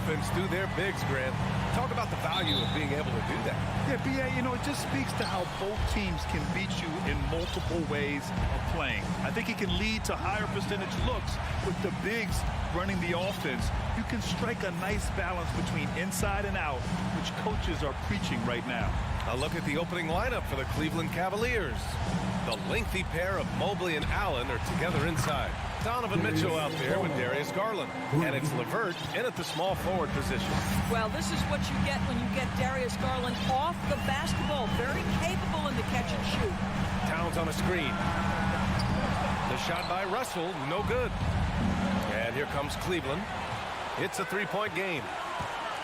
offense through their bigs, Grant. Talk about the value of being able to do that. Yeah, B.A., it just speaks to how both teams can beat you in multiple ways of playing. I think it can lead to higher percentage looks with the bigs running the offense. You can strike a nice balance between inside and out, which coaches are preaching right now. A look at the opening lineup for the Cleveland Cavaliers. The lengthy pair of Mobley and Allen are together inside. Donovan Mitchell out there with Darius Garland. And it's LeVert in at the small forward position. Well, this is what you get when you get Darius Garland off the basketball. Very capable in the catch and shoot. Towns on a screen. The shot by Russell, no good. And here comes Cleveland. It's a three-point game.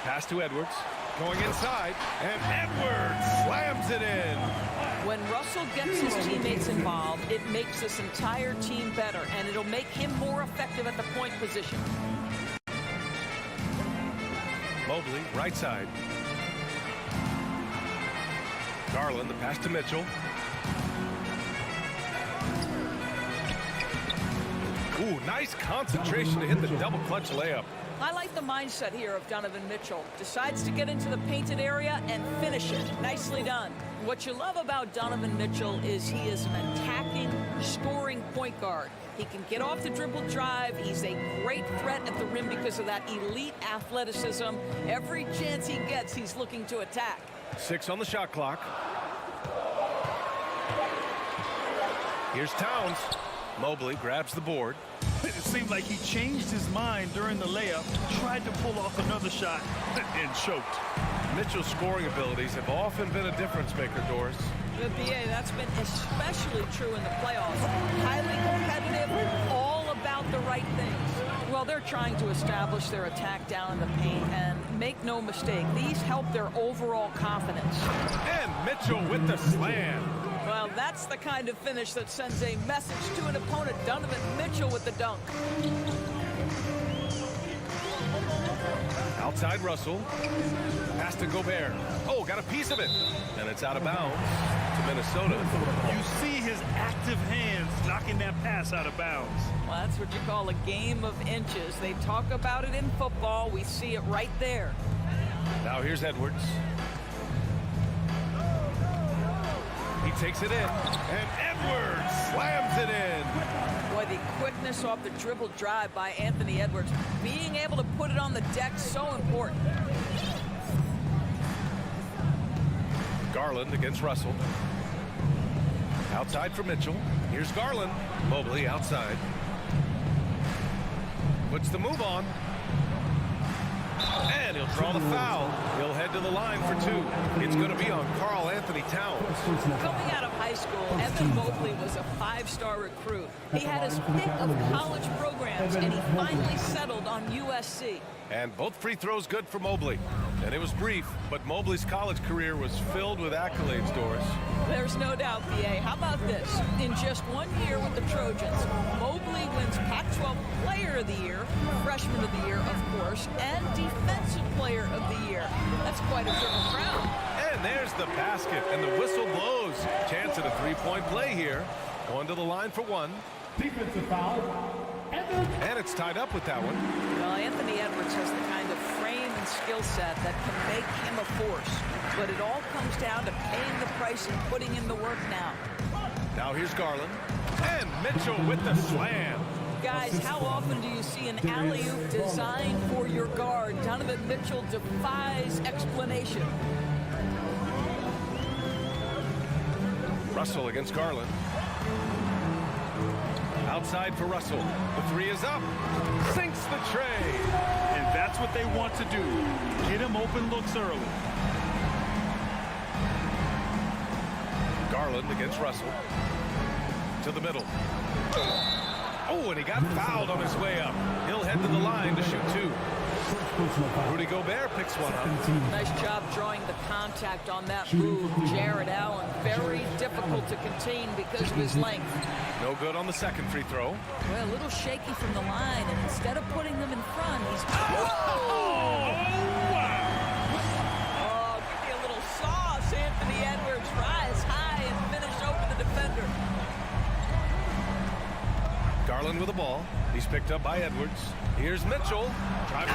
Pass to Edwards. Going inside, and Edwards slams it in. When Russell gets his teammates involved, it makes this entire team better, and it'll make him more effective at the point position. Mobley, right side. Garland, the pass to Mitchell. Ooh, nice concentration to hit the double clutch layup. I like the mindset here of Donovan Mitchell. Decides to get into the painted area and finish it. Nicely done. What you love about Donovan Mitchell is he is an attacking, scoring point guard. He can get off the dribble drive. He's a great threat at the rim because of that elite athleticism. Every chance he gets, he's looking to attack. 6 on the shot clock. Here's Towns. Mobley grabs the board. It seemed like he changed his mind during the layup, tried to pull off another shot, and choked. Mitchell's scoring abilities have often been a difference maker, Doris. The BA, that's been especially true in the playoffs. Highly competitive, all about the right things. Well, they're trying to establish their attack down in the paint, and make no mistake, these help their overall confidence. And Mitchell with the slam. Well, that's the kind of finish that sends a message to an opponent. Donovan Mitchell with the dunk. Outside Russell. Pass to Gobert. Oh, got a piece of it. And it's out of bounds to Minnesota. You see his active hands knocking that pass out of bounds. Well, that's what you call a game of inches. They talk about it in football. We see it right there. Now here's Edwards. He takes it in, and Edwards slams it in. Boy, the quickness off the dribble drive by Anthony Edwards. Being able to put it on the deck, so important. Garland against Russell. Outside for Mitchell. Here's Garland. Mobley outside. Puts the move on. And he'll draw the foul. He'll head to the line for 2. It's going to be on Karl Anthony Towns. Coming out of high school, Evan Mobley was a 5-star recruit. He had his pick of college programs, and he finally settled on USC. And both free throws good for Mobley. And it was brief, but Mobley's college career was filled with accolades, Doris. There's no doubt, B.A. How about this? In just 1 year with the Trojans, Mobley wins Pac-12 Player of the Year, Freshman of the Year, of course, and Defensive Player of the Year. That's quite a triple crown. And there's the basket, and the whistle blows. Chance at a three-point play here. Going to the line for 1. Defensive foul. And it's tied up with that one. Well, Anthony Edwards has the kind of frame and skill set that can make him a force. But it all comes down to paying the price and putting in the work now. Now here's Garland. And Mitchell with the slam. Guys, how often do you see an alley-oop designed for your guard? Donovan Mitchell defies explanation. Russell against Garland. Outside for Russell. The 3 is up. Sinks the tray. And that's what they want to do. Get him open looks early. Garland against Russell. To the middle. Oh, and he got fouled on his way up. He'll head to the line to shoot 2. Rudy Gobert picks one up. Nice job drawing the contact on that move, Jared Allen. Very difficult to contain because of his length. No good on the second free throw. Well, a little shaky from the line, and instead of putting them in front, he's... Oh, give me a little sauce, Anthony Edwards. Rise high and finish over the defender. Garland with the ball. He's picked up by Edwards. Here's Mitchell. Driving.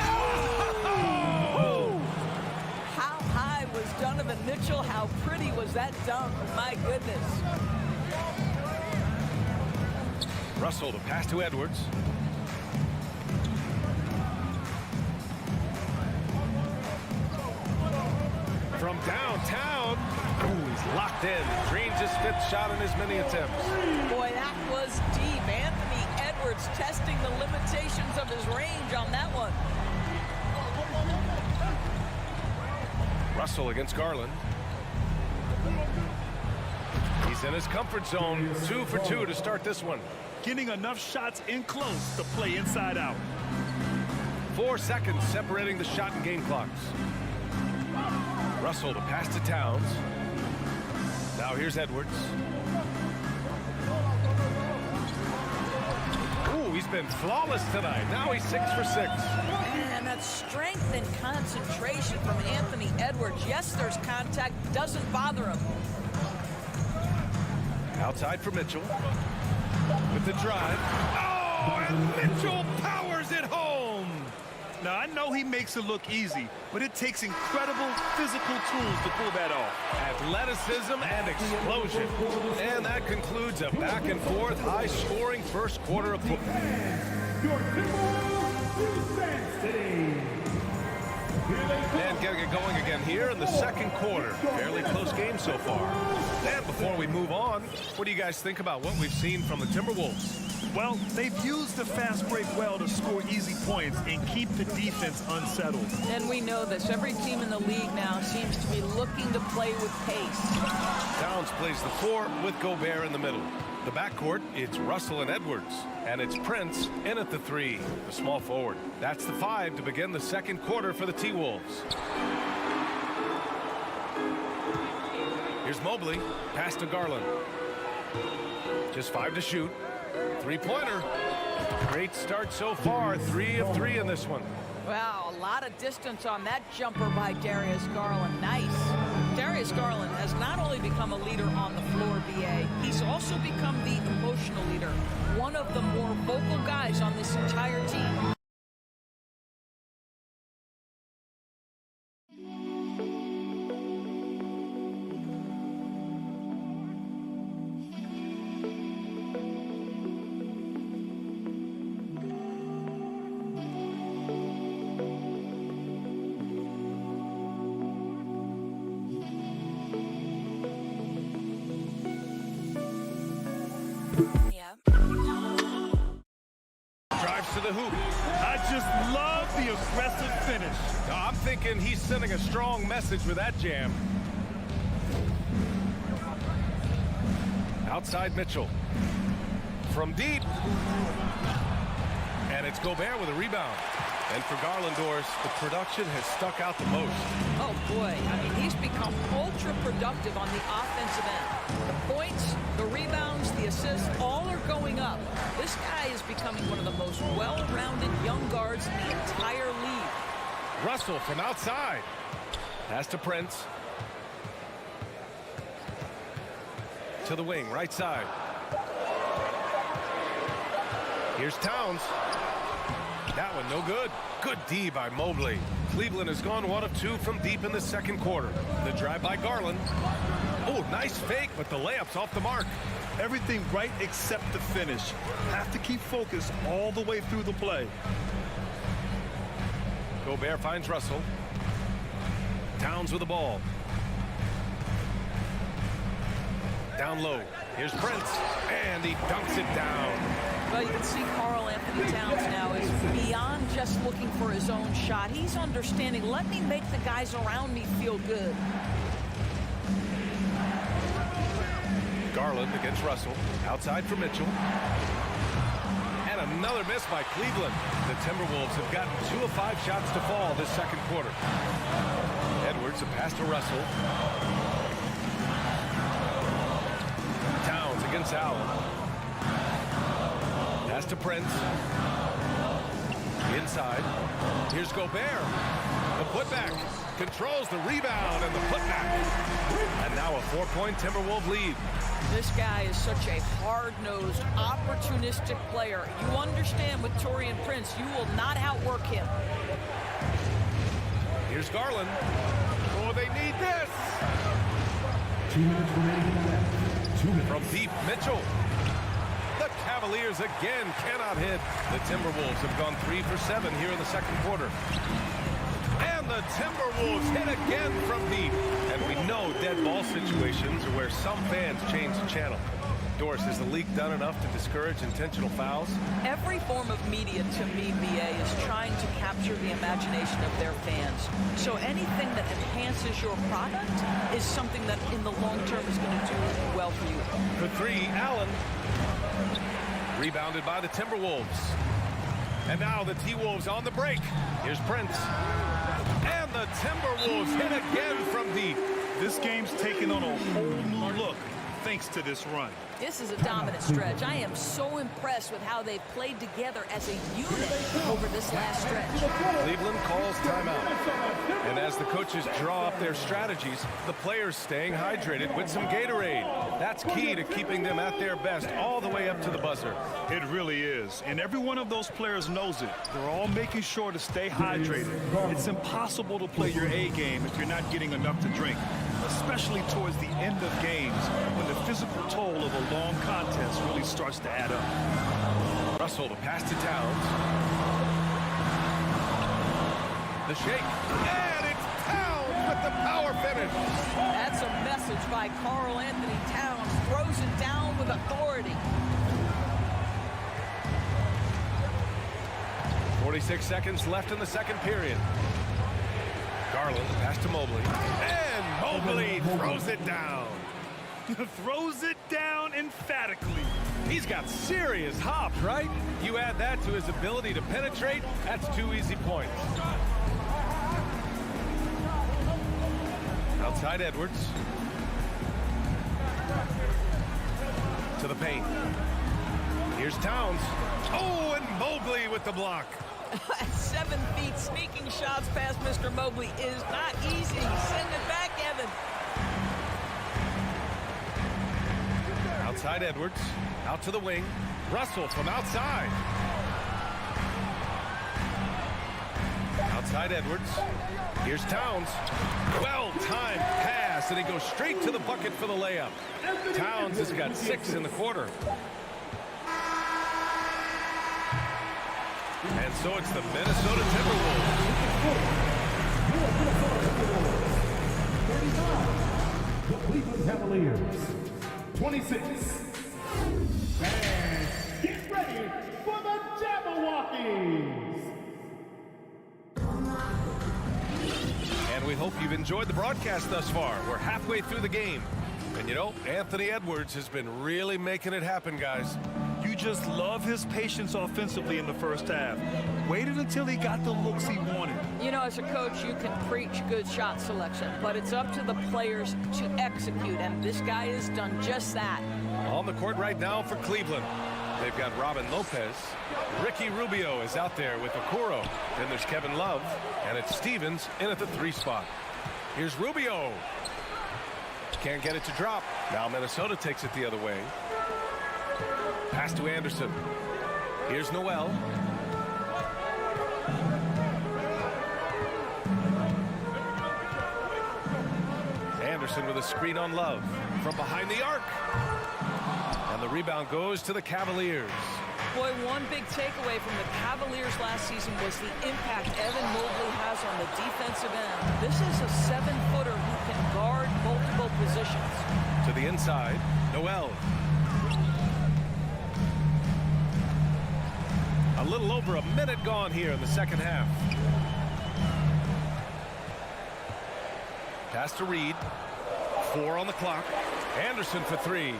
Mitchell, how pretty was that dunk? My goodness. Russell, the pass to Edwards. From downtown. Ooh, he's locked in. Green's his 5th shot in his many attempts. Boy, that was deep. Anthony Edwards testing the limitations of his range on that one. Russell against Garland. He's in his comfort zone. 2 for 2 to start this one. Getting enough shots in close to play inside out. 4 seconds separating the shot and game clocks. Russell, the pass to Towns. Now here's Edwards. Ooh, he's been flawless tonight. Now he's 6 for 6. Man, that's strength and concentration from Anthony Edwards. Yes, there's contact. Doesn't bother him. Outside for Mitchell. With the drive. Oh, and Mitchell powers it home. Now, I know he makes it look easy, but it takes incredible physical tools to pull that off. Athleticism and explosion. And that concludes a back-and-forth, high-scoring first quarter of football. And getting it going again here in the second quarter. Fairly close game so far. And before we move on, what do you guys think about what we've seen from the Timberwolves? Well, they've used the fast break well to score easy points and keep the defense unsettled. And we know this. Every team in the league now seems to be looking to play with pace. Towns plays the 4 with Gobert in the middle. The backcourt, it's Russell and Edwards. And it's Prince in at the 3, the small forward. That's the 5 to begin the second quarter for the T-Wolves. Here's Mobley, pass to Garland. Just 5 to shoot. 3-pointer. Great start so far. 3 of 3 in this one. Wow, a lot of distance on that jumper by Darius Garland. Nice. Darius Garland has not only become a leader on the floor, BA, he's also become the emotional leader. One of the more vocal guys on this entire team. Drives to the hoop. I just love the aggressive finish. I'm thinking he's sending a strong message with that jam. Outside Mitchell. From deep. And it's Gobert with a rebound. And for Garland, Doris, the production has stuck out the most. Oh, boy. I mean, he's become ultra-productive on the offensive end. The points, the rebounds, the assists, all are going up. This guy is becoming one of the most well-rounded young guards in the entire league. Russell from outside. Pass to Prince. To the wing, right side. Here's Towns. That one no good. Good D by Mobley. Cleveland has gone 1 of 2 from deep in the second quarter. The drive by Garland. Oh, nice fake, but the layup's off the mark. Everything right except the finish. Have to keep focused all the way through the play. Gobert finds Russell. Towns with the ball. Down low. Here's Prince. And he dunks it down. Well, you can see Karl Anthony Towns now is beyond just looking for his own shot. He's understanding, let me make the guys around me feel good. Garland against Russell. Outside for Mitchell. And another miss by Cleveland. The Timberwolves have gotten 2 of 5 shots to fall this second quarter. Edwards, a pass to Russell. Towns against Allen. Pass to Prince. Inside. Here's Gobert. The putback. Controls the rebound and the putback. And now a 4-point Timberwolves lead. This guy is such a hard-nosed, opportunistic player. You understand with Taurean Prince, you will not outwork him. Here's Garland. Oh, they need this. 2 minutes remaining left. 2 minutes. From deep, Mitchell. The Cavaliers again cannot hit. The Timberwolves have gone 3 for 7 here in the second quarter. And the Timberwolves hit again from deep. And we know dead ball situations are where some fans change the channel. Doris, is the league done enough to discourage intentional fouls? Every form of media, to me, BA, is trying to capture the imagination of their fans. So anything that enhances your product is something that in the long term is going to do well for you. For 3, Allen. Rebounded by the Timberwolves. And now the T-Wolves on the break. Here's Prince. And the Timberwolves hit again from deep. This game's taken on a whole new look thanks to this run. This is a dominant stretch. I am so impressed with how they've played together as a unit over this last stretch. Cleveland calls timeout. And as the coaches draw up their strategies, the players staying hydrated with some Gatorade. That's key to keeping them at their best all the way up to the buzzer. It really is. And every one of those players knows it. They're all making sure to stay hydrated. It's impossible to play your A game if you're not getting enough to drink, especially towards the end of games when the physical toll of a long contest really starts to add up. Russell to pass to Towns. The shake. And it's Towns with the power finish. That's a message by Karl Anthony Towns. Throws it down with authority. 46 seconds left in the second period. Garland pass to Mobley. And Mobley throws it down. Throws it down emphatically. He's got serious hop, right? You add that to his ability to penetrate, that's 2 easy points. Outside Edwards. To the paint. Here's Towns. Oh, and Mobley with the block. At 7 feet, sneaking shots past Mr. Mobley is not easy. Send it back, Evan. Outside Edwards. Out to the wing. Russell from outside. Outside Edwards. Here's Towns. Well-timed pass, and he goes straight to the bucket for the layup. Towns has got 6 in the quarter. And so it's the Minnesota Timberwolves. 35. The Cleveland Cavaliers. 26. And get ready for the Jabberwockies. And we hope you've enjoyed the broadcast thus far. We're halfway through the game. And you know, Anthony Edwards has been really making it happen, guys. You just love his patience offensively in the first half. Waited until he got the looks he wanted. You know, as a coach, you can preach good shot selection, but it's up to the players to execute, and this guy has done just that. On the court right now for Cleveland. They've got Robin Lopez. Ricky Rubio is out there with Okoro. Then there's Kevin Love, and it's Stevens in at the 3 spot. Here's Rubio. Can't get it to drop. Now Minnesota takes it the other way. Pass to Anderson. Here's Noel. Anderson with a screen on Love from behind the arc. And the rebound goes to the Cavaliers. Boy, one big takeaway from the Cavaliers last season was the impact Evan Mobley has on the defensive end. This is a 7-footer who can guard multiple positions. To the inside, Noel. A little over a minute gone here in the second half. Pass to Reed. 4 on the clock. Anderson for 3.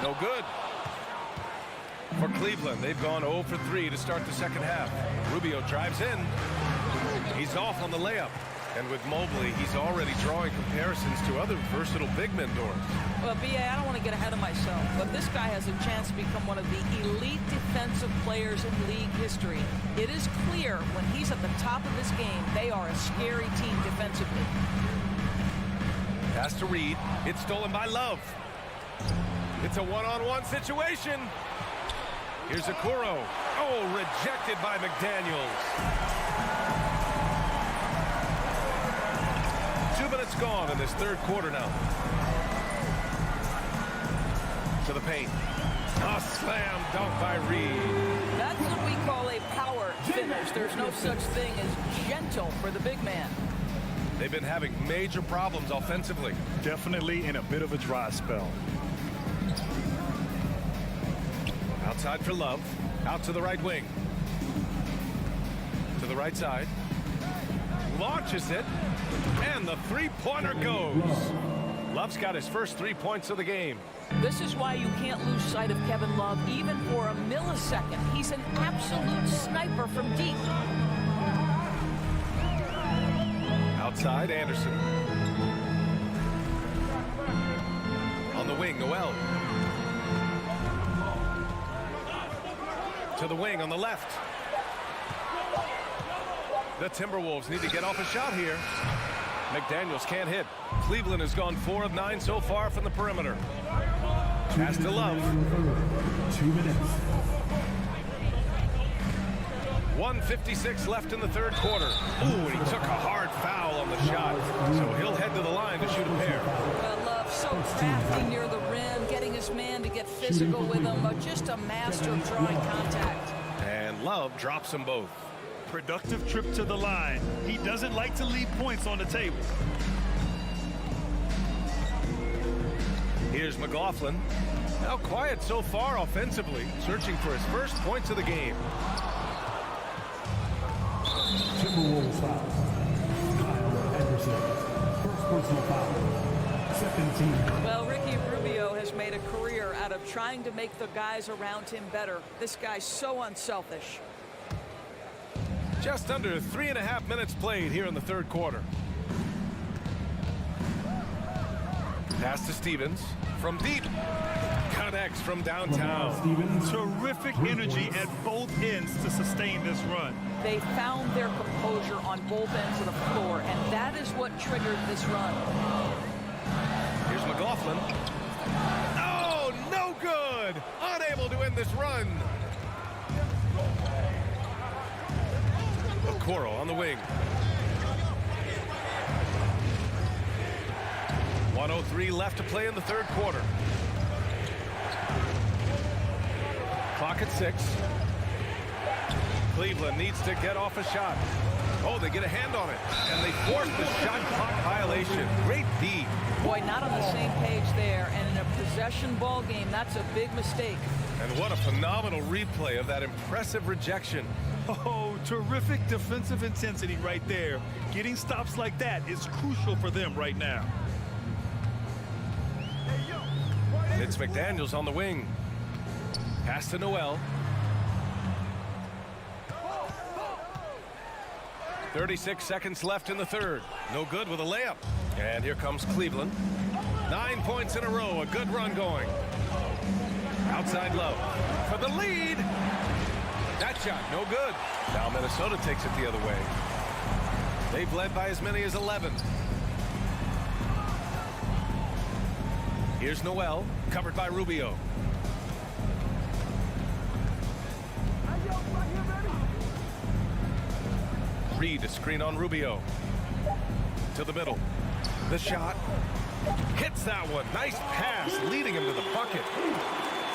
No good. For Cleveland, they've gone 0 for 3 to start the second half. Rubio drives in. He's off on the layup. And with Mobley, he's already drawing comparisons to other versatile big men, Doris. Well, B.A., I don't want to get ahead of myself, but this guy has a chance to become one of the elite defensive players in league history. It is clear when he's at the top of his game, they are a scary team defensively. Pass to Reed. It's stolen by Love. It's a one-on-one situation. Here's Okoro. Oh, rejected by McDaniels. 2 minutes minutes gone in this third quarter now. To the paint. A slam dunk by Reed. That's what we call a power finish. There's no such thing as gentle for the big man. They've been having major problems offensively. Definitely in a bit of a dry spell. Outside for Love. Out to the right wing. To the right side. Launches it. And the three-pointer goes. Love's got his first 3 points of the game. This is why you can't lose sight of Kevin Love even for a millisecond. He's an absolute sniper from deep. Outside, Anderson. On the wing, Noel. To the wing on the left. The Timberwolves need to get off a shot here. McDaniels can't hit. Cleveland has gone 4 of 9 so far from the perimeter. Pass to Love. 2 minutes. 1:56 left in the third quarter. Ooh, and he took a hard foul on the shot. So he'll head to the line to shoot a pair. Love so crafty near the rim, getting his man to get physical with him, but just a master of drawing contact. And Love drops them both. Productive trip to the line. He doesn't like to leave points on the table. Here's McLaughlin. Now quiet so far offensively, searching for his first points of the game. Timberwolves foul. Kyle Anderson. First personal foul. Second team. Well, Ricky Rubio has made a career out of trying to make the guys around him better. This guy's so unselfish. Just under 3.5 minutes played here in the third quarter. Pass to Stevens from deep. Connects from downtown. Stevens. Terrific energy at both ends to sustain this run. They found their composure on both ends of the floor, and that is what triggered this run. Here's McLaughlin. Oh, no good! Unable to end this run. Okoro on the wing. 1:03 left to play in the third quarter. Clock at 6. Cleveland needs to get off a shot. Oh, they get a hand on it, and they force the shot clock violation. Great D. Boy, not on the same page there, and in a possession ball game, that's a big mistake. And what a phenomenal replay of that impressive rejection. Oh, terrific defensive intensity right there. Getting stops like that is crucial for them right now. It's McDaniels on the wing. Pass to Noel. 36 seconds left in the third. No good with a layup. And here comes Cleveland. 9 points in a row. A good run going. Outside Love for the lead. That shot, no good. Now Minnesota takes it the other way. They've led by as many as 11. Here's Noel, covered by Rubio. Reed, a screen on Rubio. To the middle. The shot. Hits that one. Nice pass, leading him to the bucket.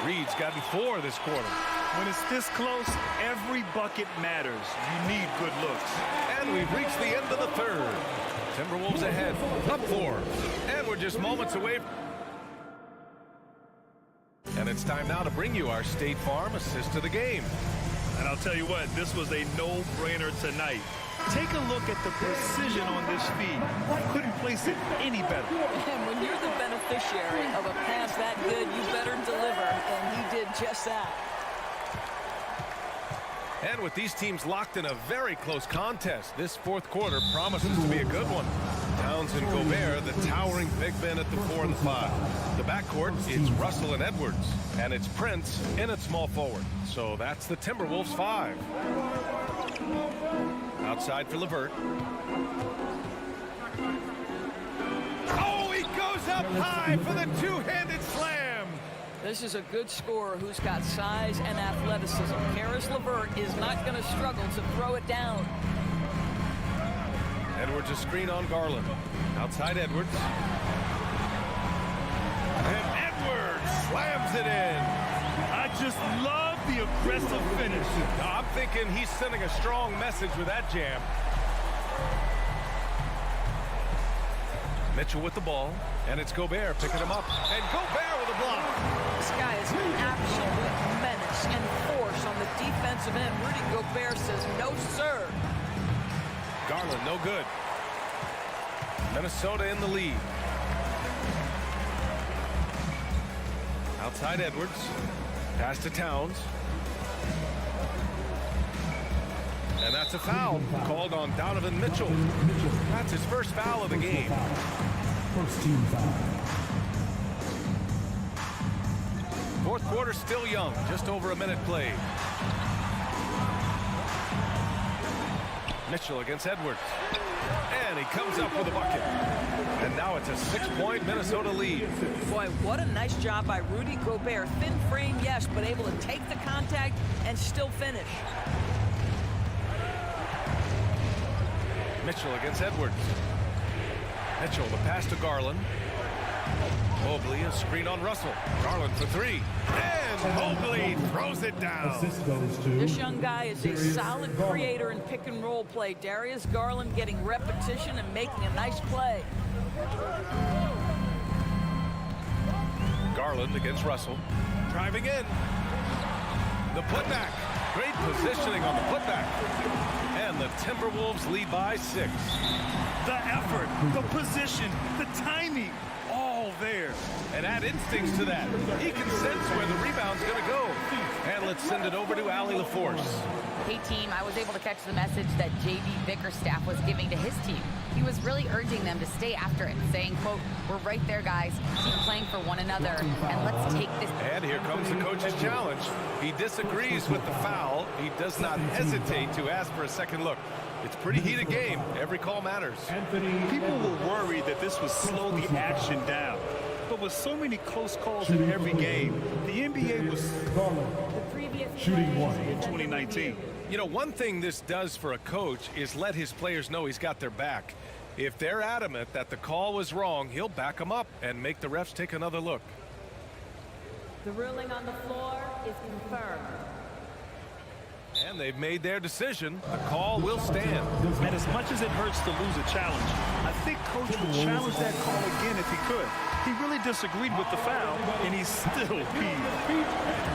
Reed's gotten 4 this quarter. When it's this close, every bucket matters. You need good looks. And we've reached the end of the third. Timberwolves ahead, up 4. And we're just moments away. And it's time now to bring you our State Farm assist of the game. And I'll tell you what, this was a no-brainer tonight. Take a look at the precision on this feed. Couldn't place it any better. And when you're the beneficiary of a pass that good, you better deliver, and he did just that. And with these teams locked in a very close contest, this fourth quarter promises to be a good one. Towns and Gobert, the towering big men at the 4 and the 5. The backcourt is Russell and Edwards, and it's Prince in at small forward. So that's the Timberwolves 5. Outside for LeVert. Oh, he goes up high for the two-handed slam. This is a good scorer who's got size and athleticism. Karis LeVert is not going to struggle to throw it down. Edwards Edwards, a screen on Garland. Outside Edwards. And Edwards slams it in. I just love the aggressive finish. I'm thinking he's sending a strong message with that jam. Mitchell with the ball, and it's Gobert picking him up. And Gobert with a block. This guy is an absolute menace and force on the defensive end. Rudy Gobert says no, sir. Garland, no good. Minnesota in the lead. Outside Edwards. Pass to Towns. And that's a foul called on Donovan Mitchell. That's his first foul of the game. First team foul. Fourth quarter still young, just over a minute played. Mitchell against Edwards. And he comes up with a bucket. And now it's a 6-point Minnesota lead. Boy, what a nice job by Rudy Gobert. Thin frame, yes, but able to take the contact and still finish. Mitchell against Edwards. Mitchell, the pass to Garland. Mobley, a screen on Russell. Garland for three. And Mobley throws it down. Assist goes to This young guy is a solid creator in pick and roll play. Darius Garland getting repetition and making a nice play. Garland against Russell. Driving in. The putback. Great positioning on the putback. And the Timberwolves lead by 6. The effort, the position, the timing, all there. And add instincts to that. He can sense where the rebound's going to go. And let's send it over to Allie LaForce. Hey team, I was able to catch the message that J.B. Bickerstaff was giving to his team. He was really urging them to stay after it, saying, quote, "We're right there, guys. Keep playing for one another, and let's take this." And here comes the coach's challenge. He disagrees with the foul. He does not hesitate to ask for a second look. It's a pretty heated game. Every call matters. People were worried that this would slow the action down. But with so many close calls in every game, the NBA was shooting one. in 2019. You know, one thing this does for a coach is let his players know he's got their back. If they're adamant that the call was wrong, he'll back them up and make the refs take another look. The ruling on the floor is confirmed. And they've made their decision. The call will stand. And as much as it hurts to lose a challenge, I think Coach would challenge that call again if he could. He really disagreed with the foul, and he's still peeved.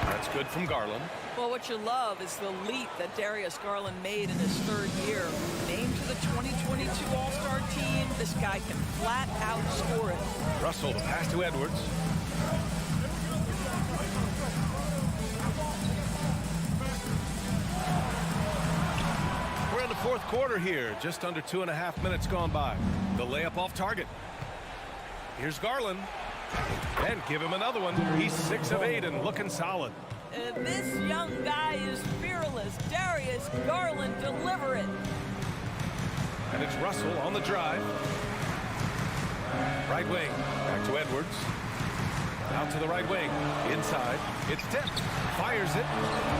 That's good from Garland. Well, what you love is the leap that Darius Garland made in his third year. Named to the 2022 All-Star team, this guy can flat out score it. Russell, the pass to Edwards. We're in the fourth quarter here. Just under 2.5 minutes gone by. The layup off target. Here's Garland. And give him another one. He's 6 of 8 and looking solid. This young guy is fearless. Darius Garland, deliver it. And it's Russell on the drive. Right wing. Back to Edwards. Out to the right wing. Inside. It's tipped. Fires it.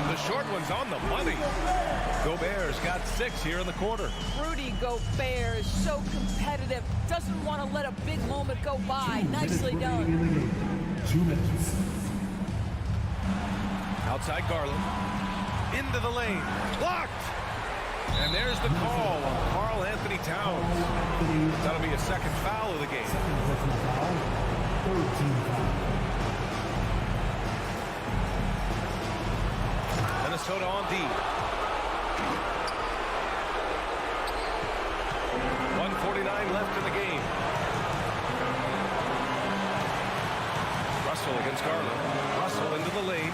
The short one's on the money. Gobert's got 6 here in the quarter. Rudy Gobert is so competitive. Doesn't want to let a big moment go by. Nicely done. 2 minutes. Outside Garland. Into the lane. Blocked. And there's the call on Karl Anthony Towns. That'll be a second foul of the game. Personal foul. Third team foul. Minnesota on D. 1:49 left in the game. Russell against Garland. Russell into the lane.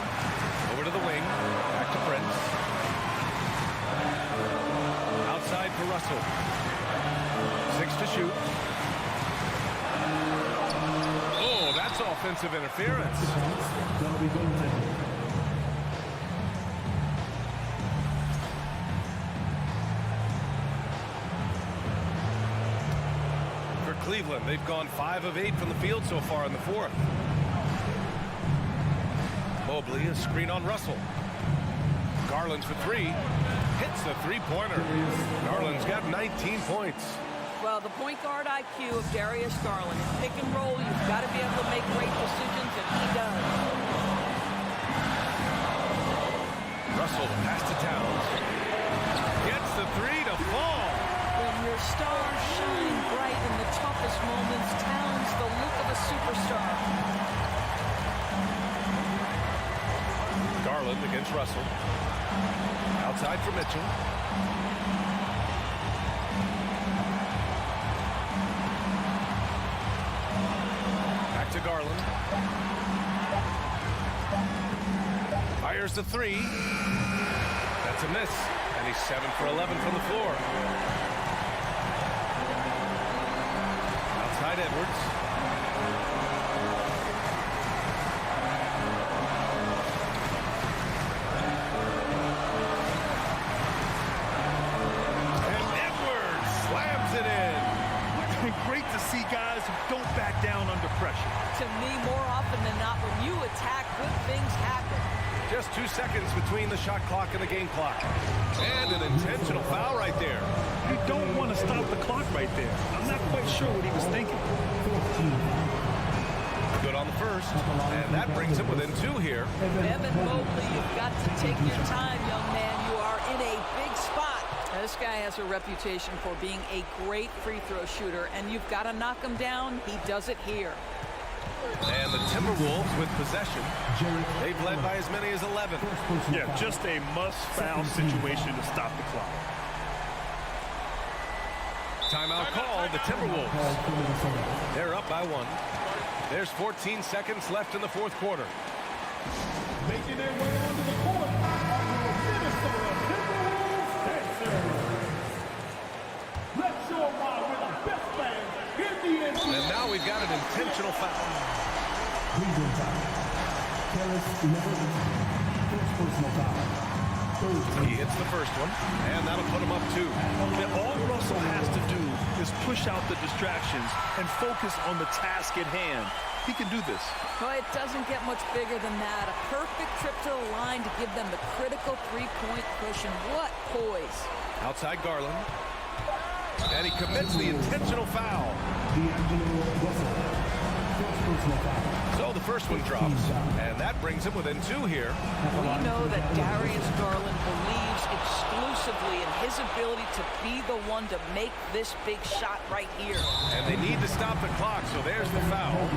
Over to the wing. Back to Prince. Outside for Russell. 6 to shoot. Oh, that's offensive interference. That'll be goaltending. For Cleveland, they've gone 5 of 8 from the field so far in the fourth. Mobley, a screen on Russell. Garland's for 3. Hits the three-pointer. Garland's got 19 points. Well, the point guard IQ of Darius Garland. In pick and roll, you've got to be able to make great decisions, and he does. Russell pass to Towns. Gets the three to fall. When your stars shine bright in the toughest moments, Towns the look of a superstar. Garland against Russell. Outside for Mitchell. Back to Garland. Fires the three. That's a miss. And he's 7 for 11 from the floor. Outside Edwards. And Edwards slams it in. Great to see guys who don't back down under pressure. To me, more often than not, when you attack, good things happen. Just 2 seconds between the shot clock and the game clock. And an intentional foul right there. You don't want to stop the clock right there. I'm not quite sure what he was thinking. Good on the first. And that brings him within 2 here. Evan Mobley, you've got to take your time, young man. You are in a big spot. Now, this guy has a reputation for being a great free throw shooter, and you've got to knock him down. He does it here. And the Timberwolves with possession. They've led by as many as 11. Yeah, just a must-foul situation to stop the clock. Timeout called, the Timberwolves. They're up by 1. There's 14 seconds left in the fourth quarter. Making their way onto the court are your Minnesota Timberwolves dancers. Let's show why we're the best fans in the NBA. And now we've got an intentional foul. Cleveland foul. Harris, 11. First personal foul. He hits the first one, and that'll put him up 2. And all Russell has to do is push out the distractions and focus on the task at hand. He can do this. Well, it doesn't get much bigger than that. A perfect trip to the line to give them the critical three-point cushion. What poise. Outside Garland. And he commits the intentional foul. So the first one drops, and that brings him within 2 here. We know that Darius Garland believes exclusively in his ability to be the one to make this big shot right here. And they need to stop the clock, so there's the foul.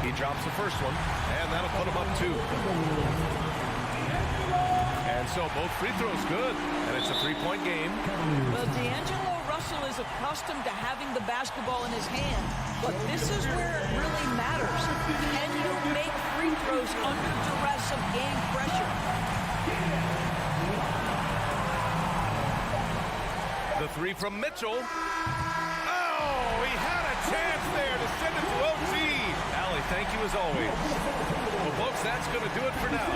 He drops the first one, and that'll put him up 2. And so both free throws good, and it's a 3-point game. Well, D'Angelo Russell is accustomed to having the basketball in his hand, but this is where it really matters. Can you make free throws under duress of game pressure? The three from Mitchell. Oh, he had a chance there to send it to OT. Allie, thank you as always. Well, folks, that's going to do it for now.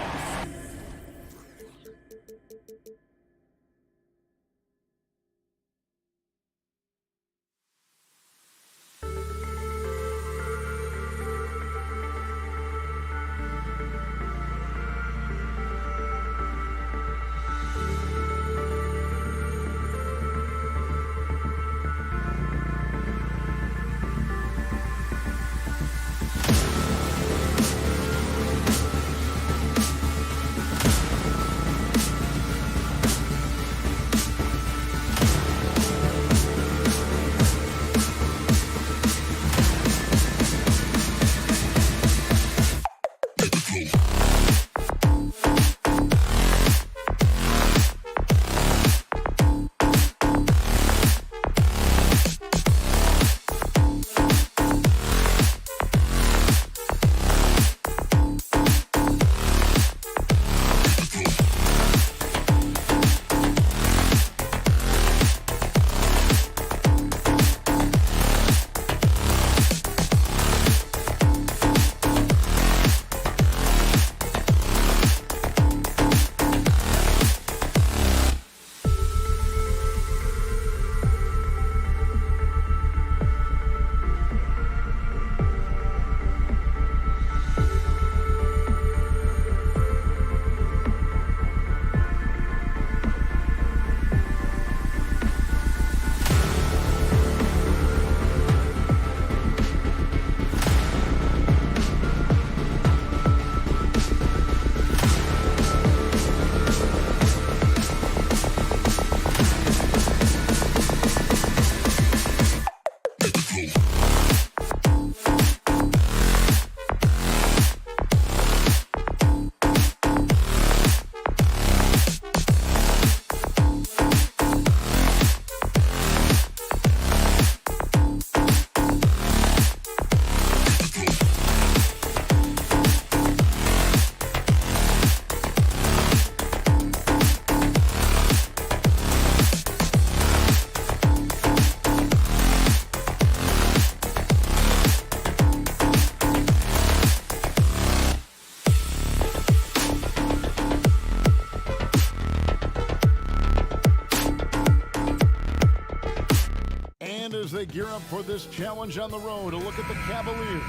And as they gear up for this challenge on the road, a look at the Cavaliers.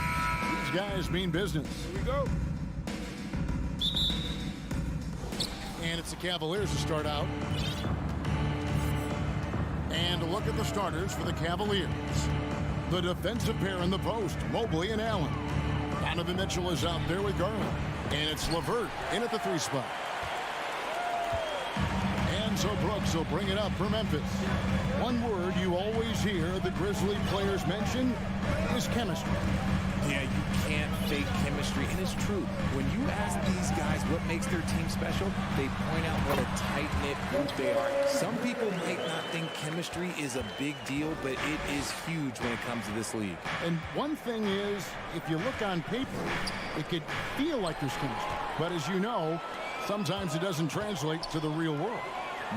These guys mean business. Here we go. And it's the Cavaliers to start out. And a look at the starters for the Cavaliers. The defensive pair in the post, Mobley and Allen. Donovan Mitchell is out there with Garland. And it's LeVert in at the 3 spot. And so Brooks will bring it up for Memphis. One word you always hear the Grizzly players mention is chemistry. Yeah, you can't fake chemistry, and it's true. When you ask these guys what makes their team special, they point out what a tight-knit group they are. Some people might not think chemistry is a big deal, but it is huge when it comes to this league. And one thing is, if you look on paper, it could feel like there's chemistry. But as you know, sometimes it doesn't translate to the real world.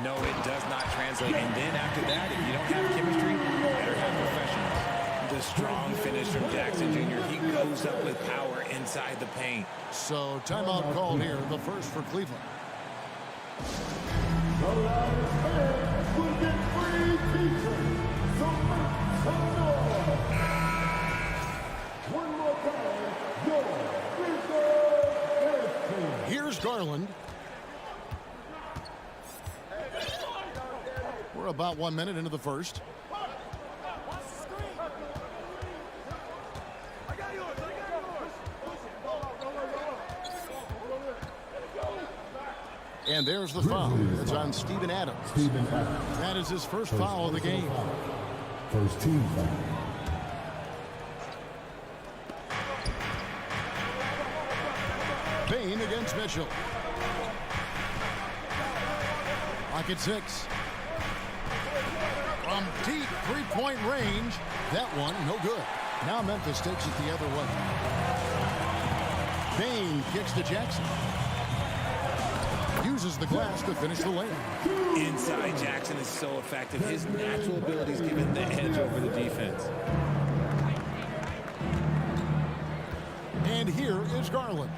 No, it does not translate. And then after that, if you don't have chemistry, you better have professionals. The strong finish from Jackson Jr. He goes up with power inside the paint. So timeout called here, the first for Cleveland. The loudest fans will get free t-shirts. So make some noise. One more time, your Grizzlies team. Here's Garland. We're about 1 minute into the first. And there's the foul. It's on Steven Adams. That is his first foul of the game. First team foul. Bain against Mitchell. Lock at 6. From deep three-point range. That one, no good. Now Memphis takes it the other way. Bain kicks to Jackson. Uses the glass to finish the lane. Inside Jackson is so effective. His natural abilities give him the edge over the defense. And here is Garland.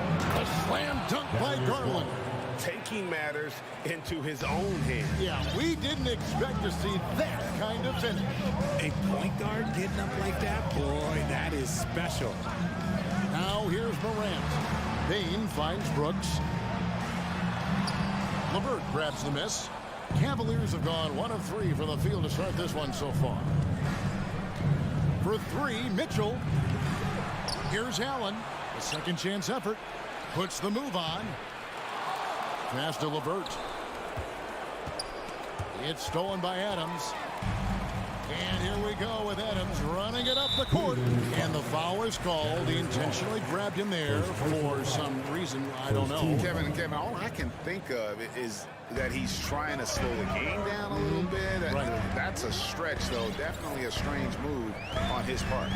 A slam dunk by Garland. Taking matters into his own hands. Yeah, we didn't expect to see that kind of finish. A point guard getting up like that, boy, that is special. Now here's Morant. Bain finds Brooks. LeVert grabs the miss. Cavaliers have gone 1 of 3 from the field to start this one so far. For 3, Mitchell. Here's Allen. A second chance effort. Puts the move on. Pass to LeVert. It's stolen by Adams. And here we go with Adams running it up the court. And the foul is called. He intentionally grabbed him there for some reason. I don't know. Kevin, all I can think of is that he's trying to slow the game down a little bit. Right. That's a stretch, though. Definitely a strange move on his part.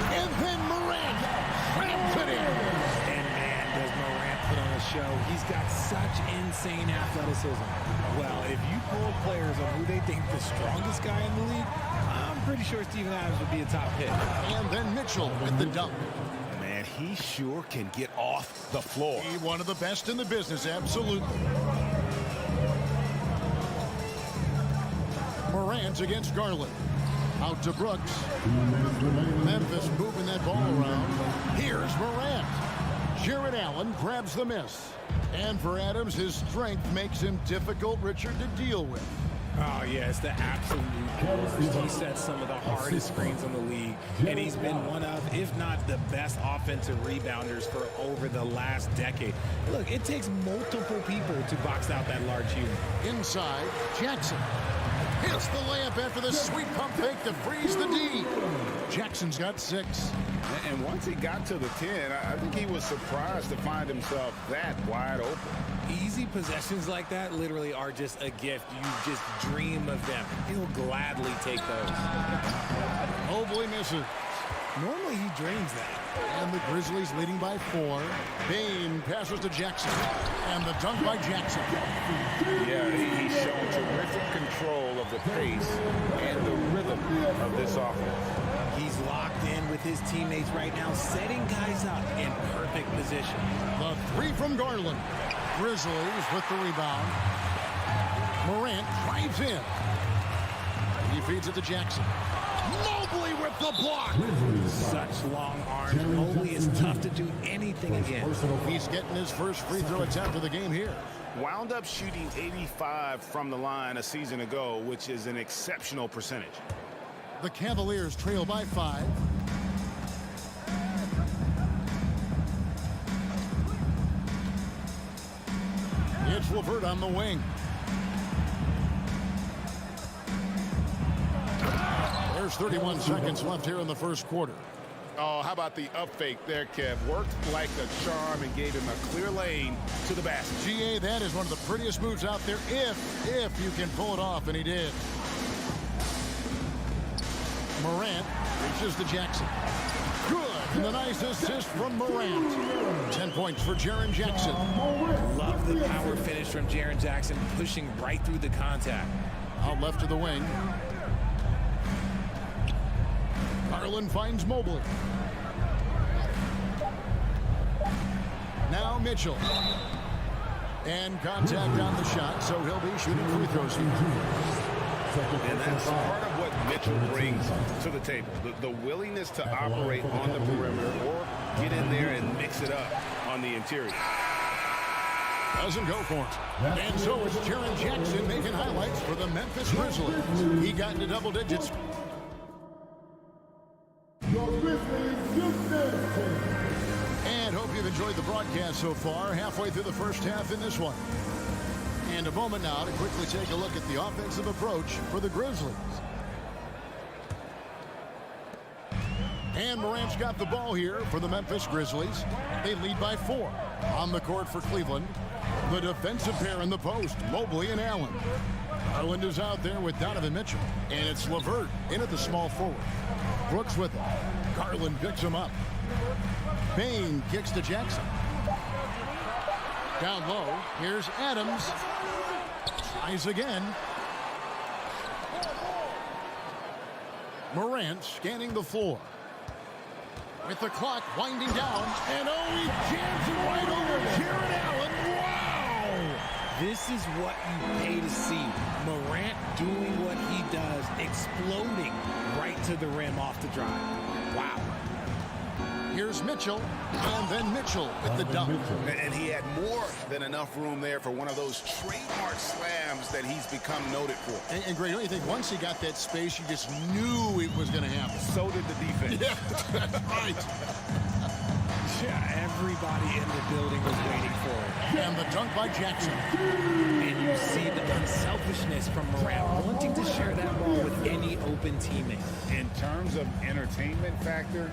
And then Morant slams it in. And man, does Morant put on a show. He's got such insane athleticism. Well, if you poll players on who they think the strongest guy in the league, I'm pretty sure Steven Adams would be a top pick. And then Mitchell with the dunk. Man, he sure can get off the floor. He one of the best in the business, absolutely. Morant against Garland. Out to Brooks. Memphis moving that ball around. Here's Morant. Jared Allen grabs the miss. And for Adams, his strength makes him difficult, Richard, to deal with. Oh, yeah, it's the absolute worst. He sets some of the hardest screens in the league, and he's been one of, if not the best offensive rebounders for over the last decade. Look, it takes multiple people to box out that large human. Inside, Jackson. Hits the layup after the sweet pump fake to freeze the D. Jackson's got 6. And once he got to the 10, I think he was surprised to find himself that wide open. Easy possessions like that literally are just a gift. You just dream of them. He'll gladly take those. Mobley misses. Normally he drains that. And the Grizzlies leading by 4. Bain passes to Jackson. And the dunk by Jackson. Yeah, he's shown terrific control of the pace and the rhythm of this offense. He's locked in with his teammates right now, setting guys up in perfect position. The 3 from Garland. Grizzlies with the rebound. Morant drives in. He feeds it to Jackson. Mobley with the block. Such long arms. Mobley is tough to do anything against. He's getting his first free throw attempt of the game here. Wound up shooting 85 from the line a season ago, which is an exceptional percentage. The Cavaliers trail by 5. It's LeVert on the wing. There's 31 seconds left here in the first quarter. Oh, how about the up fake there, Kev? Worked like a charm and gave him a clear lane to the basket. GA, that is one of the prettiest moves out there if you can pull it off, and he did. Morant reaches to Jackson. Good. And a nice assist from Morant. 10 points for Jaren Jackson. Love the power finish from Jaren Jackson, pushing right through the contact. Out left to the wing. Garland finds Mobley. Now Mitchell. And contact on the shot, so he'll be shooting free throws here. And that's part of what Mitchell brings to the table. The willingness to operate on the perimeter or get in there and mix it up on the interior. Doesn't go for it. And so is Jaren Jackson making highlights for the Memphis Grizzlies. He got into double digits. And hope you've enjoyed the broadcast so far. Halfway through the first half in this one. And a moment now to quickly take a look at the offensive approach for the Grizzlies. And Morant's got the ball here for the Memphis Grizzlies. They lead by 4. On the court for Cleveland, the defensive pair in the post, Mobley and Allen. Garland is out there with Donovan Mitchell. And it's LeVert in at the small forward. Brooks with him. Garland picks him up. Bain kicks to Jackson. Down low, here's Adams. Tries again. Morant scanning the floor. With the clock winding down. And he jams it right over Jared Allen. Wow! This is what you pay to see. Morant doing what he does, exploding right to the rim off the drive. Wow. Here's Mitchell, and then Mitchell with the dunk. And he had more than enough room there for one of those trademark slams that he's become noted for. And Greg, don't you think once he got that space, you just knew it was going to happen? So did the defense. Yeah, right. Yeah, everybody in the building was waiting for it. And the dunk by Jackson. And you see the unselfishness from Morant, wanting to share that ball with any open teammate. In terms of entertainment factor,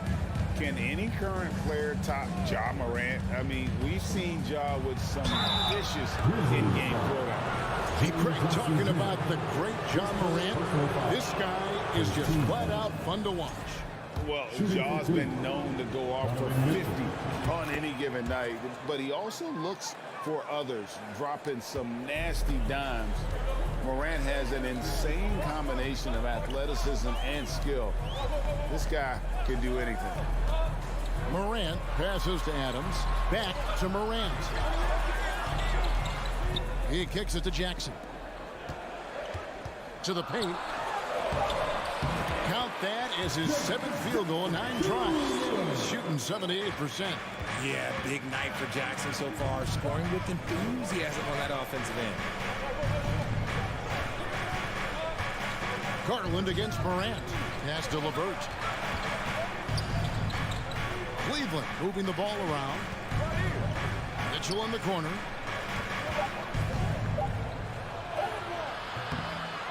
can any current player top Ja Morant? I mean, we've seen Ja with some vicious in-game throwdown. Hey, Craig, talking about the great Ja Morant, this guy is just flat out fun to watch. Well, Ja's been known to go off for 50 on any given night, but he also looks for others, dropping some nasty dimes. Morant has an insane combination of athleticism and skill. This guy can do anything. Morant passes to Adams. Back to Morant. He kicks it to Jackson. To the paint. Count that as his 7th field goal, 9 tries. Shooting 78%. Yeah, big night for Jackson so far. Scoring with enthusiasm on that offensive end. Garland against Morant. Pass to LeVert. Cleveland moving the ball around. Mitchell in the corner.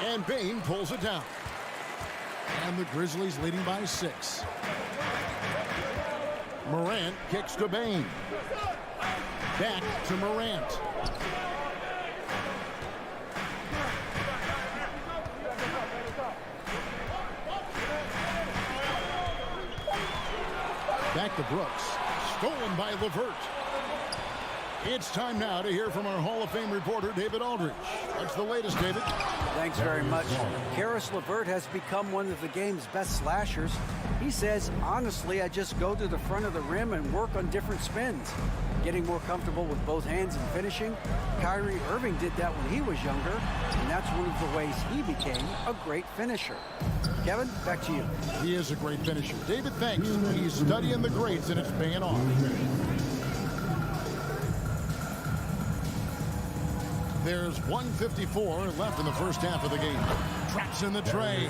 And Bain pulls it down. And the Grizzlies leading by 6. Morant kicks to Bain. Back to Morant. Back to Brooks. Stolen by LeVert. It's time now to hear from our Hall of Fame reporter, David Aldridge. What's the latest, David? Thanks very much. Karis LeVert has become one of the game's best slashers. He says, honestly, I just go to the front of the rim and work on different spins. Getting more comfortable with both hands and finishing. Kyrie Irving did that when he was younger, and that's one of the ways he became a great finisher. Kevin, back to you. He is a great finisher. David, thanks. He's studying the greats, and it's paying off. There's 1:54 left in the first half of the game. Traps in the tray.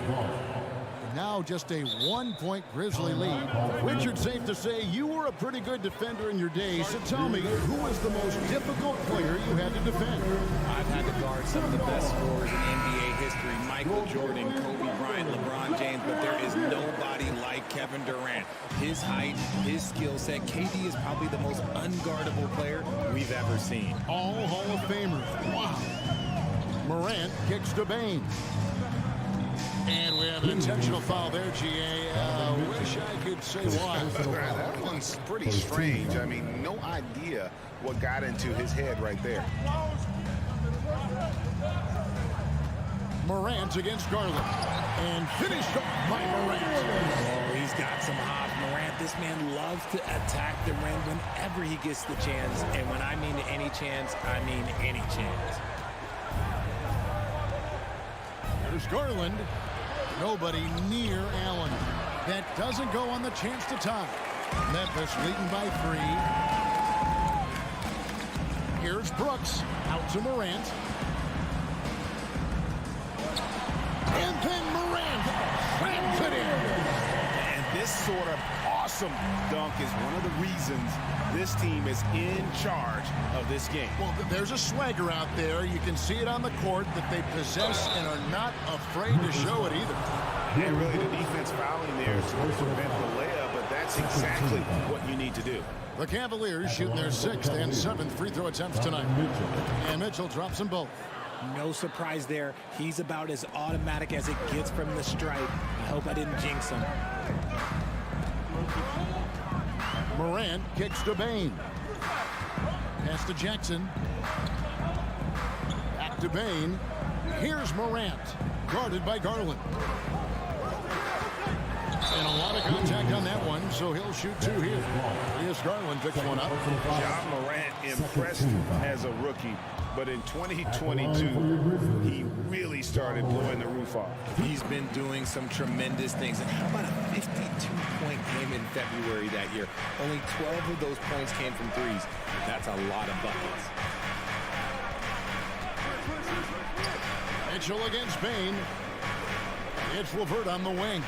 Now just a 1-point Grizzly lead. Richard, safe to say you were a pretty good defender in your day. So tell me, who was the most difficult player you had to defend? I've had to guard some of the best scorers in NBA history. Michael Jordan, Kobe Bryant, LeBron James, but there is nobody like Kevin Durant. His height, his skill set. KD is probably the most unguardable player we've ever seen. All Hall of Famers. Wow. Morant kicks to Bain. And we have an intentional foul there, GA. Wish I could say why. That one's pretty strange. I mean, no idea what got into his head right there. Morant against Garland. And finished off by Morant. Oh, he's got some hop. Morant, this man loves to attack the rim whenever he gets the chance. And when I mean any chance, I mean any chance. There's Garland. Nobody near Allen. That doesn't go on the chance to tie. Memphis leading by 3. Here's Brooks. Out to Morant. And then Morant slams it in. And this sort of awesome dunk is one of the reasons this team is in charge of this game. Well, there's a swagger out there. You can see it on the court that they possess and are not afraid to show it either. Yeah, really, the defense fouling there to prevent the layup, but that's exactly what you need to do. The Cavaliers shooting their 6th and 7th free throw attempts tonight. And Mitchell drops them both. No surprise there. He's about as automatic as it gets from the stripe. I hope I didn't jinx him. Morant kicks to Bain. Pass to Jackson. Back to Bain. Here's Morant. Guarded by Garland. And a lot of contact on that one, so he'll shoot 2 here. Here's Garland picks one up. Ja Morant impressed as a rookie, but in 2022, he really started blowing the roof off. He's been doing some tremendous things. And how about a 52-point game in February that year? Only 12 of those points came from threes. That's a lot of buckets. Mitchell against Bain. It's LeVert on the wing.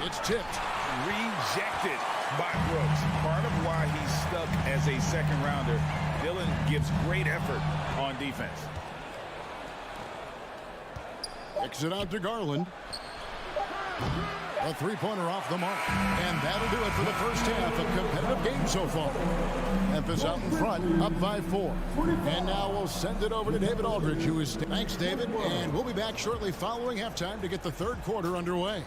It's tipped. Rejected by Brooks. Part of why he's stuck as a second rounder. Dillon gives great effort on defense. Kicks it out to Garland. A 3-pointer off the mark. And that'll do it for the first half. A competitive game so far. Memphis out in front, up by 4. And now we'll send it over to David Aldridge, who is... Thanks, David. And we'll be back shortly following halftime to get the 3rd quarter underway.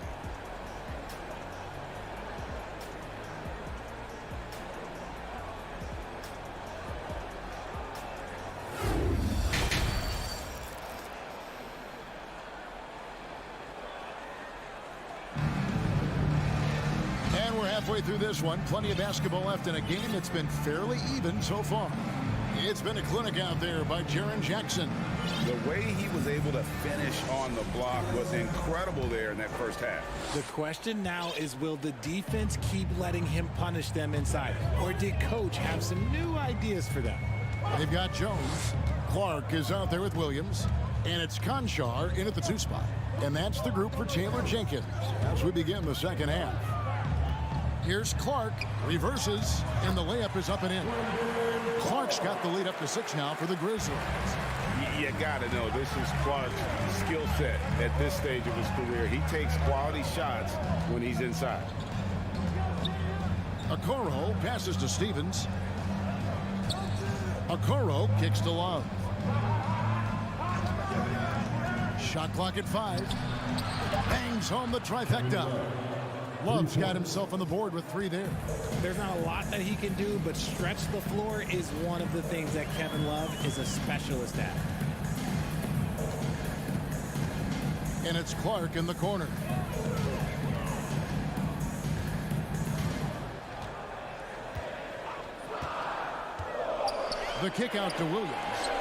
Halfway through this one, plenty of basketball left in a game that's been fairly even so far. It's been a clinic out there by Jaren Jackson. The way he was able to finish on the block was incredible there in that first half. The question now is, will the defense keep letting him punish them inside? Or did Coach have some new ideas for them? They've got Jones. Clark is out there with Williams. And it's Conchar in at the 2 spot. And that's the group for Taylor Jenkins as we begin the second half. Here's Clark, reverses, and the layup is up and in. Clark's got the lead up to 6 now for the Grizzlies. You got to know this is Clark's skill set at this stage of his career. He takes quality shots when he's inside. Okoro passes to Stevens. Okoro kicks to Love. Shot clock at 5. Bangs home the trifecta. Love's got himself on the board with 3 there. There's not a lot that he can do, but stretch the floor is one of the things that Kevin Love is a specialist at. And it's Clark in the corner. The kick out to Williams.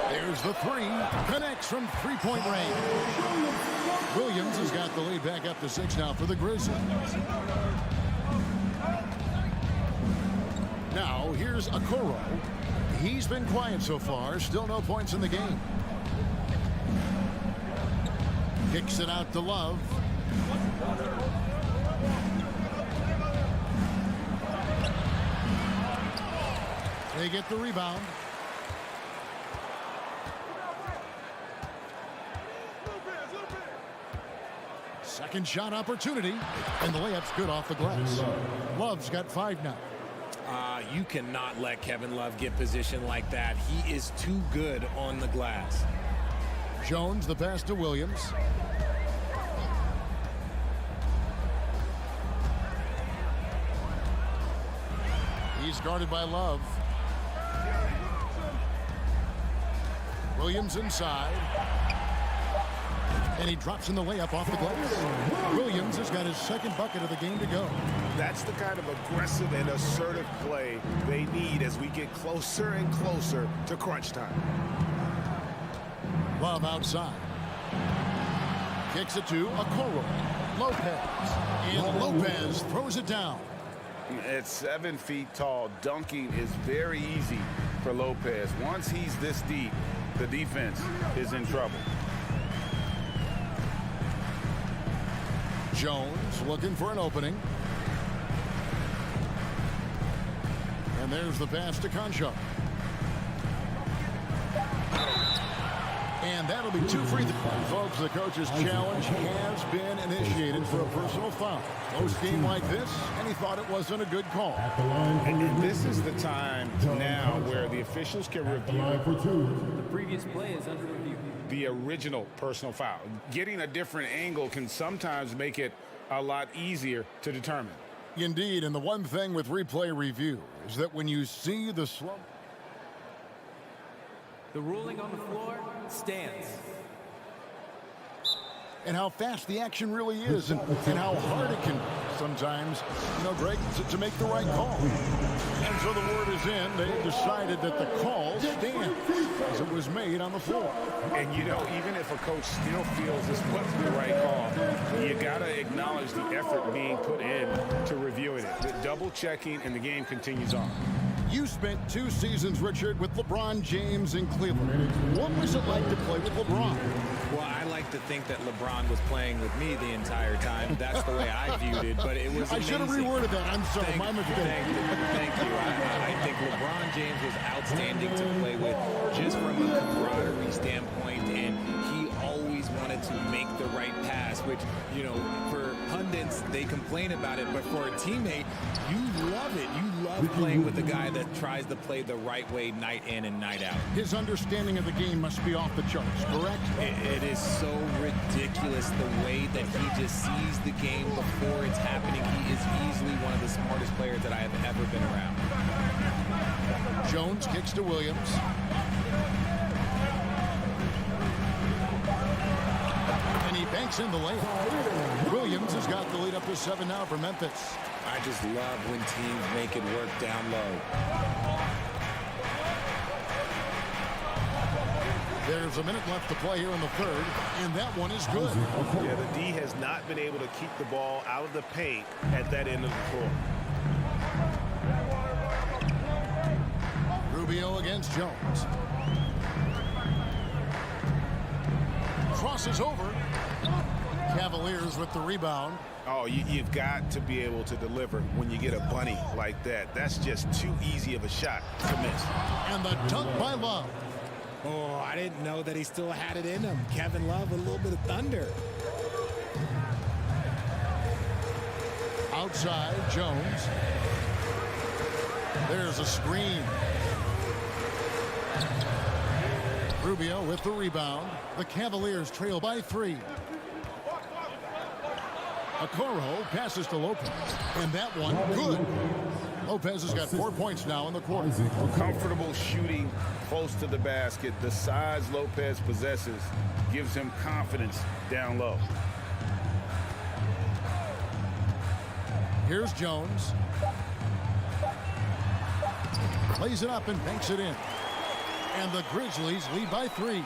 There's the 3. Connects from 3-point range. Williams has got the lead back up to 6 now for the Grizzlies. Now here's Okoro. He's been quiet so far. Still no points in the game. Kicks it out to Love. They get the rebound. Second shot opportunity, and the layup's good off the glass. Love's got 5 now. You cannot let Kevin Love get position like that. He is too good on the glass. Jones, the pass to Williams. He's guarded by Love. Williams inside. And he drops in the layup off the glass. Williams has got his second bucket of the game to go. That's the kind of aggressive and assertive play they need as we get closer and closer to crunch time. Love outside. Kicks it to Okoro. Lopez. And Lopez throws it down. At 7 feet tall, dunking is very easy for Lopez. Once he's this deep, the defense is in trouble. Jones looking for an opening. And there's the pass to Concho. And that'll be 2 free throws. Folks, the coach's challenge has been initiated for a personal foul. Close game like this, and he thought it wasn't a good call. And this is the time now where the officials can review the previous play is under review. The original personal foul. Getting a different angle can sometimes make it a lot easier to determine. Indeed, and the one thing with replay review is that when you see the slow... The ruling on the floor stands. And how fast the action really is, and how hard it can sometimes, Greg, to make the right call. And so the word is in. They decided that the call stands as it was made on the floor. And even if a coach still feels this wasn't the right call, you got to acknowledge the effort being put in to reviewing it. The double checking, and the game continues on. You spent 2 seasons, Richard, with LeBron James in Cleveland. What was it like to play with LeBron? Well, I like to think that LeBron was playing with me the entire time. That's the way I viewed it, but it was amazing. I should have reworded that. I'm sorry. My mistake. Thank you. I think LeBron James was outstanding to play with just from a camaraderie standpoint, and he always wanted to make the right pass, which, for pundits, they complain about it, but for a teammate, you love it. You love playing with a guy that tries to play the right way night in and night out. His understanding of the game must be off the charts, correct? It is so ridiculous the way that he just sees the game before it's happening. He is easily one of the smartest players that I have ever been around. Jones kicks to Williams. And he banks in the layup. Williams has got the lead up to 7 now for Memphis. I just love when teams make it work down low. There's a minute left to play here in the third, and that one is good. Yeah, the D has not been able to keep the ball out of the paint at that end of the floor. Rubio against Jones. Crosses over. Cavaliers with the rebound. Oh, you've got to be able to deliver when you get a bunny like that. That's just too easy of a shot to miss. And the dunk by Love. Oh, I didn't know that he still had it in him. Kevin Love, a little bit of thunder. Outside, Jones. There's a screen. Rubio with the rebound. The Cavaliers trail by 3. Okoro passes to Lopez. And that one, good. Lopez has got 4 points now in the quarter. Comfortable shooting close to the basket. The size Lopez possesses gives him confidence down low. Here's Jones. Plays it up and banks it in. And the Grizzlies lead by 3.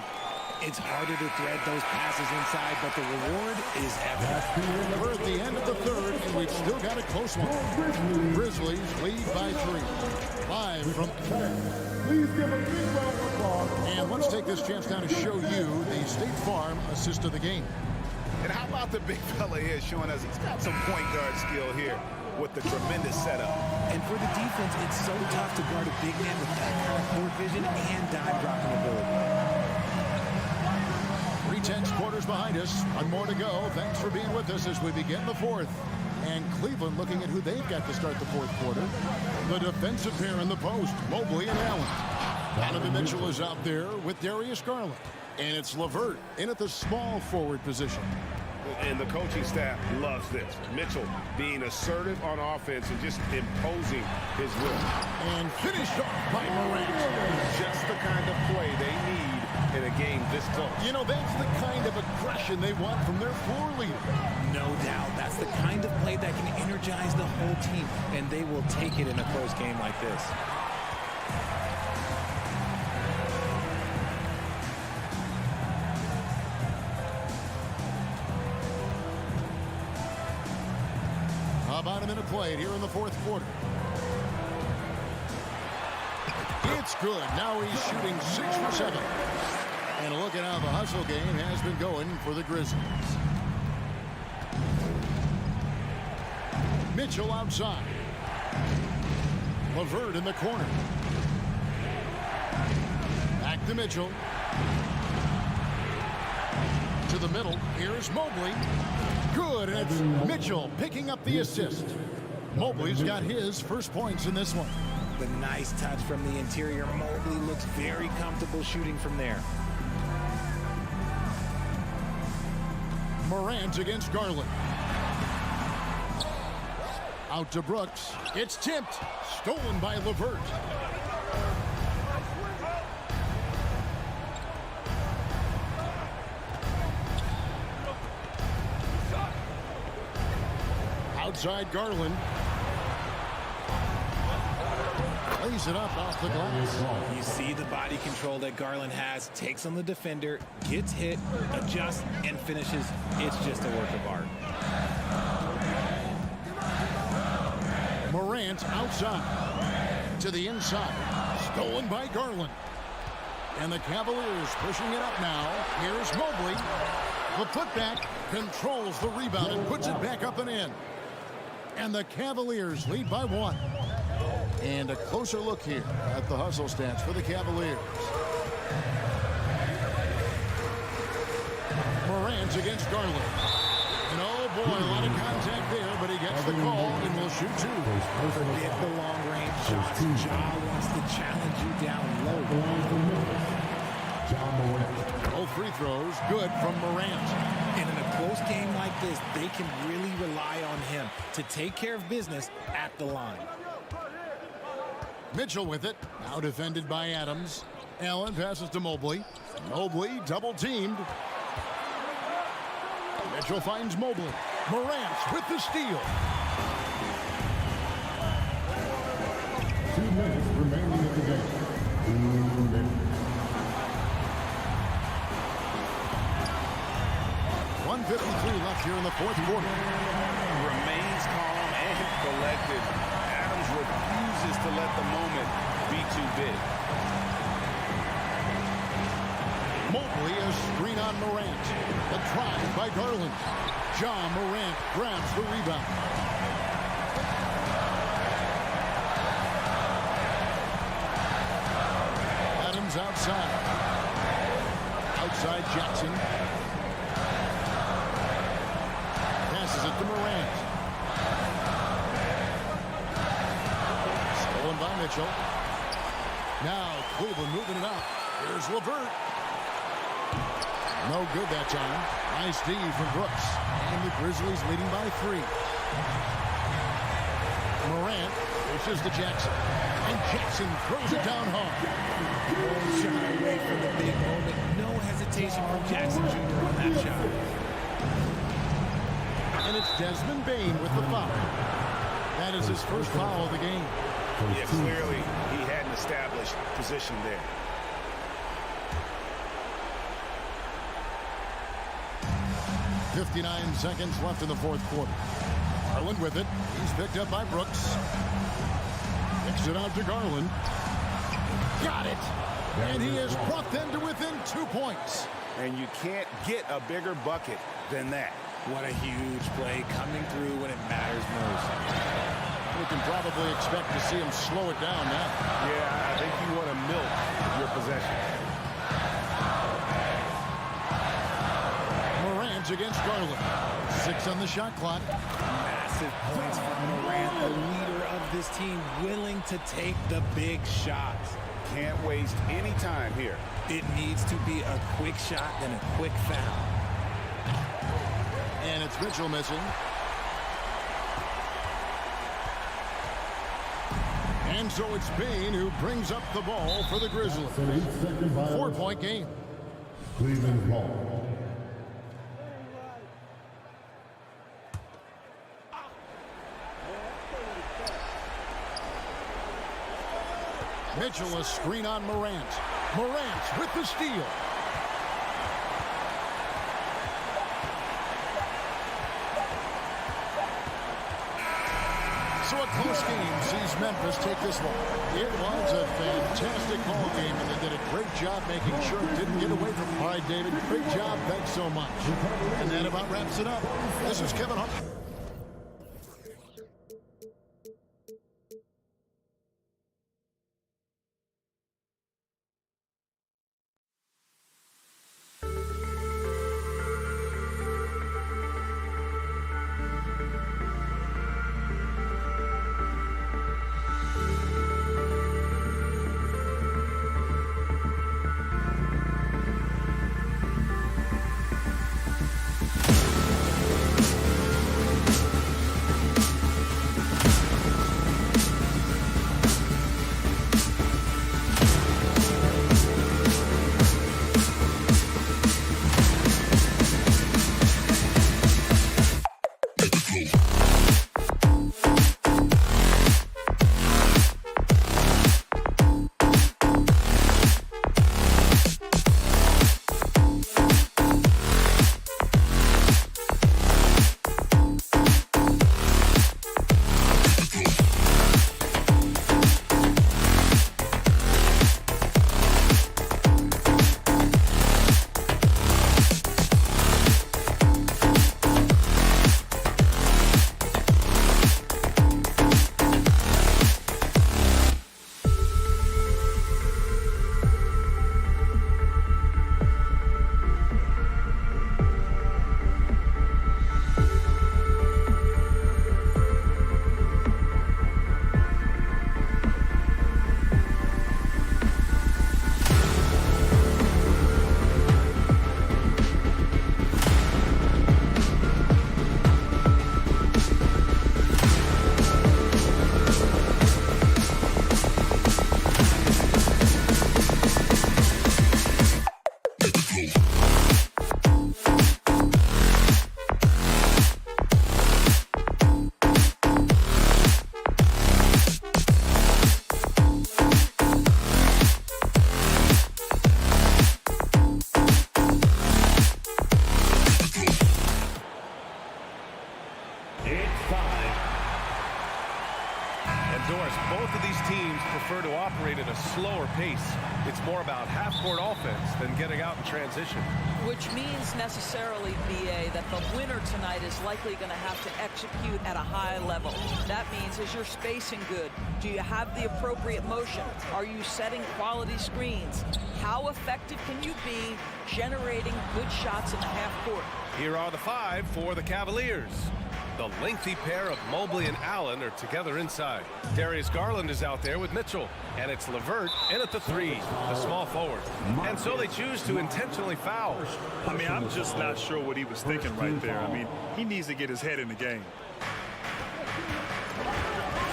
It's harder to thread those passes inside, but the reward is evident. We're at the end of the third, and we've still got a close one. Grizzlies lead by 3. Live from... Please give a big round of applause. And let's take this chance now to show you the State Farm assist of the game. And how about the big fella here showing us he's got some point guard skill here with the tremendous setup. And for the defense, it's so tough to guard a big man with that kind of court vision and dime dropping ability. 3/10 quarters behind us. One more to go. Thanks for being with us as we begin the fourth. And Cleveland looking at who they've got to start the fourth quarter. The defensive pair in the post, Mobley and Allen. Donovan Mitchell is out there with Darius Garland. And it's LeVert in at the small forward position. And the coaching staff loves this. Mitchell being assertive on offense and just imposing his will. And finished off by Morant. Just the kind of play they need in a game this close. You know, that's the kind of aggression they want from their floor leader. No doubt. That's the kind of play that can energize the whole team, and they will take it in a close game like this. About a minute played here in the fourth quarter. It's good. Now he's shooting 6 for 7. And look at how the hustle game has been going for the Grizzlies. Mitchell outside. LeVert in the corner. Back to Mitchell. To the middle. Here's Mobley. Good, and it's Mitchell picking up the assist. Mobley's got his first points in this one. The nice touch from the interior. Mobley looks very comfortable shooting from there. Morant against Garland. Out to Brooks. It's tipped. Stolen by LeVert. Outside Garland. Lays it up off the glass. You see the body control that Garland has. Takes on the defender, gets hit, adjusts, and finishes. It's just a work of art. Morant outside. To the inside. Stolen by Garland. And the Cavaliers pushing it up now. Here's Mobley. The putback controls the rebound and puts it back up and in. And the Cavaliers lead by 1. And a closer look here at the hustle stats for the Cavaliers. Morant against Garland. And oh boy, a lot of contact there, but he gets the call and will shoot 2. Forget the long-range shots. Ja wants to challenge you down low. Both free throws good from Morant. And in a close game like this, they can really rely on him to take care of business at the line. Mitchell with it. Now defended by Adams. Allen passes to Mobley. Mobley double teamed. Mitchell finds Mobley. Morant with the steal. 2 minutes remaining in the game. 2 minutes. 1:53 left here in the fourth quarter. Remains calm and collected. Adams refuses to let the moment be too big. Mobley a screen on Morant. The drive by Garland. John Morant grabs the rebound. Adams outside. Outside Jackson. Passes it to Morant. Stolen by Mitchell. Now Cleveland moving it up. Here's LeVert. No good that time. Nice D from Brooks. And the Grizzlies leading by 3. Morant pushes to Jackson. And Jackson throws it down hard. One shot away from the big moment. No hesitation from Jackson Jr. on that shot. And it's Desmond Bane with the foul. That is his first foul of the game. Yeah, clearly he hadn't established position there. .59 seconds left in the fourth quarter. Garland with it. He's picked up by Brooks. Kicks it out to Garland. Got it. And he has brought them to within 2 points. And you can't get a bigger bucket than that. What a huge play coming through when it matters most. We can probably expect to see him slow it down now. Yeah, I think you want to milk your possession. Morant against Garland. 6 on the shot clock. Massive points from Morant, the leader of this team, willing to take the big shots. Can't waste any time here. It needs to be a quick shot and a quick foul. And it's Mitchell missing. And so it's Bane who brings up the ball for the Grizzlies. 4-point game. Cleveland ball. Mitchell, a screen on Morant. Morant with the steal. So a close game sees Memphis take this one. It was a fantastic ball game, and they did a great job making sure it didn't get away from them. All right, David, great job. Thanks so much. And that about wraps it up. This is Kevin Hart. Both of these teams prefer to operate at a slower pace. It's more about half-court offense than getting out in transition. Which means necessarily, BA, that the winner tonight is likely going to have to execute at a high level. That means, is your spacing good? Do you have the appropriate motion? Are you setting quality screens? How effective can you be generating good shots in the half court? Here are the five for the Cavaliers. The lengthy pair of Mobley and Allen are together inside. Darius Garland is out there with Mitchell. And it's LeVert in at the 3, the small forward. And so they choose to intentionally foul. I mean, I'm just not sure what he was thinking right there. I mean, he needs to get his head in the game.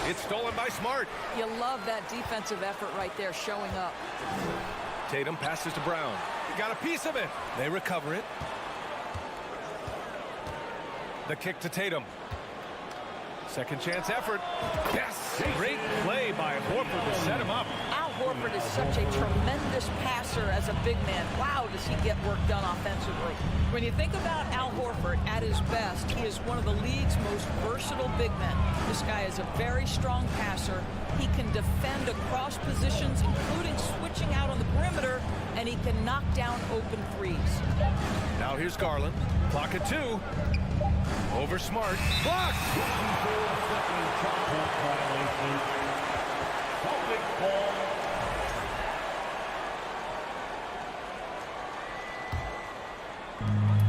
It's stolen by Smart. You love that defensive effort right there showing up. Tatum passes to Brown. He got a piece of it. They recover it. The kick to Tatum. Second chance effort. Yes! Great play by Horford to set him up. Al Horford is such a tremendous passer as a big man. Wow, does he get work done offensively. When you think about Al Horford at his best, he is one of the league's most versatile big men. This guy is a very strong passer. He can defend across positions, including switching out on the perimeter, and he can knock down open threes. Now here's Garland. Clock at 2. Over Smart. Blocked!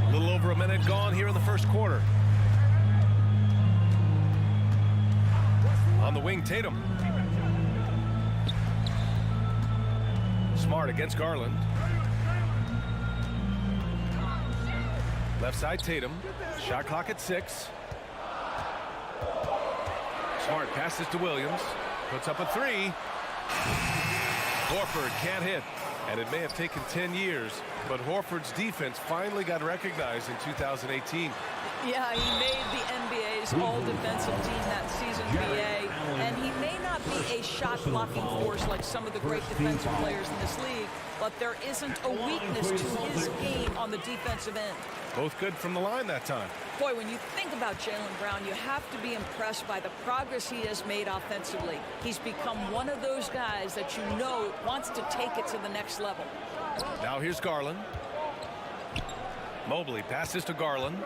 A little over a minute gone here in the first quarter. On the wing, Tatum. Smart against Garland. Left side, Tatum. Shot clock at 6. Smart passes to Williams. Puts up a 3. Horford can't hit. And it may have taken 10 years, but Horford's defense finally got recognized in 2018. Yeah, he made the NBA's all-defensive team that season, BA. And he may not be a shot-blocking force like some of the great defensive players in this league, but there isn't a weakness to his game on the defensive end. Both good from the line that time. Boy, when you think about Jaylen Brown, you have to be impressed by the progress he has made offensively. He's become one of those guys that you know wants to take it to the next level. Now here's Garland. Mobley passes to Garland.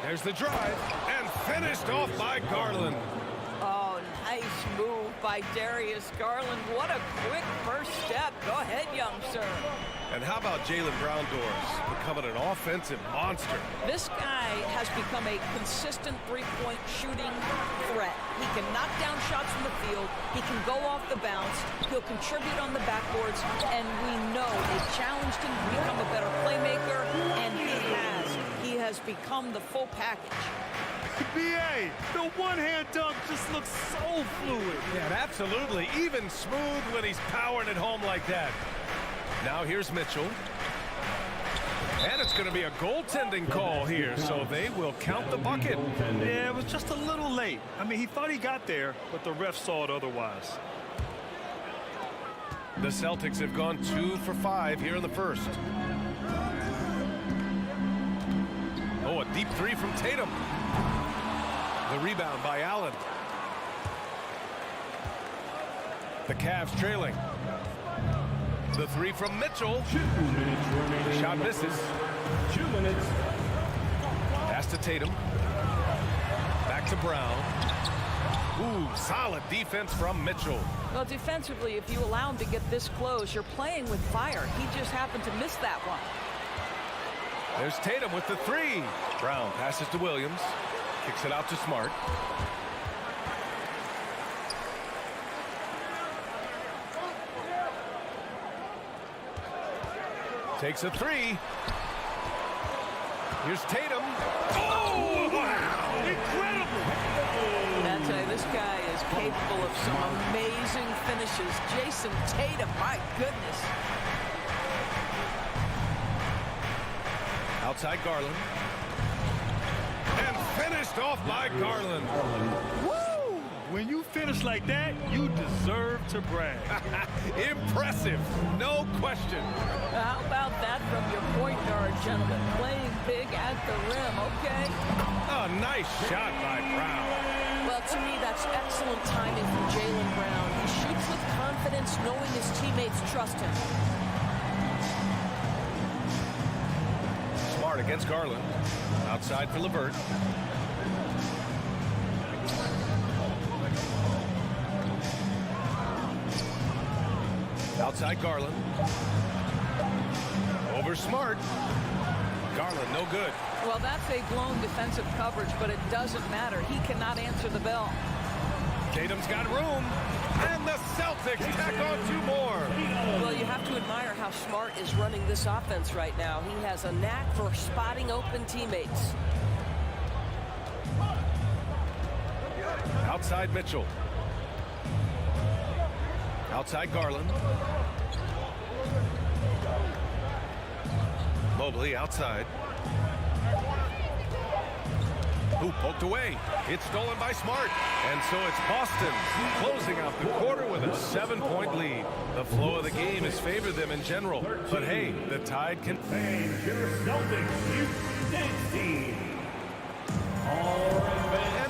There's the drive, and finished off by Garland. Oh, nice move by Darius Garland. What a quick first step. Go ahead, young sir. And how about Jaylen Brown doors becoming an offensive monster? This guy has become a consistent three-point shooting threat. He can knock down shots from the field. He can go off the bounce. He'll contribute on the backboards. And we know they've challenged him to become a better playmaker, and he has. He has become the full package. BA, the one-hand dunk just looks so fluid. Yeah, absolutely. Even smooth when he's powering it home like that. Now here's Mitchell. And it's going to be a goaltending call here, so they will count the bucket. Yeah, it was just a little late. I mean, he thought he got there, but the ref saw it otherwise. The Celtics have gone 2 for 5 here in the first. Oh, a deep 3 from Tatum. The rebound by Allen. The Cavs trailing. The 3 from Mitchell. The shot misses. 2 minutes. Pass to Tatum. Back to Brown. Ooh, solid defense from Mitchell. Well, defensively, if you allow him to get this close, you're playing with fire. He just happened to miss that one. There's Tatum with the 3. Brown passes to Williams. Kicks it out to Smart. Takes a 3. Here's Tatum. Oh, wow! Incredible! I tell you, this guy is capable of some amazing finishes. Jason Tatum, my goodness. Outside Garland. And finished off by Garland. Woo! When you finish like that, you deserve to brag. Impressive, no question. How about that from your point guard, gentlemen? Playing big at the rim, okay? A nice shot by Brown. Well, to me, that's excellent timing from Jaylen Brown. He shoots with confidence, knowing his teammates trust him. Smart against Garland. Outside for LeVert. Outside Garland. Over Smart. Garland, no good. Well, that's a blown defensive coverage, but it doesn't matter. He cannot answer the bell. Tatum's got room, and the Celtics tack on 2 more. Well, you have to admire how Smart is running this offense right now. He has a knack for spotting open teammates. Outside Mitchell. Outside Garland. Mobley outside. Who poked away. It's stolen by Smart. And so it's Boston closing out the quarter with a 7-point lead. The flow of the game has favored them in general. But hey, the Tide can... And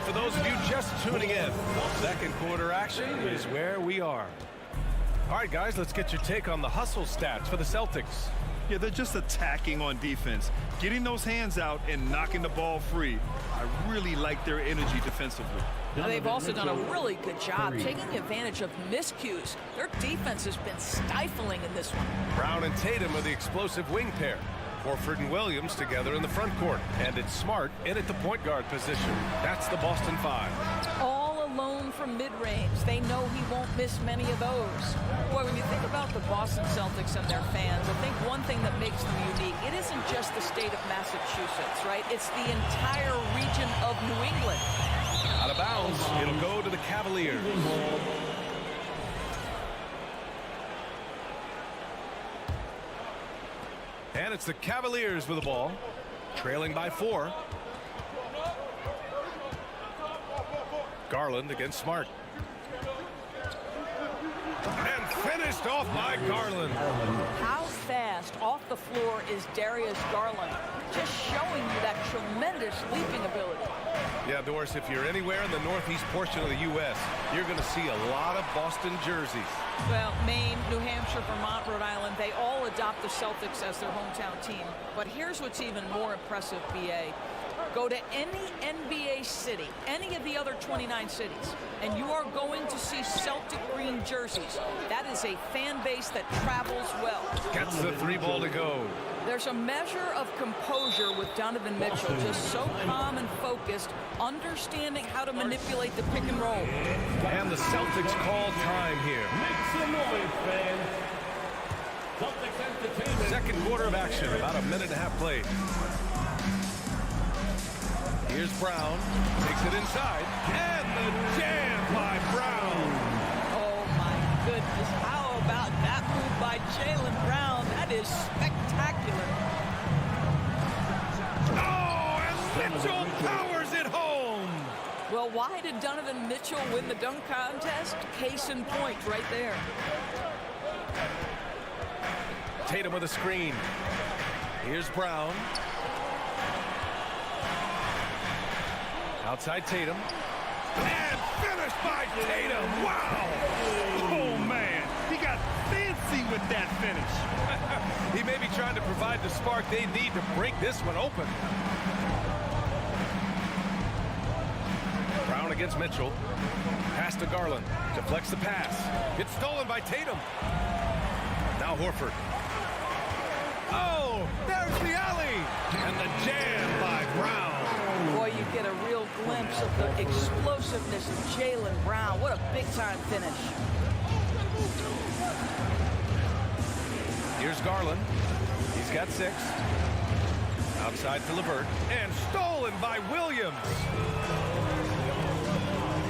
for those of you just tuning in, second quarter action is where we are. All right, guys, let's get your take on the hustle stats for the Celtics. Yeah, they're just attacking on defense, getting those hands out and knocking the ball free. I really like their energy defensively. Now, they've also done a really good job taking advantage of miscues. Their defense has been stifling in this one. Brown and Tatum are the explosive wing pair. Horford and Williams together in the front court. And it's Smart in at the point guard position. That's the Boston 5. All alone from mid-range. They know he won't miss many of those. Boy, when you think about the Boston Celtics and their fans, I think one thing that makes them unique, it isn't just the state of Massachusetts, right? It's the entire region of New England. Out of bounds, it'll go to the Cavaliers. And it's the Cavaliers with the ball, trailing by 4. Garland against Smart. And finished off by Garland. How fast off the floor is Darius Garland? Just showing you that tremendous leaping ability. Yeah, Doris, if you're anywhere in the northeast portion of the U.S., you're going to see a lot of Boston jerseys. Well, Maine, New Hampshire, Vermont, Rhode Island, they all adopt the Celtics as their hometown team. But here's what's even more impressive, B.A. Go to any NBA city, any of the other 29 cities, and you are going to see Celtic green jerseys. That is a fan base that travels well. Gets the 3 ball to go. There's a measure of composure with Donovan Mitchell, just so calm and focused, understanding how to manipulate the pick and roll. And the Celtics call time here. Make some noise, fans. Celtics entertainment. Second quarter of action, about a minute and a half played. Here's Brown, takes it inside, and the jam by Brown. Oh my goodness, how about that move by Jaylen Brown? That is spectacular. Oh, and Mitchell powers it home. Well, why did Donovan Mitchell win the dunk contest? Case in point right there. Tatum with a screen. Here's Brown. Outside Tatum. And finished by Tatum. Wow. Oh, man. He got fancy with that finish. He may be trying to provide the spark they need to break this one open. Brown against Mitchell. Pass to Garland. Deflects the pass. It's stolen by Tatum. Now Horford. Oh, there's the alley. And the jam by Brown. Boy, you get a real glimpse of the explosiveness of Jaylen Brown. What a big-time finish. Here's Garland. He's got 6. Outside to LeVert. And stolen by Williams.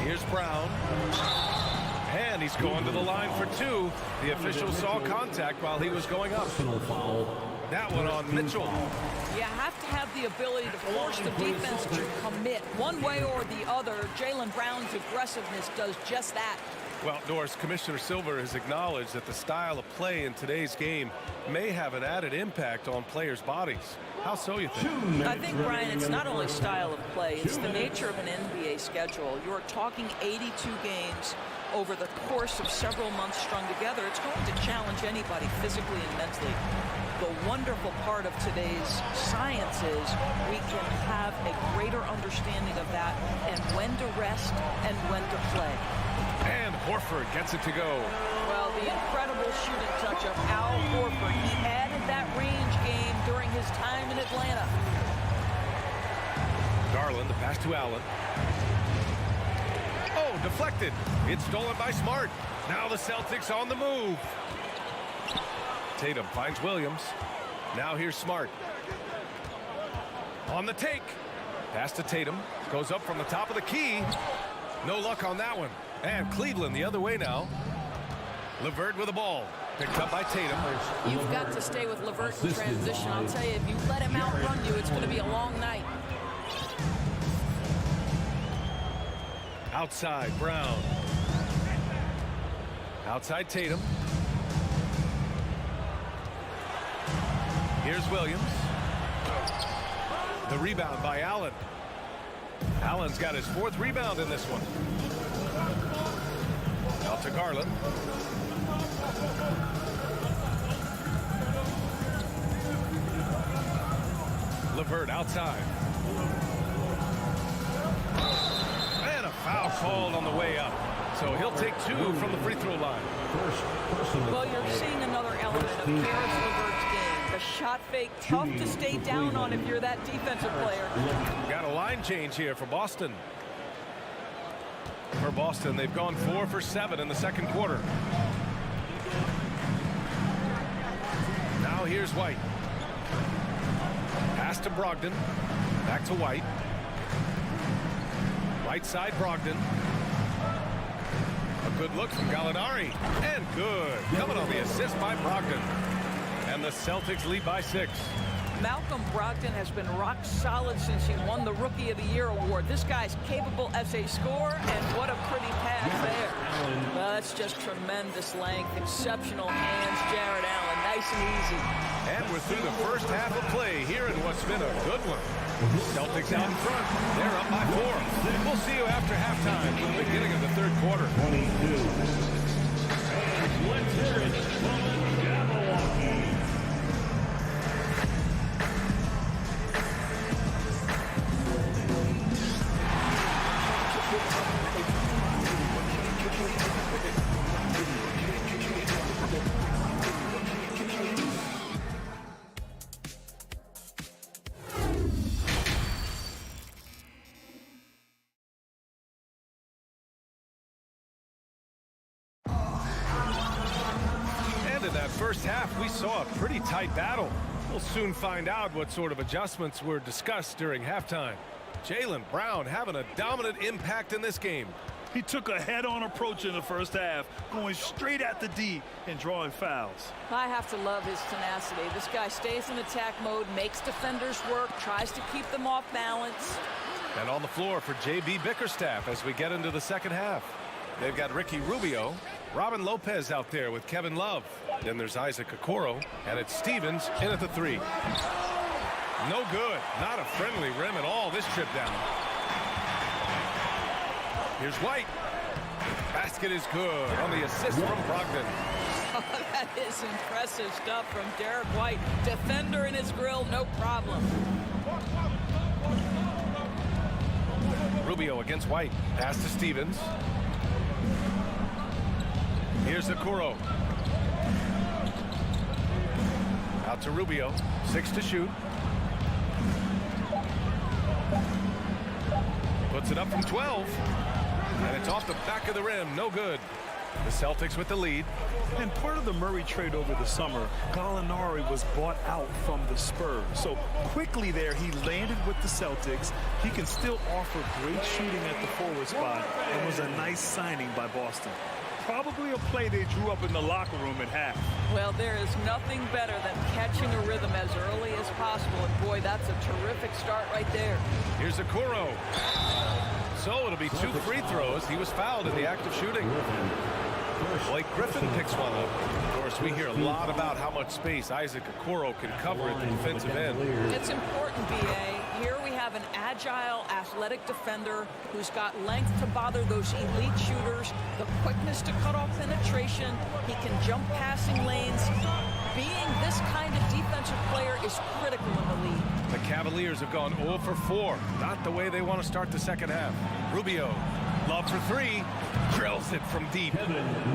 Here's Brown. And he's going to the line for 2. The official saw contact while he was going up. That one on Mitchell. You have to have the ability to force the defense to commit one way or the other. Jaylen Brown's aggressiveness does just that. Well, Doris, Commissioner Silver has acknowledged that the style of play in today's game may have an added impact on players' bodies. How so, you think? I think, Brian, it's not only style of play, it's the nature of an NBA schedule. You're talking 82 games over the course of several months strung together. It's going to challenge anybody physically and mentally. The wonderful part of today's science is we can have a greater understanding of that and when to rest and when to play. And Horford gets it to go. Well, the incredible shooting touch of Al Horford. He added that range game during his time in Atlanta. Garland, the pass to Allen. Oh, deflected. It's stolen by Smart. Now the Celtics on the move. Tatum finds Williams. Now here's Smart. On the take. Pass to Tatum. Goes up from the top of the key. No luck on that one. And Cleveland the other way now. LeVert with the ball. Picked up by Tatum. You've got to stay with LeVert in transition. I'll tell you, if you let him outrun you, it's going to be a long night. Outside, Brown. Outside, Tatum. Here's Williams. The rebound by Allen. Allen's got his 4th rebound in this one. Out to Garland. LeVert outside. And a foul called on the way up. So he'll take 2 from the free throw line. Well, you're seeing another element of Karis LeVert's game. The shot fake, tough to stay down on if you're that defensive player. Got a line change here for Boston. For Boston, they've gone 4 for 7 in the second quarter. Now here's White. Pass to Brogdon. Back to White. Right side, Brogdon. A good look from Gallinari. And good. Coming on the assist by Brogdon. And the Celtics lead by 6. Malcolm Brogdon has been rock solid since he won the Rookie of the Year award. This guy's capable as a scorer, and what a pretty pass there. That's just tremendous length, exceptional hands, Jared Allen. Nice and easy. And we're through the first half of play here in what's been a good one. Celtics out in front. They're up by 4. We'll see you after halftime for the beginning of the third quarter. 22. Let's hear it from Milwaukee. In that first half, we saw a pretty tight battle. We'll soon find out what sort of adjustments were discussed during halftime. Jaylen Brown having a dominant impact in this game. He took a head-on approach in the first half, going straight at the D and drawing fouls. I have to love his tenacity. This guy stays in attack mode, makes defenders work, tries to keep them off balance. And on the floor for J.B. Bickerstaff as we get into the second half. They've got Ricky Rubio, Robin Lopez out there with Kevin Love. Then there's Isaac Okoro, and it's Stevens in at the 3. No good. Not a friendly rim at all this trip down. Here's White. Basket is good on the assist from Brogdon. Oh, that is impressive stuff from Derek White. Defender in his grill, no problem. Rubio against White. Pass to Stevens. Here's Okoro. Out to Rubio. 6 to shoot. Puts it up from 12. And it's off the back of the rim. No good. The Celtics with the lead. And part of the Murray trade over the summer, Gallinari was bought out from the Spurs. So quickly there, he landed with the Celtics. He can still offer great shooting at the forward spot and was a nice signing by Boston. Probably a play they drew up in the locker room at half. Well, there is nothing better than catching a rhythm as early as possible. And boy, that's a terrific start right there. Here's Okoro. So it'll be 2 free throws. He was fouled in the act of shooting. Blake Griffin picks one up. Of course, we hear a lot about how much space Isaac Okoro can cover at the defensive end. It's important, B.A. Here we have an agile, athletic defender who's got length to bother those elite shooters, the quickness to cut off penetration. He can jump passing lanes. Being this kind of defensive player is critical in the league. The Cavaliers have gone 0 for 4. Not the way they want to start the second half. Rubio, Love for 3. Drills it from deep.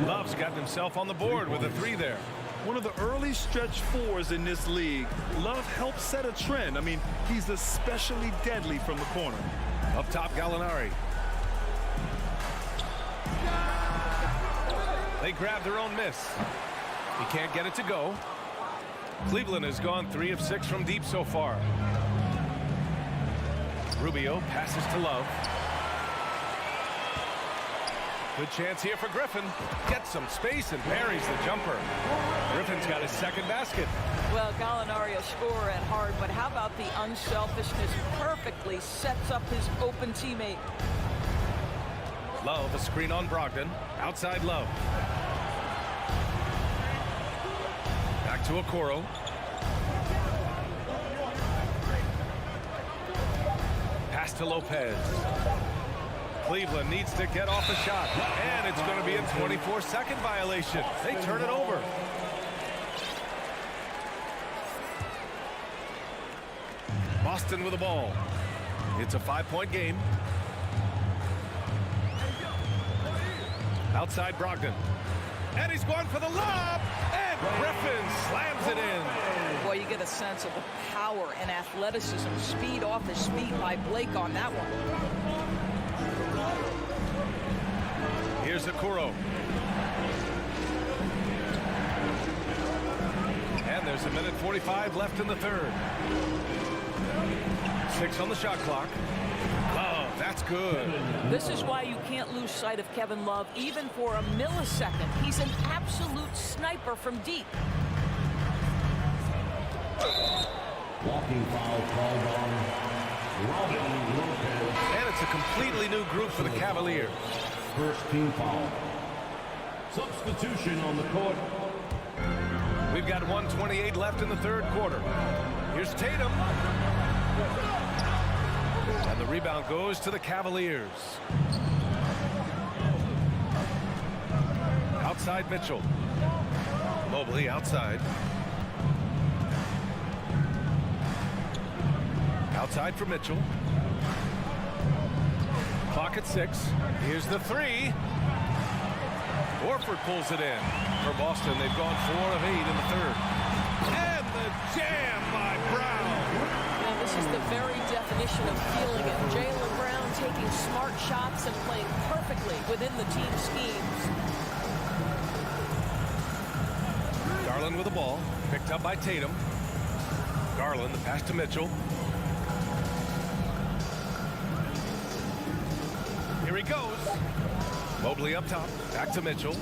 Love's gotten himself on the board with a 3 there. One of the early stretch fours in this league. Love helped set a trend. I mean, he's especially deadly from the corner. Up top, Gallinari. They grab their own miss. He can't get it to go. Cleveland has gone 3 of 6 from deep so far. Rubio passes to Love. Good chance here for Griffin. Gets some space and parries the jumper. Griffin's got his second basket. Well, Gallinari a scorer at heart, but how about the unselfishness? Perfectly sets up his open teammate. Love, a screen on Brogdon. Outside Love. Back to Okoro. Pass to Lopez. Cleveland needs to get off a shot, and it's going to be a 24-second violation. They turn it over. Boston with the ball. It's a 5-point game. Outside Brogdon. And he's going for the lob, and Griffin slams it in. Boy, you get a sense of the power and athleticism, speed off his feet by Blake on that one. Here's Okoro. And there's 1:45 left in the third. 6 on the shot clock. Love, that's good. This is why you can't lose sight of Kevin Love, even for a millisecond. He's an absolute sniper from deep. Walking foul called on Robin Lopez. And it's a completely new group for the Cavaliers. First team foul. Substitution on the court. We've got 1:28 left in the third quarter. Here's Tatum. And the rebound goes to the Cavaliers. Outside Mitchell. Mobley outside. Outside for Mitchell. Clock at 6. Here's the 3. Horford pulls it in. For Boston, they've gone 4 of 8 in the third. And the jam by Brown. And this is the very definition of feeling it. Jaylen Brown taking smart shots and playing perfectly within the team schemes. Garland with the ball. Picked up by Tatum. Garland, the pass to Mitchell. Here he goes. Mobley up top. Back to Mitchell.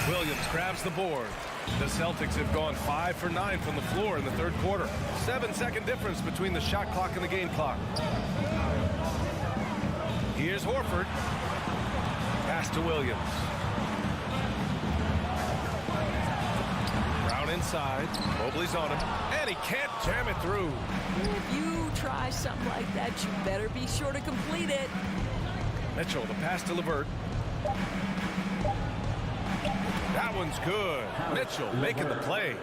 Williams grabs the board. The Celtics have gone 5 for 9 from the floor in the third quarter. 7-second difference between the shot clock and the game clock. Here's Horford. Pass to Williams. Brown inside. Mobley's on him. And he can't jam it through. If you try something like that, you better be sure to complete it. Mitchell, the pass to LeVert. That one's good. Mitchell making the play.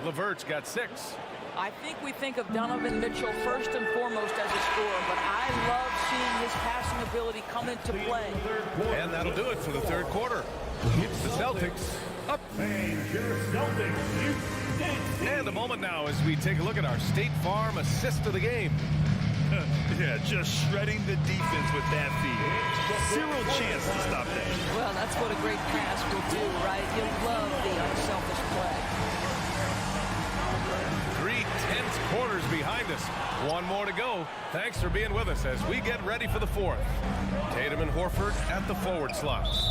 LeVert's got 6. I think we think of Donovan Mitchell first and foremost as a scorer, but I love seeing his passing ability come into play. And that'll do it for the third quarter. The Celtics up. And a moment now as we take a look at our State Farm assist of the game. Yeah, just shredding the defense with that feed. 0 chance to stop that. Well, that's what a great pass will do, right? You'll love the unselfish play. 3 tense quarters behind us. 1 more to go. Thanks for being with us as we get ready for the 4th. Tatum and Horford at the forward slots.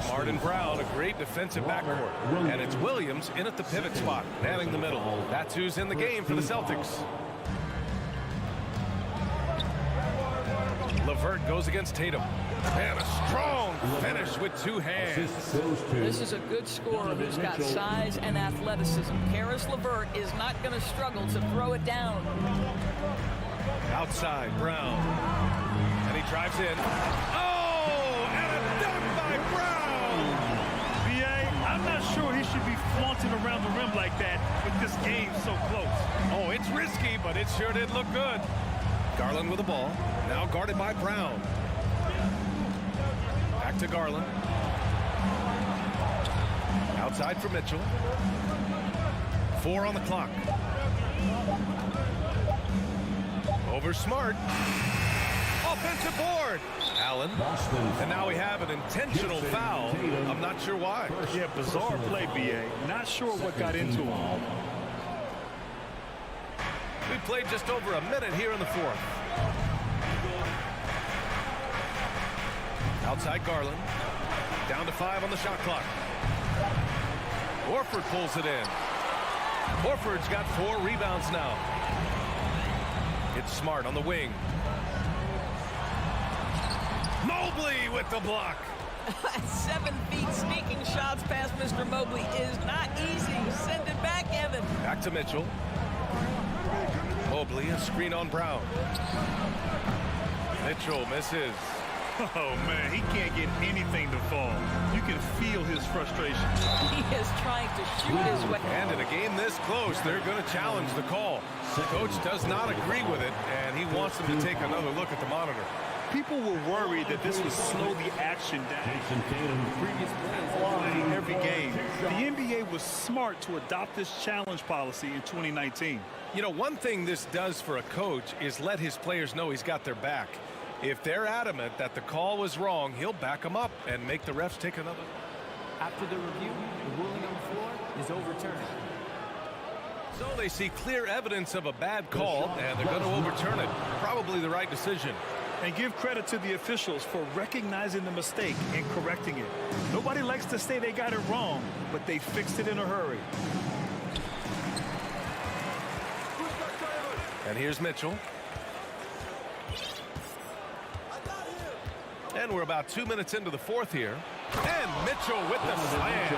Smart and Brown, a great defensive backcourt. And it's Williams in at the pivot spot, manning the middle. That's who's in the game for the Celtics. LeVert goes against Tatum. And a strong finish with 2 hands. This is a good scorer who's got size and athleticism. Karis LeVert is not going to struggle to throw it down. Outside, Brown. And he drives in. Oh, and a dunk by Brown. B.A., I'm not sure he should be flaunting around the rim like that with this game so close. Oh, it's risky, but it sure did look good. Garland with the ball. Now guarded by Brown. Back to Garland. Outside for Mitchell. 4 on the clock. Over Smart. Offensive board. Allen. And now we have an intentional foul. I'm not sure why. Yeah, bizarre play, B.A. Not sure what got into him. We played just over a minute here in the fourth. Outside Garland. Down to 5 on the shot clock. Horford pulls it in. Horford's got 4 rebounds now. It's Smart on the wing. Mobley with the block. 7 feet sneaking shots past Mr. Mobley is not easy. Send it back, Evan. Back to Mitchell. Mobley, a screen on Brown. Mitchell misses. Oh, man, he can't get anything to fall. You can feel his frustration. He is trying to shoot his way. And in a game this close, they're going to challenge the call. The coach does not agree with it, and he wants them to take another look at the monitor. People were worried that this would slow the action down. Every game. The NBA was smart to adopt this challenge policy in 2019. You know, one thing this does for a coach is let his players know he's got their back. If they're adamant that the call was wrong, he'll back them up and make the refs take another. After the review, the ruling on the floor is overturned. So they see clear evidence of a bad call, and they're going to overturn it. Probably the right decision. And give credit to the officials for recognizing the mistake and correcting it. Nobody likes to say they got it wrong, but they fixed it in a hurry. And here's Mitchell. And we're about 2 minutes into the fourth here. And Mitchell with the slam.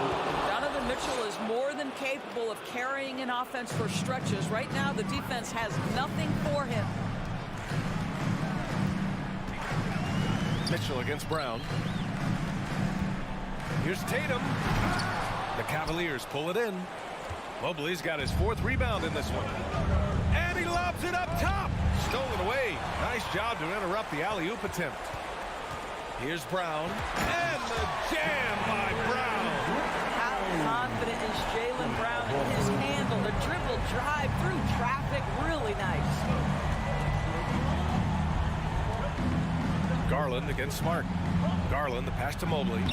Donovan Mitchell is more than capable of carrying an offense for stretches. Right now, the defense has nothing for him. Mitchell against Brown. Here's Tatum. The Cavaliers pull it in. Mobley's got his 4th rebound in this one. And he lobs it up top. Stolen away. Nice job to interrupt the alley-oop attempt. Here's Brown. And the jam by Brown. How confident is Jaylen Brown in his handle? The dribble drive through traffic. Really nice. Garland against Smart. Garland, the pass to Mobley.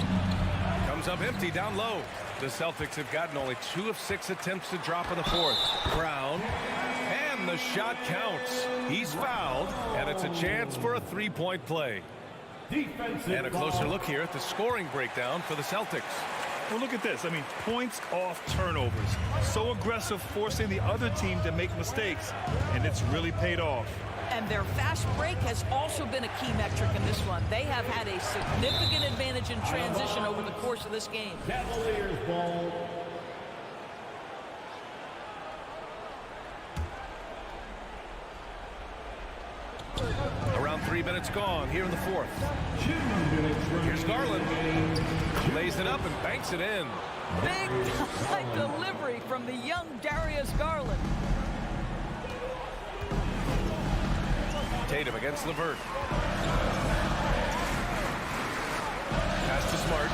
Comes up empty down low. The Celtics have gotten only 2 of 6 attempts to drop in the fourth. Brown. And the shot counts. He's fouled. And it's a chance for a 3-point play. And a closer look here at the scoring breakdown for the Celtics. Well, look at this. I mean, points off turnovers. So aggressive, forcing the other team to make mistakes. And it's really paid off. And their fast break has also been a key metric in this one. They have had a significant advantage in transition over the course of this game. Cavaliers ball. Around 3 minutes gone here in the fourth. Here's Garland. Lays it up and banks it in. Big time delivery from the young Darius Garland. Tatum against LeVert. Pass to Smart.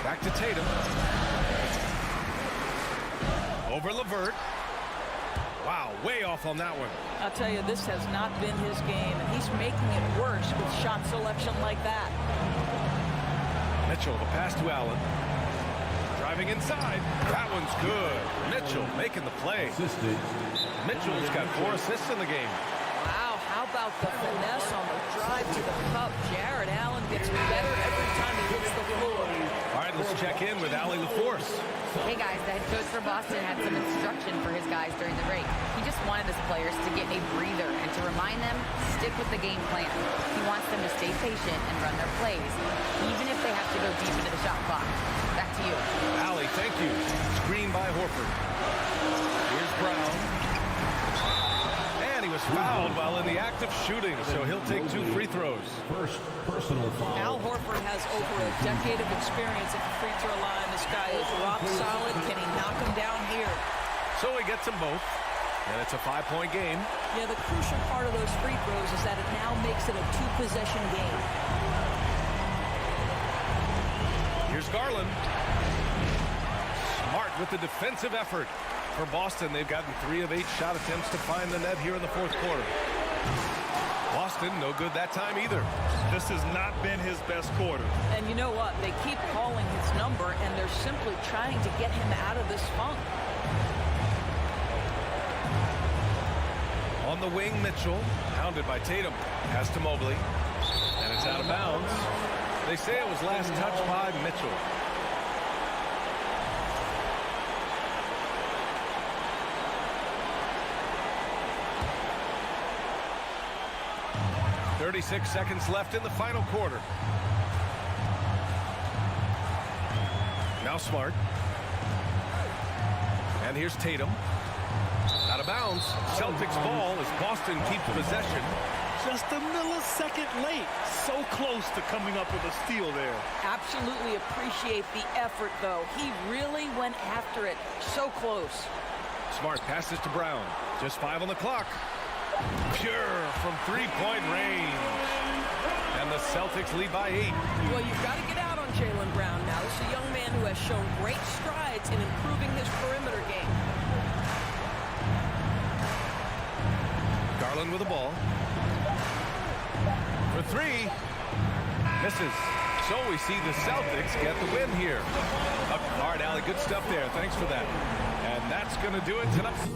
Back to Tatum. Over LeVert. Wow, way off on that one. I'll tell you, this has not been his game, and he's making it worse with shot selection like that. Mitchell, the pass to Allen. Driving inside. That one's good. Mitchell making the play. Mitchell's got 4 assists in the game. Wow, how about the finesse on the drive to the cup? Jared Allen gets better every time he hits the floor. All right, let's check in with Allie LaForce. Hey guys, the head coach for Boston had some instruction for his guys during the break. He just wanted his players to get a breather and to remind them, stick with the game plan. He wants them to stay patient and run their plays, even if they have to go deep into the shot clock. Back to you. Allie, thank you. Screen by Horford. Here's Brown. And he was fouled while in the act of shooting, so he'll take 2 free throws. First personal foul. Al Horford has over a decade of experience at the free throw line. This guy is rock solid. Can he knock him down here? So he gets them both, and it's a 5-point game. Yeah, the crucial part of those free throws is that it now makes it a 2-possession game. Here's Garland. with the defensive effort. For Boston, they've gotten 3 of 8 shot attempts to find the net here in the fourth quarter. Boston, no good that time either. This has not been his best quarter. And you know what? They keep calling his number, and they're simply trying to get him out of this funk. On the wing, Mitchell, hounded by Tatum. Pass to Mobley, and it's out of bounds. They say it was last touched by Mitchell. "36 seconds left in the final quarter. Now Smart. And here's Tatum. Out of bounds. Celtics ball as Boston keeps possession. Just a millisecond late. So close to coming up with a steal there. Absolutely appreciate the effort, though. He really went after it. So close. Smart passes to Brown. Just 5 on the clock. Pure from three-point range. And the Celtics lead by 8. Well, you've got to get out on Jaylen Brown now. This is a young man who has shown great strides in improving his perimeter game. Garland with the ball. For 3. Misses. So we see the Celtics get the win here. Up hard alley. Good stuff there. Thanks for that. And that's going to do it tonight.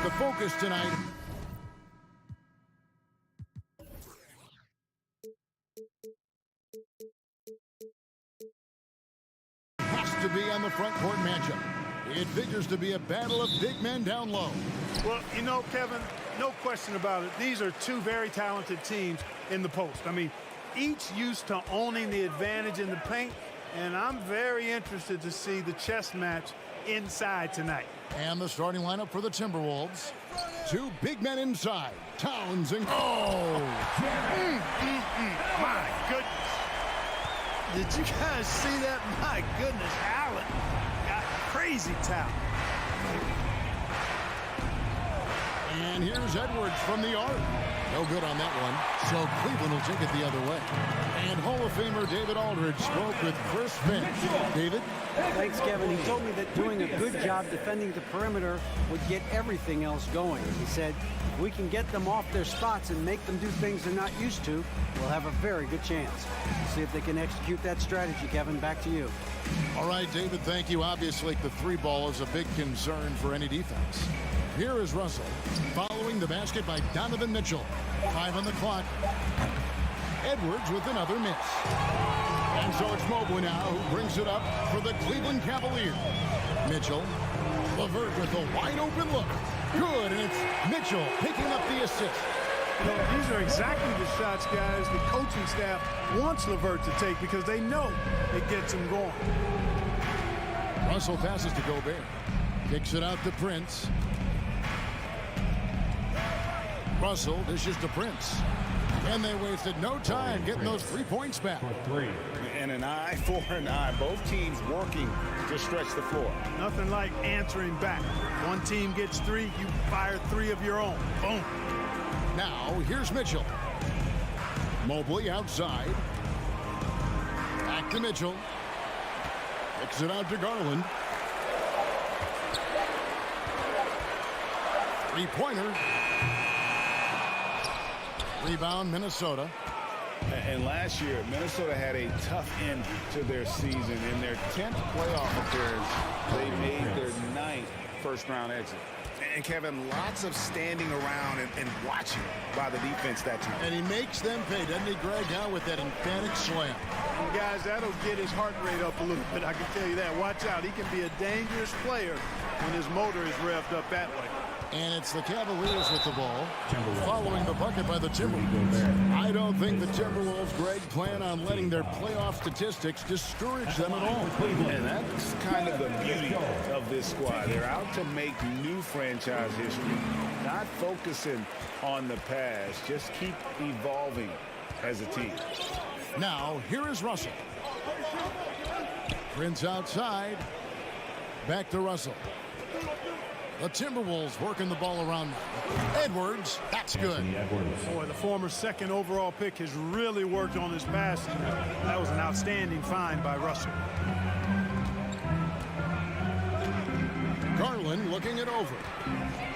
The focus tonight. Has to be on the front court matchup. It figures to be a battle of big men down low. Well, you know, Kevin, no question about it. These are two very talented teams in the post. I mean, each used to owning the advantage in the paint, And I'm very interested to see the chess match inside tonight. And the starting lineup for the Timberwolves. Two big men inside. Towns and... Oh! My goodness. Did you guys see that? My goodness, Allen got crazy talent. And here's Edwards from the arc. No good on that one. So Cleveland will take it the other way. And Hall of Famer David Aldridge spoke with Chris Finch. David? Thanks, Kevin. He told me that doing a good job defending the perimeter would get everything else going. He said, if we can get them off their spots and make them do things they're not used to, we'll have a very good chance. See if they can execute that strategy, Kevin. Back to you. All right, David, thank you. Obviously, the three ball is a big concern for any defense. Here is Russell, following the basket by Donovan Mitchell. 5 on the clock. Edwards with another miss. And so it's Mobley now who brings it up for the Cleveland Cavaliers. Mitchell, LeVert with a wide open look. Good, and it's Mitchell picking up the assist. You know, these are exactly the shots, guys, the coaching staff wants LeVert to take because they know it gets him going. Russell passes to Gobert. Kicks it out to Prince. Russell dishes to Prince. And they wasted no time getting those 3 points back. And an eye for an eye. Both teams working to stretch the floor. Nothing like answering back. One team gets 3, you fire 3 of your own. Boom. Now, here's Mitchell. Mobley outside. Back to Mitchell. Kicks it out to Garland. 3-pointer. Rebound, Minnesota. And last year, Minnesota had a tough end to their season. In their 10th playoff appearance, they made their 9th first-round exit. And, Kevin, lots of standing around and watching by the defense that time. And he makes them pay, doesn't he, Greg, now with that emphatic slam. And guys, that'll get his heart rate up a little bit, I can tell you that. Watch out. He can be a dangerous player when his motor is revved up that way. And it's the Cavaliers with the ball, following the bucket by the Timberwolves. I don't think the Timberwolves, Greg, plan on letting their playoff statistics discourage them at all. And that's kind of the beauty of this squad. They're out to make new franchise history, not focusing on the past. Just keep evolving as a team. Now, here is Russell. Prince outside. Back to Russell. The Timberwolves working the ball around now. Edwards, that's good. Boy, the former second overall pick has really worked on his passing. That was an outstanding find by Russell. Garland looking it over.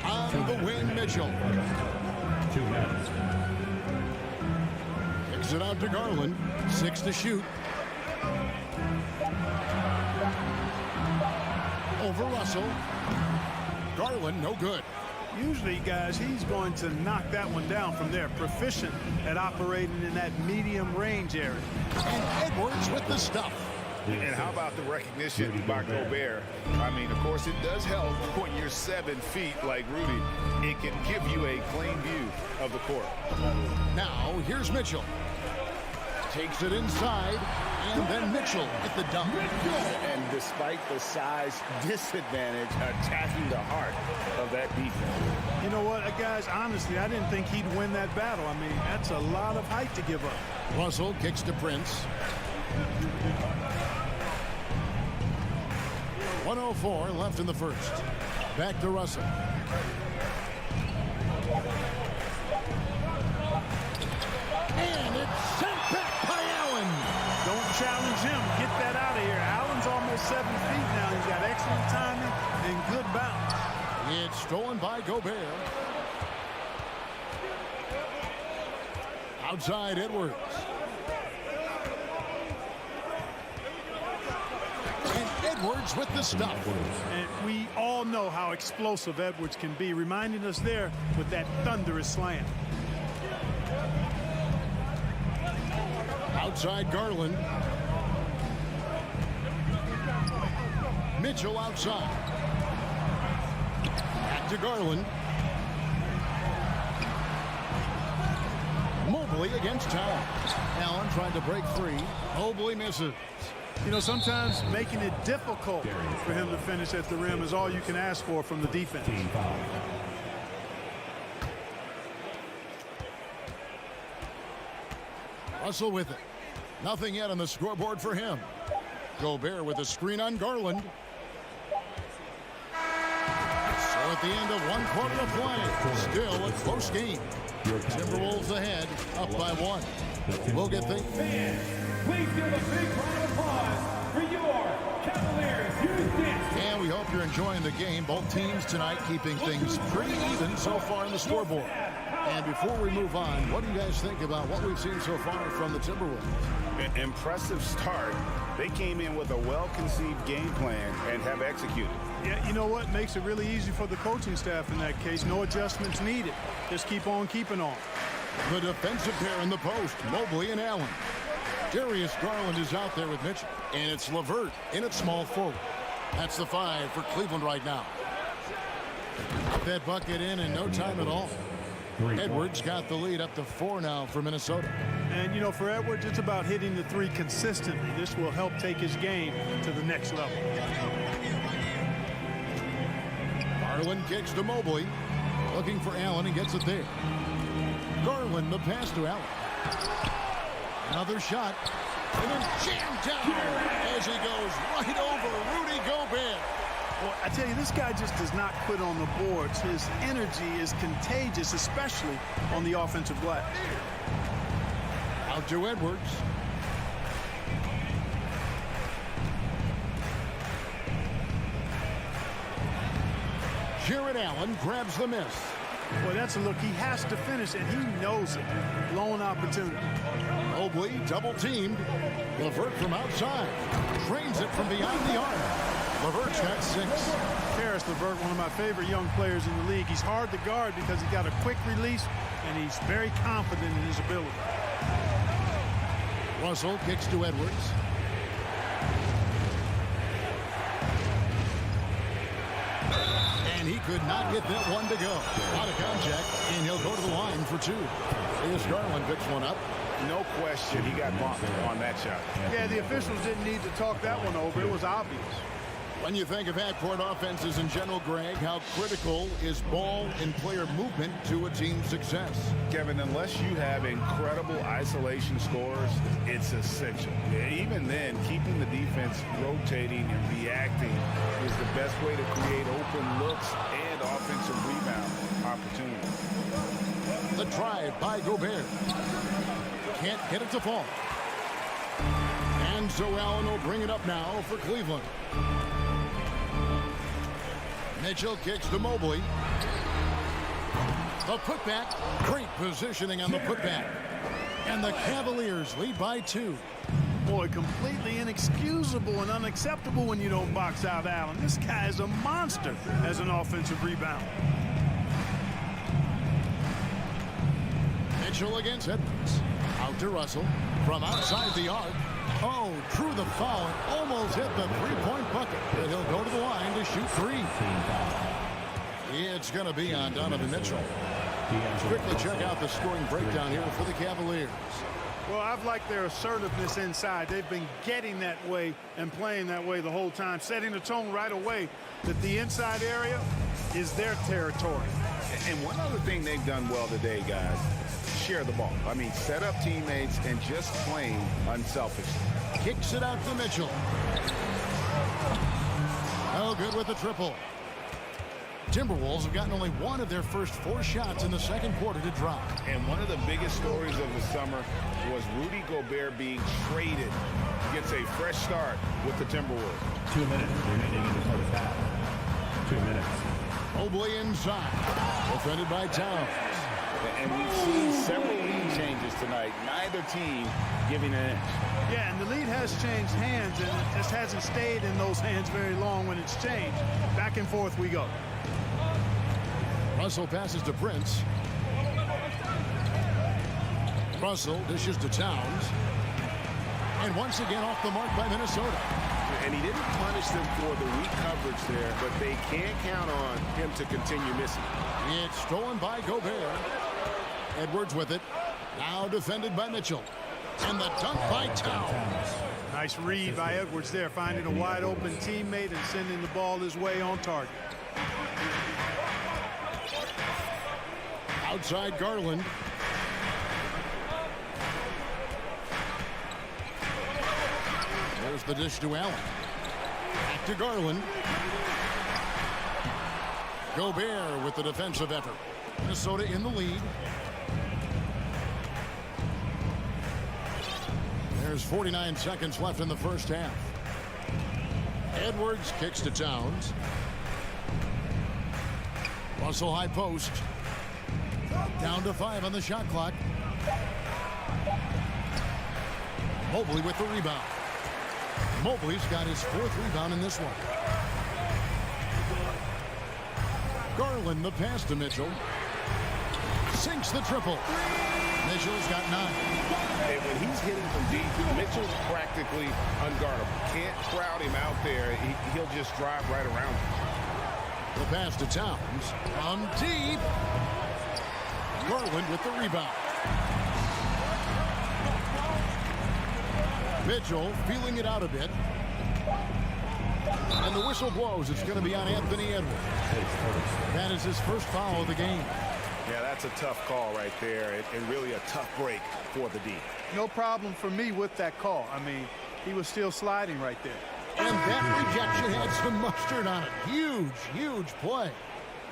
On the wing, Mitchell. 2 minutes. Kicks it out to Garland. 6 to shoot. Over Russell. Garland, no good. Usually, guys, he's going to knock that one down from there. Proficient at operating in that medium range area. And Edwards with the stuff. And how about the recognition by Gobert? I mean, of course, it does help when you're 7 feet like Rudy. It can give you a clean view of the court. Now, here's Mitchell. Takes it inside, and then Mitchell at the dunk. And despite the size disadvantage, attacking the heart of that defense. You know what, guys, honestly, I didn't think he'd win that battle. I mean, that's a lot of height to give up. Russell kicks to Prince. 1:04 left in the first. Back to Russell. And it's sent back by Allen. Don't challenge him. Get that out of here. Allen's almost 7 feet now. He's got excellent timing and good bounce. It's stolen by Gobert. Outside Edwards. And Edwards with the stuff. And we all know how explosive Edwards can be, reminding us there with that thunderous slam. Outside Garland. Mitchell outside. Back to Garland. Mobley against Towns. Allen trying to break free. Mobley misses. You know, sometimes making it difficult for him to finish at the rim is all you can ask for from the defense. Russell with it. Nothing yet on the scoreboard for him. Gobert with a screen on Garland. So at the end of 1 quarter of play, still a close game. Timberwolves ahead, up by 1. We'll get things. Please give a big round of applause for your Cavaliers. And we hope you're enjoying the game. Both teams tonight keeping things pretty even so far in the scoreboard. And before we move on, what do you guys think about what we've seen so far from the Timberwolves? Impressive start. They came in with a well-conceived game plan and have executed. Yeah, you know what? Makes it really easy for the coaching staff in that case. No adjustments needed. Just keep on keeping on. The defensive pair in the post, Mobley and Allen. Darius Garland is out there with Mitchell. And it's LeVert in at small forward. That's the 5 for Cleveland right now. Got that bucket in no time at all. Edwards got the lead up to 4 now for Minnesota. And, you know, for Edwards, it's about hitting the 3 consistently. This will help take his game to the next level. Garland kicks to Mobley. Looking for Allen and gets it there. Garland, the pass to Allen. Another shot. And then jammed down as he goes right over Rudy Gobert. Well, I tell you, this guy just does not quit on the boards. His energy is contagious, especially on the offensive glass. Out to Edwards. Jared Allen grabs the miss. Boy, that's a look he has to finish, and he knows it. Blown opportunity. Mobley double teamed. LeVert from outside. Trains it from beyond the arc. LeVert's got 6. Karis LeVert, one of my favorite young players in the league. He's hard to guard because he got a quick release, and he's very confident in his ability. Russell kicks to Edwards. And he could not get that one to go. Out of contact, and he'll go to the line for 2. Here's Garland picks one up. No question, he got bumped on that shot. Yeah, the officials didn't need to talk that one over. It was obvious. When you think of half-court offenses in general, Greg, how critical is ball and player movement to a team's success? Kevin, unless you have incredible isolation scores, it's essential. Even then, keeping the defense rotating and reacting is the best way to create open looks and offensive rebound opportunities. The drive by Gobert. Can't get it to fall. And so Allen will bring it up now for Cleveland. Mitchell kicks to Mobley. The putback. Great positioning on the putback. And the Cavaliers lead by 2. Boy, completely inexcusable and unacceptable when you don't box out Allen. This guy is a monster as an offensive rebounder. Mitchell against Edwards. Out to Russell. From outside the arc. Oh, drew the foul. Almost hit the 3-point bucket. But he'll go to the line to shoot 3. It's going to be on Donovan Mitchell. Let's quickly check out the scoring breakdown here for the Cavaliers. Well, I've liked their assertiveness inside. They've been getting that way and playing that way the whole time, setting the tone right away that the inside area is their territory. And one other thing they've done well today, guys, share the ball. I mean, set up teammates and just playing unselfishly. Kicks it out to Mitchell. Oh, good with the triple. Timberwolves have gotten only 1 of their first 4 shots in the second quarter to drop. And one of the biggest stories of the summer was Rudy Gobert being traded. Gets a fresh start with the Timberwolves. 2 minutes remaining in the first half. 2 minutes. Mobley inside. Defended by Towns. And we've seen several lead changes tonight. Neither team giving an inch. Yeah, and the lead has changed hands, and it just hasn't stayed in those hands very long when it's changed. Back and forth we go. Russell passes to Prince. Russell dishes to Towns. And once again off the mark by Minnesota. And he didn't punish them for the weak coverage there, but they can't count on him to continue missing. It's stolen by Gobert. Edwards with it. Now defended by Mitchell. And the dunk by Towns. Nice Nice read by Edwards there, finding a wide open teammate and sending the ball his way on target. Outside Garland. There's the dish to Allen. Back to Garland. Gobert with the defensive effort. Minnesota in the lead. There's 49 seconds left in the first half. Edwards kicks to Towns. Russell high post. Down to 5 on the shot clock. Mobley with the rebound. Mobley's got his 4th rebound in this one. Garland the pass to Mitchell. Sinks the triple. Mitchell's got 9. And when he's hitting from deep, Mitchell's practically unguardable. Can't crowd him out there. He'll just drive right around him. The pass to Towns. From deep. Garland with the rebound. Mitchell feeling it out a bit. And the whistle blows. It's going to be on Anthony Edwards. That is his first foul of the game. Yeah, that's a tough call right there, and really a tough break for the D. No problem for me with that call. I mean, he was still sliding right there. And that rejection had some mustard on it. Huge, huge play.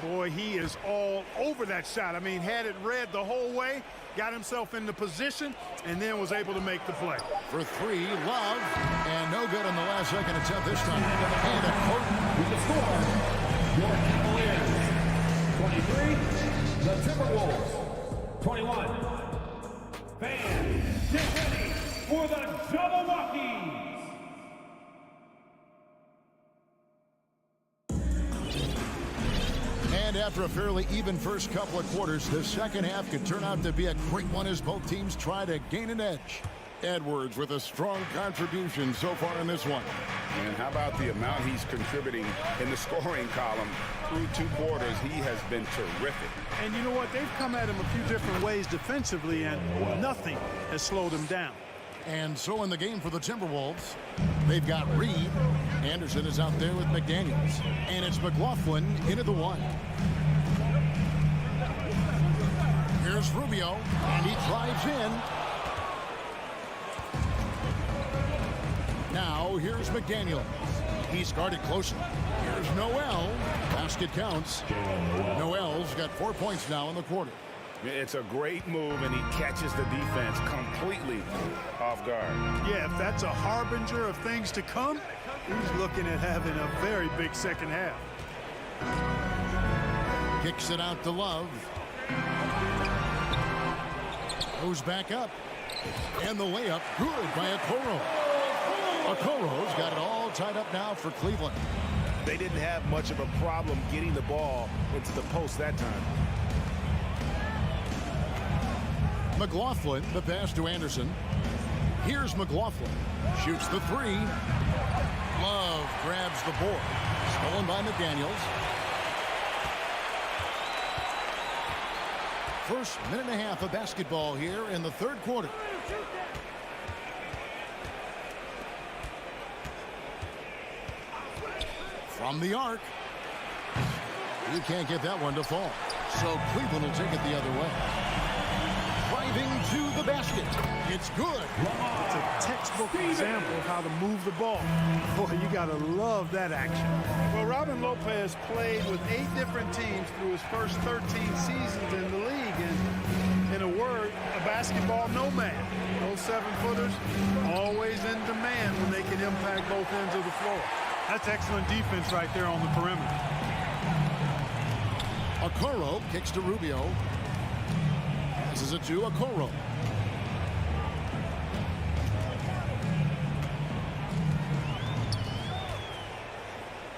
Boy, he is all over that shot. I mean, had it read the whole way, got himself into position, and then was able to make the play. For 3, Love, and no good on the last second attempt this time. And With the score, your Cavaliers, 23, the Timberwolves, 21. Fans, get ready for the Jabberwockies. And after a fairly even first couple of quarters, the second half could turn out to be a great one as both teams try to gain an edge. Edwards with a strong contribution so far in this one. And how about the amount he's contributing in the scoring column through 2 quarters? He has been terrific. And you know what? They've come at him a few different ways defensively, and nothing has slowed him down. And so in the game for the Timberwolves, they've got Reed. Anderson is out there with McDaniels. And it's McLaughlin into the 1. Here's Rubio, and he drives in. Now here's McDaniels. He's guarded closely. Here's Noel. Basket counts. Noel's got 4 points now in the quarter. It's a great move, and he catches the defense completely off guard. Yeah, if that's a harbinger of things to come, he's looking at having a very big second half. Kicks it out to Love. Goes back up. And the layup good by Okoro. Okoro's got it all tied up now for Cleveland. They didn't have much of a problem getting the ball into the post that time. McLaughlin, the pass to Anderson. Here's McLaughlin. Shoots the 3. Love grabs the board. Stolen by McDaniels. First minute and a half of basketball here in the third quarter. From the arc. You can't get that one to fall. So Cleveland will take it the other way. Driving to the basket. It's good. It's a textbook example of how to move the ball. Boy, you got to love that action. Well, Robin Lopez played with 8 different teams through his first 13 seasons in the league. And in a word, a basketball nomad. Those 7-footers always in demand when they can impact both ends of the floor. That's excellent defense right there on the perimeter. Okoro kicks to Rubio. This is a 2, Okoro.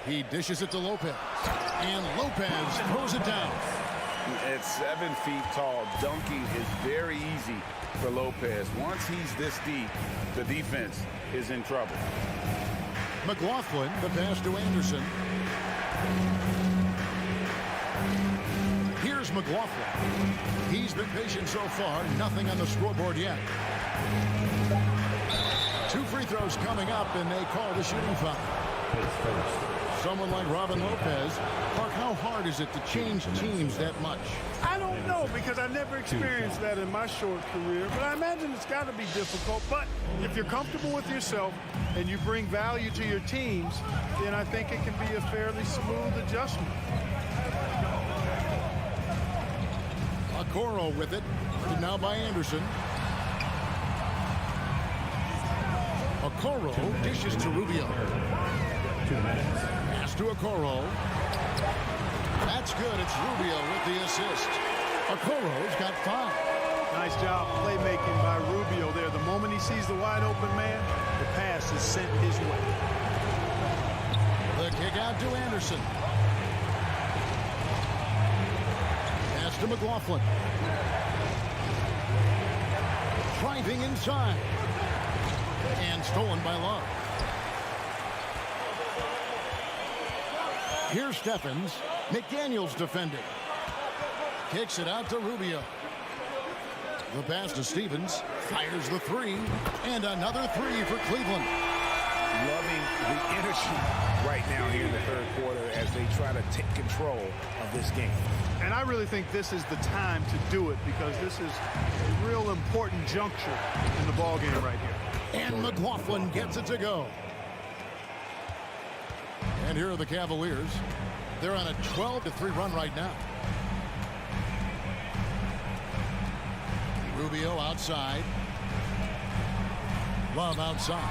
He dishes it to Lopez. And Lopez throws it down. At 7 feet tall, dunking is very easy for Lopez. Once he's this deep, the defense is in trouble. McLaughlin, the pass to Anderson. Here's McLaughlin. He's been patient so far. Nothing on the scoreboard yet. 2 free throws coming up, and they call the shooting foul. Someone like Robin Lopez. Mark, how hard is it to change teams that much? I don't know, because I never experienced that in my short career, but I imagine it's got to be difficult. But if you're comfortable with yourself and you bring value to your teams, then I think it can be a fairly smooth adjustment. Okoro with it. Now by Anderson. Okoro dishes to Rubio. 2 minutes. Pass to Okoro. That's good. It's Rubio with the assist. Okoro's got 5. Nice job playmaking by Rubio there. The moment he sees the wide open man, the pass is sent his way. The kick out to Anderson. Pass to McLaughlin. Driving inside. And stolen by Love. Here's Stephens. McDaniels defending. Kicks it out to Rubio. The pass to Stevens. Fires the 3. And another 3 for Cleveland. Loving the energy right now here in the third quarter as they try to take control of this game. And I really think this is the time to do it, because this is a real important juncture in the ball game right here. And McLaughlin gets it to go. And here are the Cavaliers. They're on a 12-3 run right now. Rubio outside. Love outside.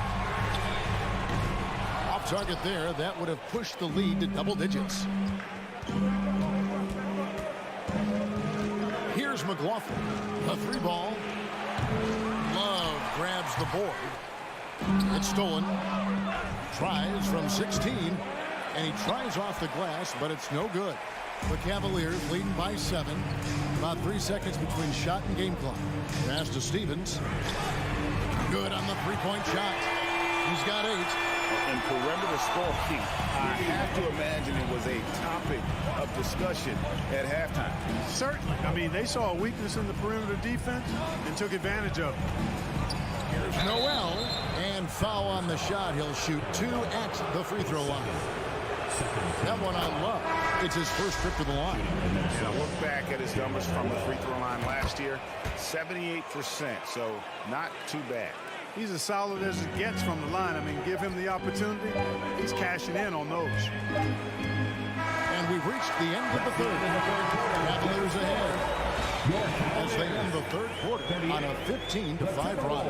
Off target there. That would have pushed the lead to double digits. Here's McLaughlin. A 3 ball. Love grabs the board. It's stolen. Tries from 16. And he tries off the glass, but it's no good. The Cavaliers leading by 7. About 3 seconds between shot and game clock. Pass to Stevens. Good on the 3-point shot. He's got 8. And perimeter scoring, I have to imagine it was a topic of discussion at halftime. Certainly. I mean, they saw a weakness in the perimeter defense and took advantage of it. Here's Noel. And foul on the shot. He'll shoot 2 at the free throw line. That one on Love. It's his first trip to the line. And I look back at his numbers from the free throw line last year. 78%, so not too bad. He's as solid as it gets from the line. I mean, give him the opportunity. He's cashing in on those. And we've reached the end of the third. Cavaliers ahead as they end the third quarter on a 15-5 run.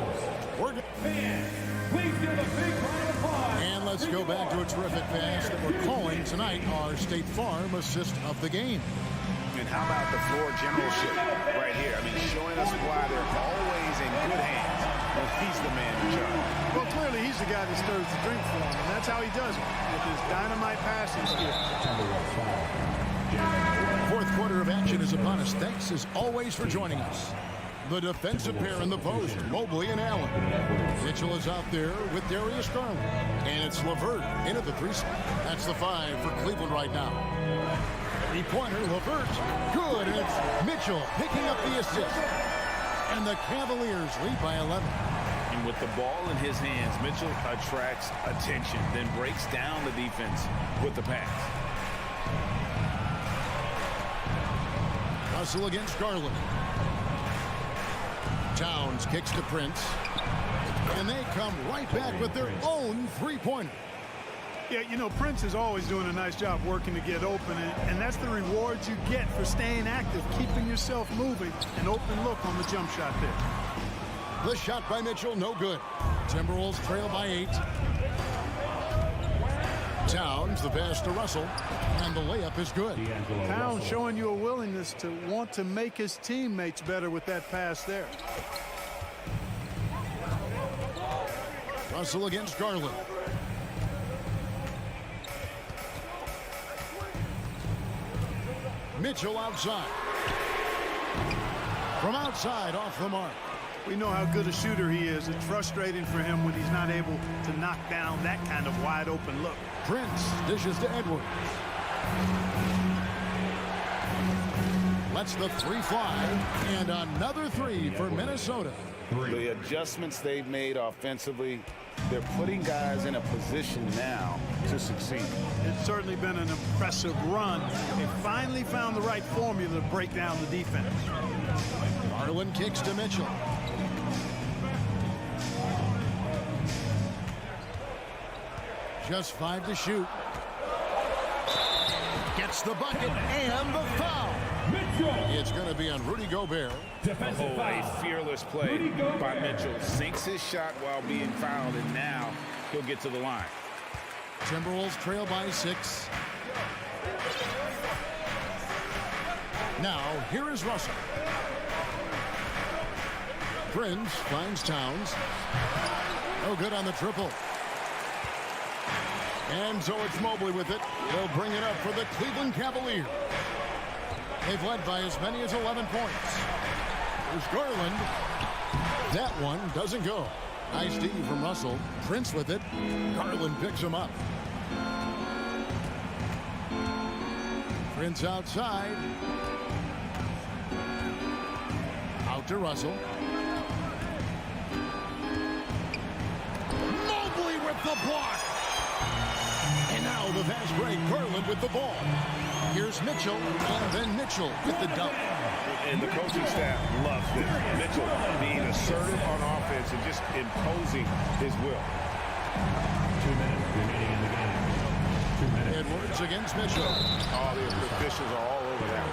And let's go back to a terrific pass that we're calling tonight our State Farm assist of the game. And how about the floor generalship right here? I mean, showing us why they're always in good hands when he's the man in charge. Well, clearly he's the guy that stirs the drink for him, and that's how he does it, with his dynamite passing skill. Fourth quarter of action is upon us. Thanks as always for joining us. The defensive pair in the post, Mobley and Allen. Mitchell is out there with Darius Garland. And it's LeVert in at the 3. That's the 5 for Cleveland right now. 3-pointer, LeVert. Good, and it's Mitchell picking up the assist. And the Cavaliers lead by 11. And with the ball in his hands, Mitchell attracts attention, then breaks down the defense with the pass. Hustle against Garland. Towns kicks to Prince. And they come right back with their own 3-pointer. Yeah, you know, Prince is always doing a nice job working to get open, and that's the reward you get for staying active, keeping yourself moving. An open look on the jump shot there. The shot by Mitchell, no good. Timberwolves trail by 8. Towns, the pass to Russell, and the layup is good. Towns showing you a willingness to want to make his teammates better with that pass there. Russell against Garland. Mitchell outside. From outside, off the mark. We know how good a shooter he is. It's frustrating for him when he's not able to knock down that kind of wide open look. Prince dishes to Edwards. Lets the 3 fly. And another 3 for Minnesota. The adjustments they've made offensively, they're putting guys in a position now to succeed. It's certainly been an impressive run. They finally found the right formula to break down the defense. Garland kicks to Mitchell. Just 5 to shoot. Gets the bucket and the foul. It's going to be on Rudy Gobert. A fearless play by Mitchell. Sinks his shot while being fouled, and now he'll get to the line. Timberwolves trail by 6. Now, here is Russell. Prince finds Towns. No good on the triple. And so it's Mobley with it. They'll bring it up for the Cleveland Cavaliers. They've led by as many as 11 points. There's Garland. That one doesn't go. Nice D from Russell. Prince with it. Garland picks him up. Prince outside. Out to Russell. Mobley with the block. And now the fast break. Garland with the ball. Here's Mitchell, and then Mitchell with the dunk. And the coaching staff loves this. Mitchell being assertive on offense and just imposing his will. 2 minutes remaining in the game. 2 minutes. Edwards against Mitchell. All the officials are all over that.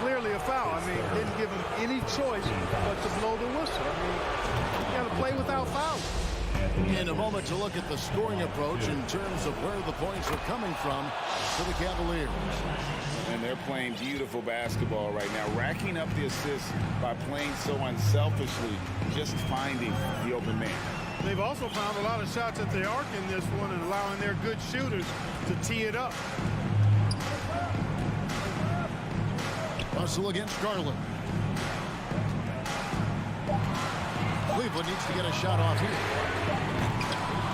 Clearly a foul. I mean, didn't give him any choice but to blow the whistle. I mean, you got to play without fouling. In a moment to look at the scoring approach in terms of where the points are coming from for the Cavaliers. And they're playing beautiful basketball right now, racking up the assists by playing so unselfishly, just finding the open man. They've also found a lot of shots at the arc in this one and allowing their good shooters to tee it up. Russell against Garland. Cleveland needs to get a shot off here.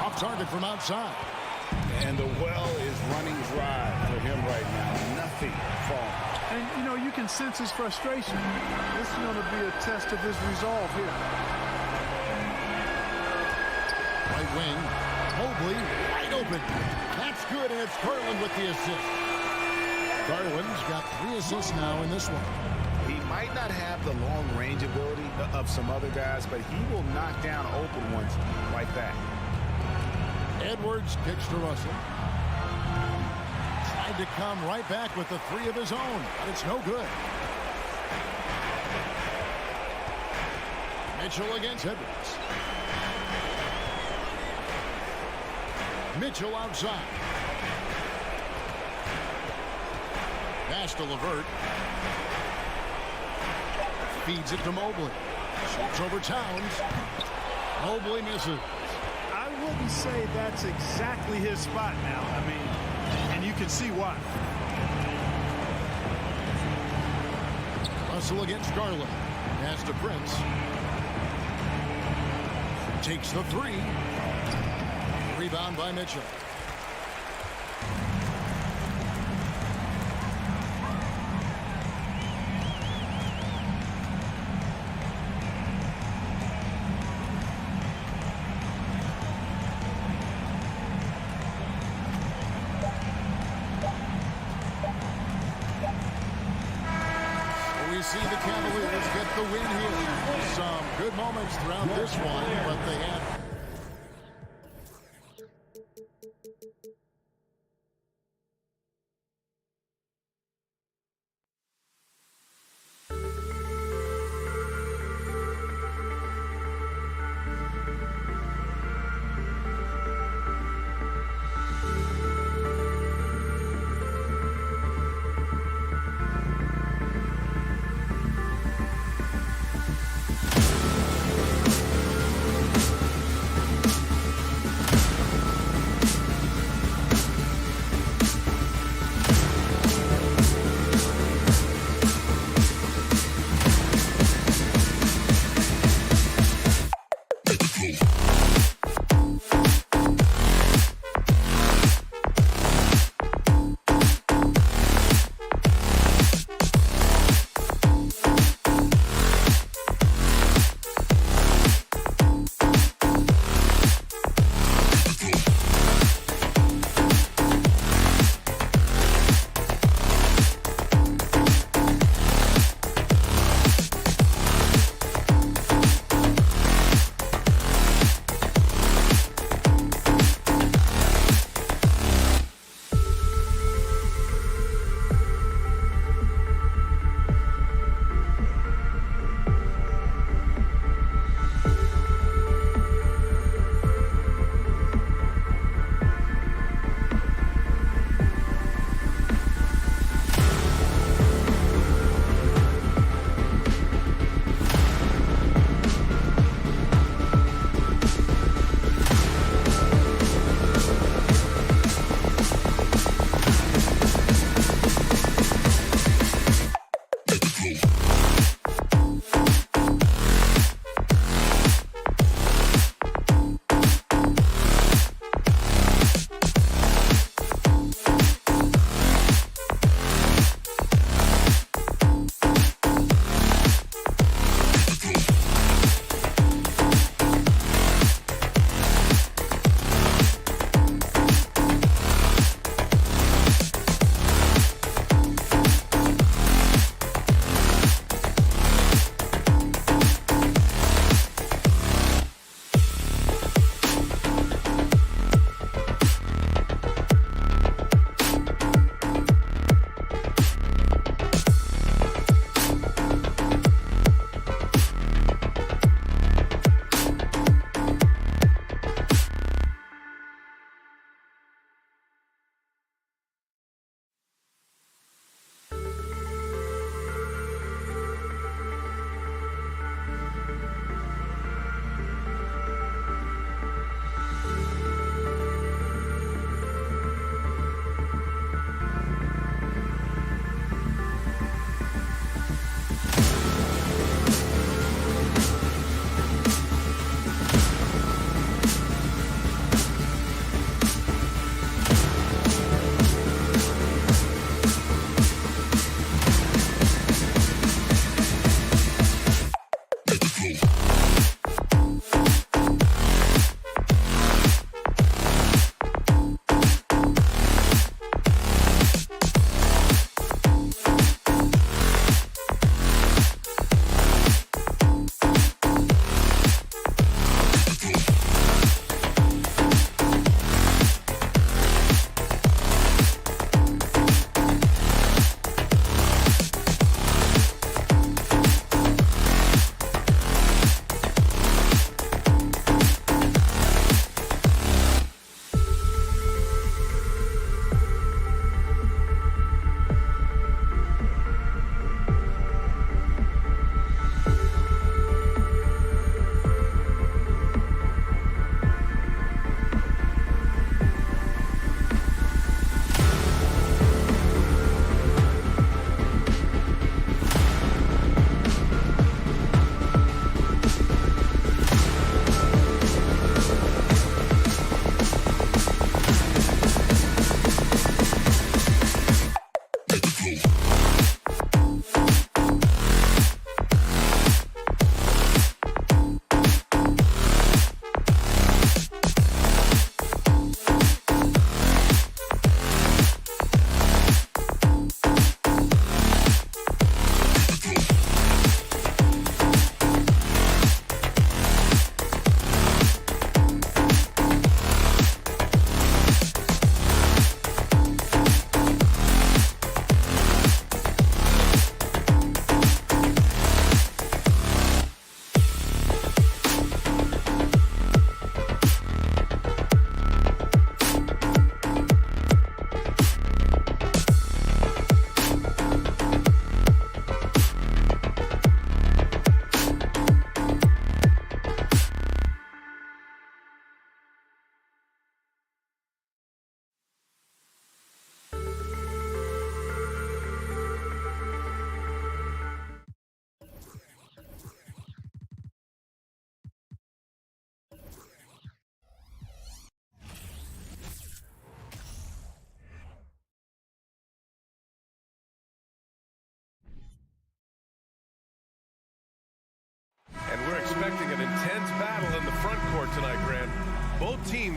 Off target from outside. And the well is running dry for him right now. Nothing falling. And, you know, you can sense his frustration. This is going to be a test of his resolve here. Right wing. Mobley wide open. That's good, and it's Garland with the assist. Garland's got 3 assists now in this one. He might not have the long-range ability of some other guys, but he will knock down open ones like that. Edwards kicks to Russell. Tried to come right back with the 3 of his own, but it's no good. Mitchell against Edwards. Mitchell outside. Pass to LeVert. Feeds it to Mobley. Shoots over Towns. Mobley misses. I wouldn't say that's exactly his spot now. I mean, and you can see why. Russell against Garland. Pass to Prince. Takes the 3. Rebound by Mitchell. See the Cavaliers get the win here. Some good moments throughout this one, but they had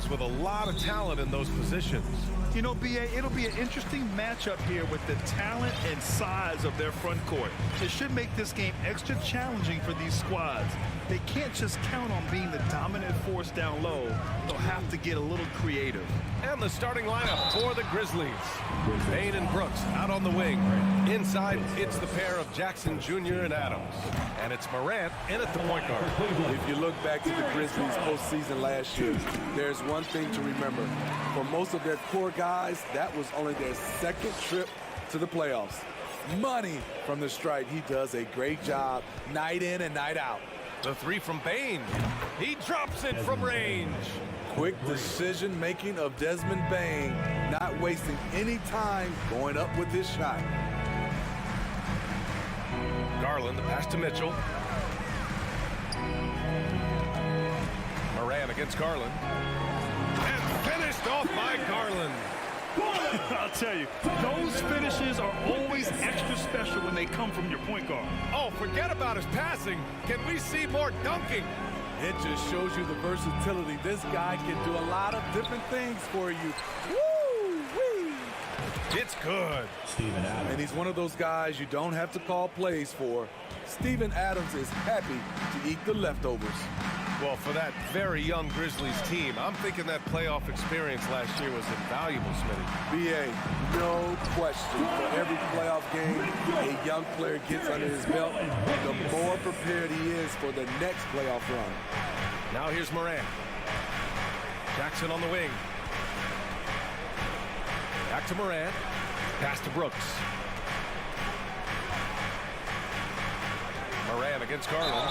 Cavaliers with a lot of talent in those positions. You know, B.A., it'll be an interesting matchup here with the talent and size of their front court. It should make this game extra challenging for these squads. They can't just count on being the dominant force down low. They'll have to get a little creative. And the starting lineup for the Grizzlies. Bain and Brooks out on the wing. Inside, it's the pair of Jackson Jr. and Adams. And it's Morant in at the point guard. If you look back to the Grizzlies postseason last year, there's one thing to remember. For most of their core guys, that was only their second trip to the playoffs. Money from the stripe. He does a great job night in and night out. The three from Bain. He drops it from range. Quick decision-making of Desmond Bain, not wasting any time going up with his shot. Garland, the pass to Mitchell. Morant against Garland. And finished off by Garland. I'll tell you, those finishes are always extra special when they come from your point guard. Oh, forget about his passing. Can we see more dunking? It just shows you the versatility. This guy can do a lot of different things for you. Woo-wee! It's good. Steven Adams. And he's one of those guys you don't have to call plays for. Steven Adams is happy to eat the leftovers. Well, for that very young Grizzlies team, I'm thinking that playoff experience last year was invaluable, Smitty. B.A., no question. For every playoff game a young player gets under his belt, the more prepared he is for the next playoff run. Now here's Morant. Jackson on the wing. Back to Morant. Pass to Brooks. Morant against Garland.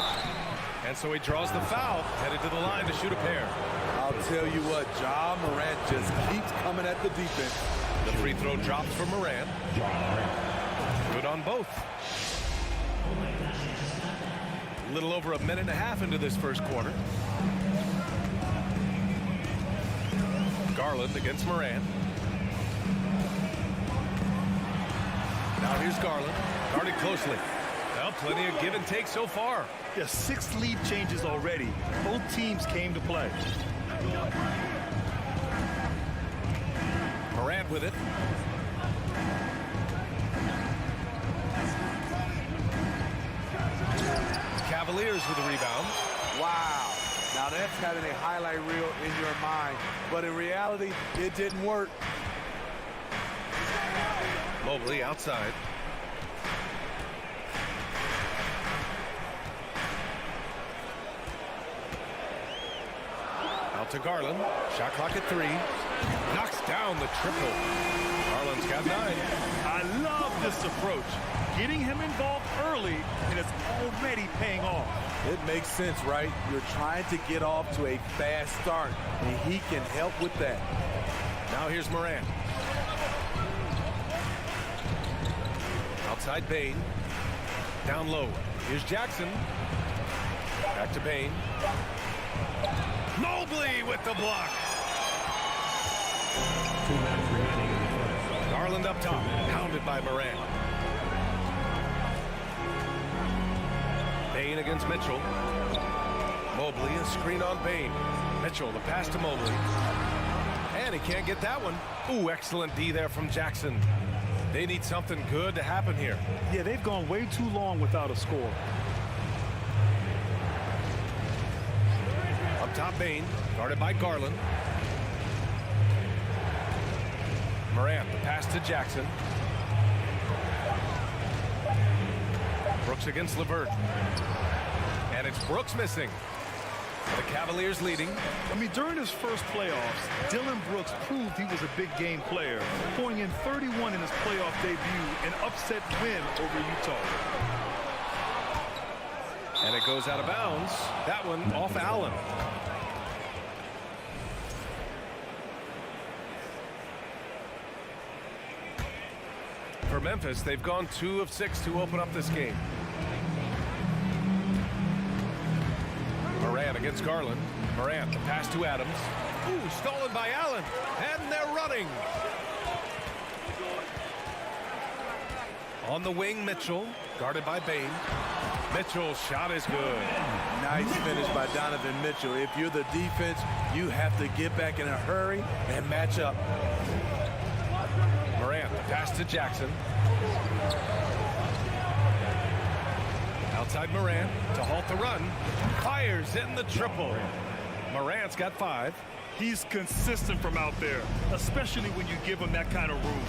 And so he draws the foul, headed to the line to shoot a pair. I'll tell you what, Ja Morant just keeps coming at the defense. The free throw drops for Morant. Good on both. A little over a minute and a half into this first quarter. Garland against Morant. Now here's Garland, guarded closely. Well, plenty of give and take so far. Yeah, 6 lead changes already. Both teams came to play. Morant with it. Cavaliers with the rebound. Wow. Now that's having a highlight reel in your mind. But in reality, it didn't work. Mobley outside. Out to Garland. Shot clock at 3. Knocks down the triple. Garland's got 9. I love this approach. Getting him involved early, and it's already paying off. It makes sense, right? You're trying to get off to a fast start, and he can help with that. Now here's Morant. Outside Bain. Down low. Here's Jackson. Back to Bain. Mobley with the block. 2 minutes remaining in the first. Garland up top. Pounded by Morant. Bain against Mitchell. Mobley, a screen on Bain. Mitchell, the pass to Mobley. And he can't get that one. Ooh, excellent D there from Jackson. They need something good to happen here. Yeah, they've gone way too long without a score. Up top, Bain, guarded by Garland. Morant, the pass to Jackson. Brooks against LeVert. And it's Brooks missing. The Cavaliers leading. I mean, during his first playoffs, Dillon Brooks proved he was a big game player, pouring in 31 in his playoff debut, an upset win over Utah. And it goes out of bounds. That one off Allen. For Memphis, they've gone 2 of 6 to open up this game. Morant against Garland. Morant, the pass to Adams. Ooh, stolen by Allen. And they're running. On the wing, Mitchell, guarded by Bain. Mitchell's shot is good. Nice finish by Donovan Mitchell. If you're the defense, you have to get back in a hurry and match up. Morant, the pass to Jackson. Outside Morant to halt the run. Fires in the triple. Morant's got 5. He's consistent from out there, especially when you give him that kind of room.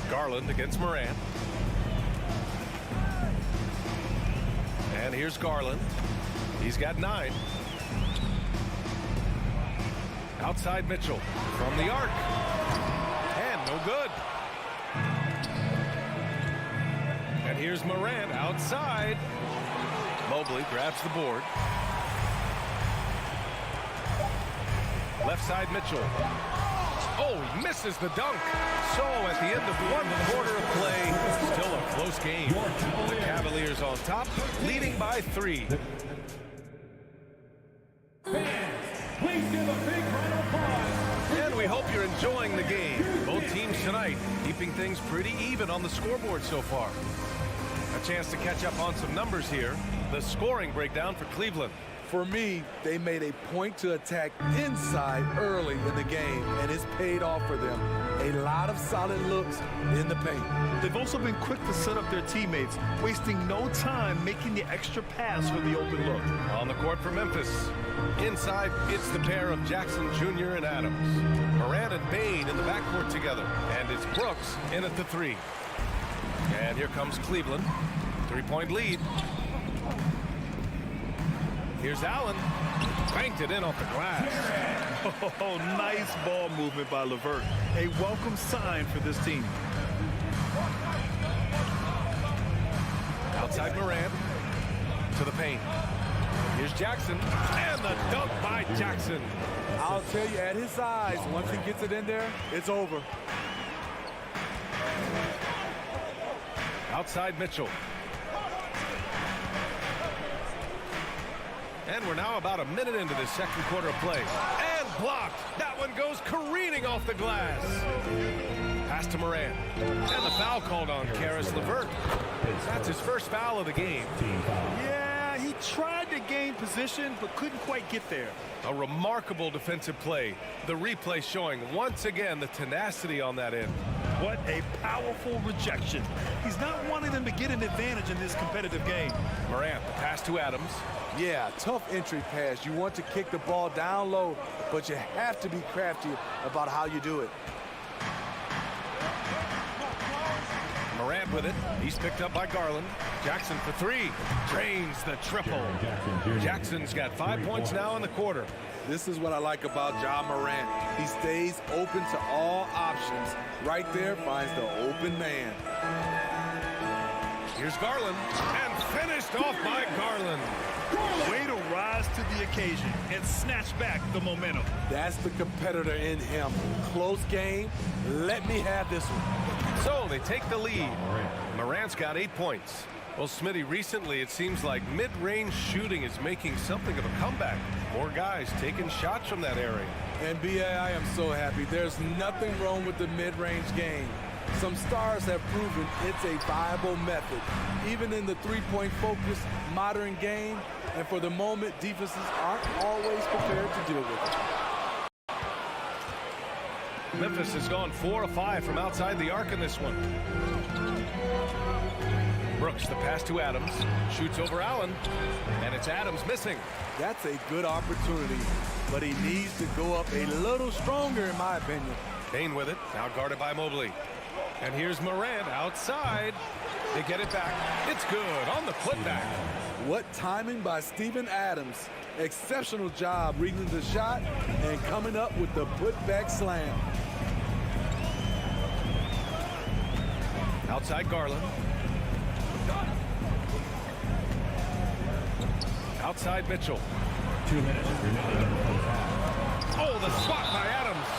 Garland against Morant. And here's Garland. He's got 9. Outside Mitchell from the arc. And no good. And here's Morant outside. Mobley grabs the board. Left side Mitchell. Oh, he misses the dunk. So at the end of 1 quarter of play, still a close game. The Cavaliers on top, leading by 3. Please give a big round of applause. And we hope you're enjoying the game. Both teams tonight keeping things pretty even on the scoreboard so far. A chance to catch up on some numbers here. The scoring breakdown for Cleveland. For me, they made a point to attack inside early in the game, and it's paid off for them. A lot of solid looks in the paint. They've also been quick to set up their teammates, wasting no time making the extra pass for the open look. On the court for Memphis. Inside, it's the pair of Jackson Jr. and Adams. Morant and Bain in the backcourt together. And it's Brooks in at the 3. And here comes Cleveland. 3-point lead. Here's Allen. Banked it in off the glass. Oh, nice ball movement by LeVert. A welcome sign for this team. Outside Morant. To the paint. Here's Jackson. And the dunk by Jackson. I'll tell you, at his size, once he gets it in there, it's over. Outside Mitchell. And we're now about a minute into this second quarter of play. And blocked. That one goes careening off the glass. Pass to Morant. And the foul called on Caris LeVert. That's his first foul of the game. Yeah, he tried to gain position, but couldn't quite get there. A remarkable defensive play. The replay showing once again the tenacity on that end. What a powerful rejection. He's not wanting them to get an advantage in this competitive game. Morant, the pass to Adams. Yeah, tough entry pass. You want to kick the ball down low, but you have to be crafty about how you do it. Morant with it. He's picked up by Garland. Jackson for 3. Drains the triple. Jackson's got 5 points now in the quarter. This is what I like about Ja Morant. He stays open to all options. Right there finds the open man. Here's Garland. And finished off by Garland. Way to rise to the occasion and snatch back the momentum. That's the competitor in him. Close game. Let me have this one. So they take the lead. Morant's got 8 points. Well, Smitty, recently it seems like mid-range shooting is making something of a comeback. More guys taking shots from that area. And B.A., I am so happy. There's nothing wrong with the mid-range game. Some stars have proven it's a viable method, even in the three-point focused modern game. And for the moment, defenses aren't always prepared to deal with it. Memphis has gone 4 of 5 from outside the arc in this one. Brooks, the pass to Adams, shoots over Allen, and it's Adams missing. That's a good opportunity, but he needs to go up a little stronger, in my opinion. Bain with it, now guarded by Mobley. And here's Morant outside. They get it back. It's good on the putback. What timing by Steven Adams. Exceptional job reading the shot and coming up with the putback slam. Outside Garland. Outside Mitchell. 2 minutes remaining. Oh, the swat by Adams.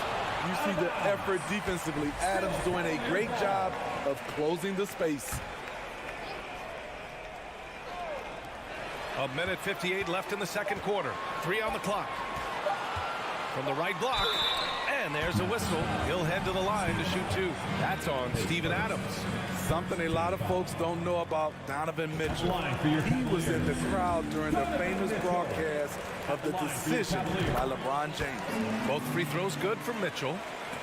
You see the effort defensively. Adams doing a great job of closing the space. A minute 58 left in the second quarter. 3 on the clock. from the right block. And there's a whistle. He'll head to the line to shoot 2. That's on Steven Adams. Something a lot of folks don't know about Donovan Mitchell. He was in the crowd during the famous broadcast of the decision by LeBron James. Both free throws good from Mitchell.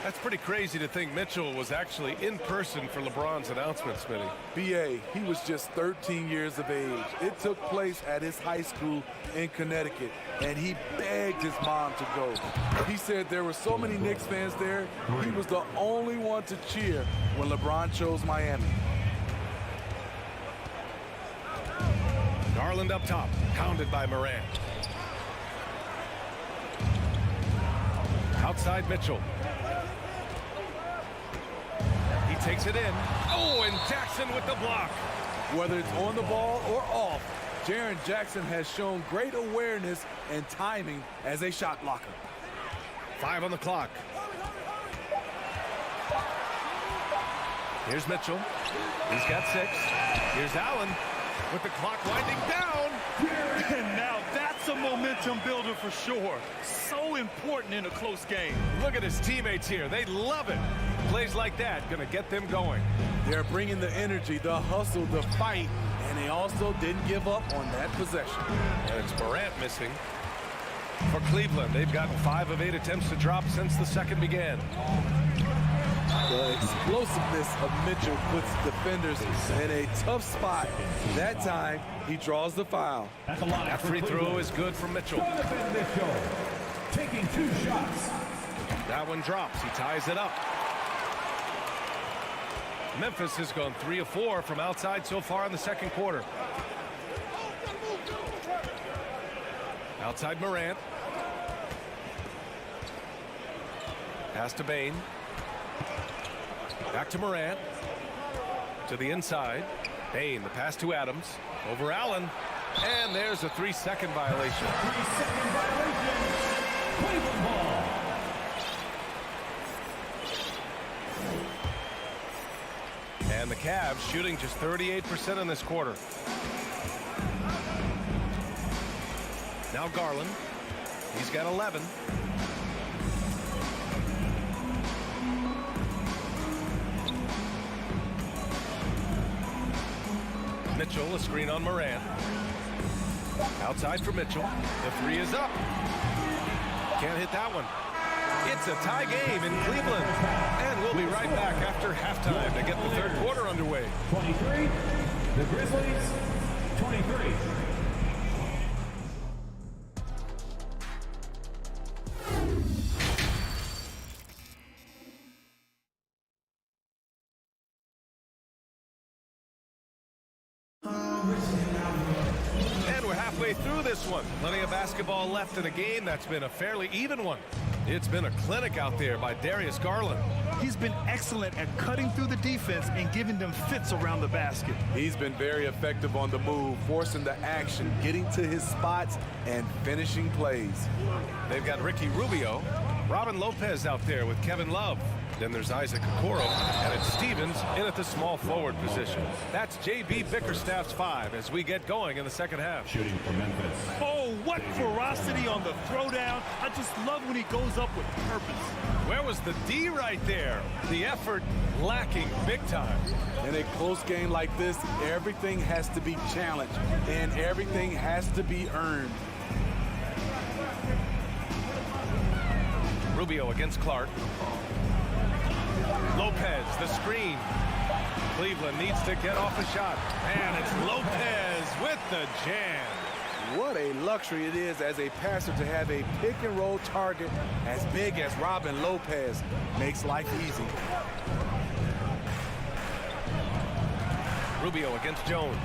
That's pretty crazy to think Mitchell was actually in person for LeBron's announcement, Smitty. B.A., he was just 13 years of age. It took place at his high school in Connecticut, and he begged his mom to go. He said there were so many Knicks fans there, he was the only one to cheer when LeBron chose Miami. Garland up top, pounded by Morant. Outside Mitchell. He takes it in. Oh, and Jackson with the block. Whether it's on the ball or off, Jaren Jackson has shown great awareness and timing as a shot blocker. 5 on the clock. Here's Mitchell. He's got 6. Here's Allen with the clock winding down. And now that's a momentum builder for sure. So important in a close game. Look at his teammates here. They love it. Plays like that going to get them going. They're bringing the energy, the hustle, the fight, and they also didn't give up on that possession. And it's Morant missing. For Cleveland, they've gotten 5 of 8 attempts to drop since the second began. The explosiveness of Mitchell puts defenders in a tough spot. That time, he draws the foul. That free throw is good from Mitchell. Mitchell taking 2 shots. That one drops. He ties it up. Memphis has gone 3 of 4 from outside so far in the second quarter. Outside Morant. Pass to Bane. Back to Morant. To the inside. Bane, the pass to Adams. Over Allen. And there's a 3-second violation. 3-second violation. Cleveland ball. And the Cavs shooting just 38% in this quarter. Now Garland. He's got 11. Mitchell, a screen on Morant. Outside for Mitchell. The 3 is up. Can't hit that one. It's a tie game in Cleveland. And we'll be right back after halftime to get the third quarter underway. 23, the Grizzlies, 23. And we're halfway through this one. Plenty of basketball left in a game that's been a fairly even one. It's been a clinic out there by Darius Garland. He's been excellent at cutting through the defense and giving them fits around the basket. He's been very effective on the move, forcing the action, getting to his spots, and finishing plays. They've got Ricky Rubio, Robin Lopez out there with Kevin Love. Then there's Isaac Okoro, and it's Stevens in at the small forward position. That's J.B. Bickerstaff's 5 as we get going in the second half. Shooting for Memphis. Oh, what ferocity on the throwdown. I just love when he goes up with purpose. Where was the D right there? The effort lacking big time. In a close game like this, everything has to be challenged, and everything has to be earned. Rubio against Clark. Lopez, the screen. Cleveland needs to get off a shot. And it's Lopez with the jam. What a luxury it is as a passer to have a pick-and-roll target as big as Robin Lopez. Makes life easy. Rubio against Jones.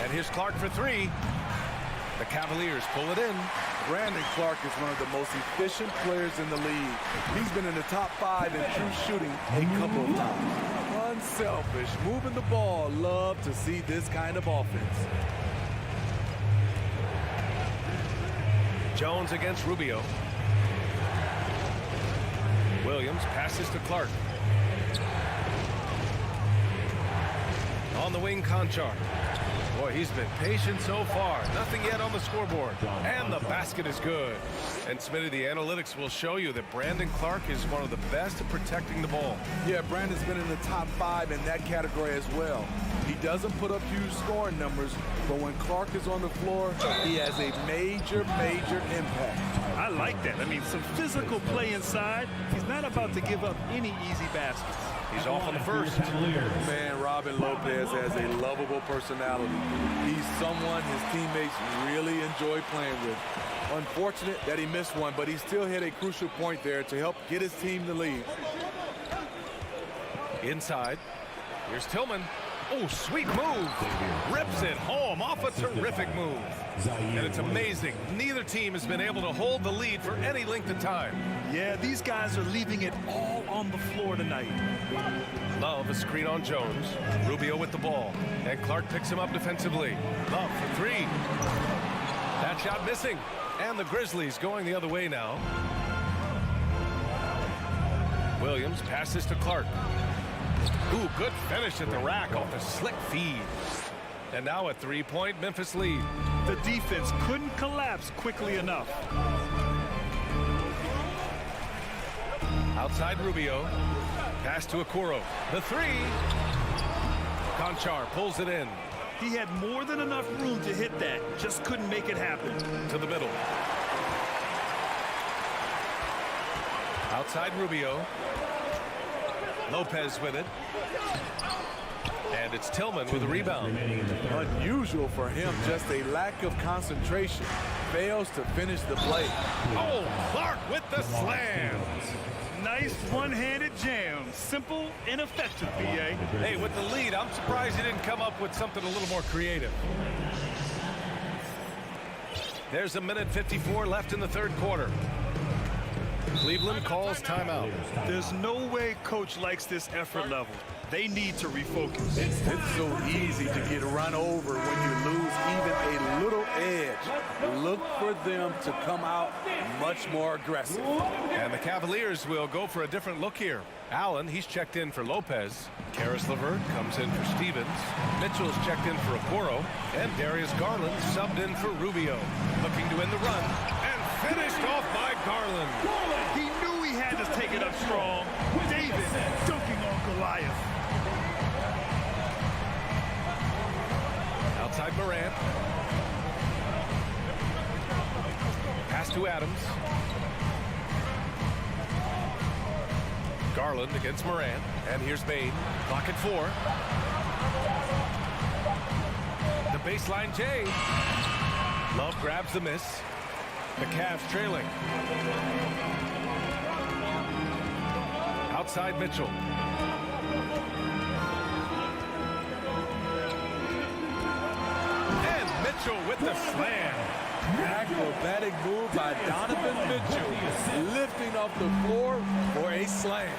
And here's Clark for 3. The Cavaliers pull it in. Brandon Clark is one of the most efficient players in the league. He's been in the top 5 in true shooting a couple of times. Unselfish, moving the ball. Love to see this kind of offense. Jones against Rubio. Williams passes to Clark. On the wing, Conchar. Boy, he's been patient so far. Nothing yet on the scoreboard. And the basket is good. And Smitty, the analytics will show you that Brandon Clark is one of the best at protecting the ball. Yeah, Brandon's been in the top 5 in that category as well. He doesn't put up huge scoring numbers, but when Clark is on the floor, he has a major impact. I like that. I mean, some physical play inside. He's not about to give up any easy baskets. He's off on the first. Man, Robin Lopez has a lovable personality. He's someone his teammates really enjoy playing with. Unfortunate that he missed one, but he still hit a crucial point there to help get his team the lead. Inside. Here's Tillman. Oh, sweet move. Rips it home off a terrific move. And it's amazing. Neither team has been able to hold the lead for any length of time. Yeah, these guys are leaving it all on the floor tonight. Love a screen on Jones. Rubio with the ball. And Clark picks him up defensively. Love for 3. That shot missing. And the Grizzlies going the other way now. Williams passes to Clark. Ooh, good finish at the rack off the slick feed. And now a 3-point Memphis lead. The defense couldn't collapse quickly enough. Outside Rubio. Pass to Okoro. The 3. Conchar pulls it in. He had more than enough room to hit that. Just couldn't make it happen. To the middle. Outside Rubio. Lopez with it. And it's Tillman with a rebound. Unusual for him, just a lack of concentration. Fails to finish the play. Oh, Clark with the slam. Nice one-handed jam. Simple and effective, B.A. Hey, with the lead, I'm surprised he didn't come up with something a little more creative. There's a minute 54 left in the third quarter. Cleveland calls timeout. There's no way coach likes this effort level. They need to refocus. It's so easy to get run over when you lose even a little edge. Look for them to come out much more aggressive. And the Cavaliers will go for a different look here. Allen, he's checked in for Lopez. Karis LeVert comes in for Stevens. Mitchell's checked in for Okoro. And Darius Garland subbed in for Rubio. Looking to end the run. And finished off by Garland. He knew he had to take it up strong. David dunking on Goliath. Outside Morant. Pass to Adams. Garland against Morant. And here's Bain. Clock at 4. The baseline J. Love grabs the miss. The Cavs trailing. Outside Mitchell. And Mitchell with the slam. Acrobatic move by Donovan Mitchell, lifting off the floor for a slam.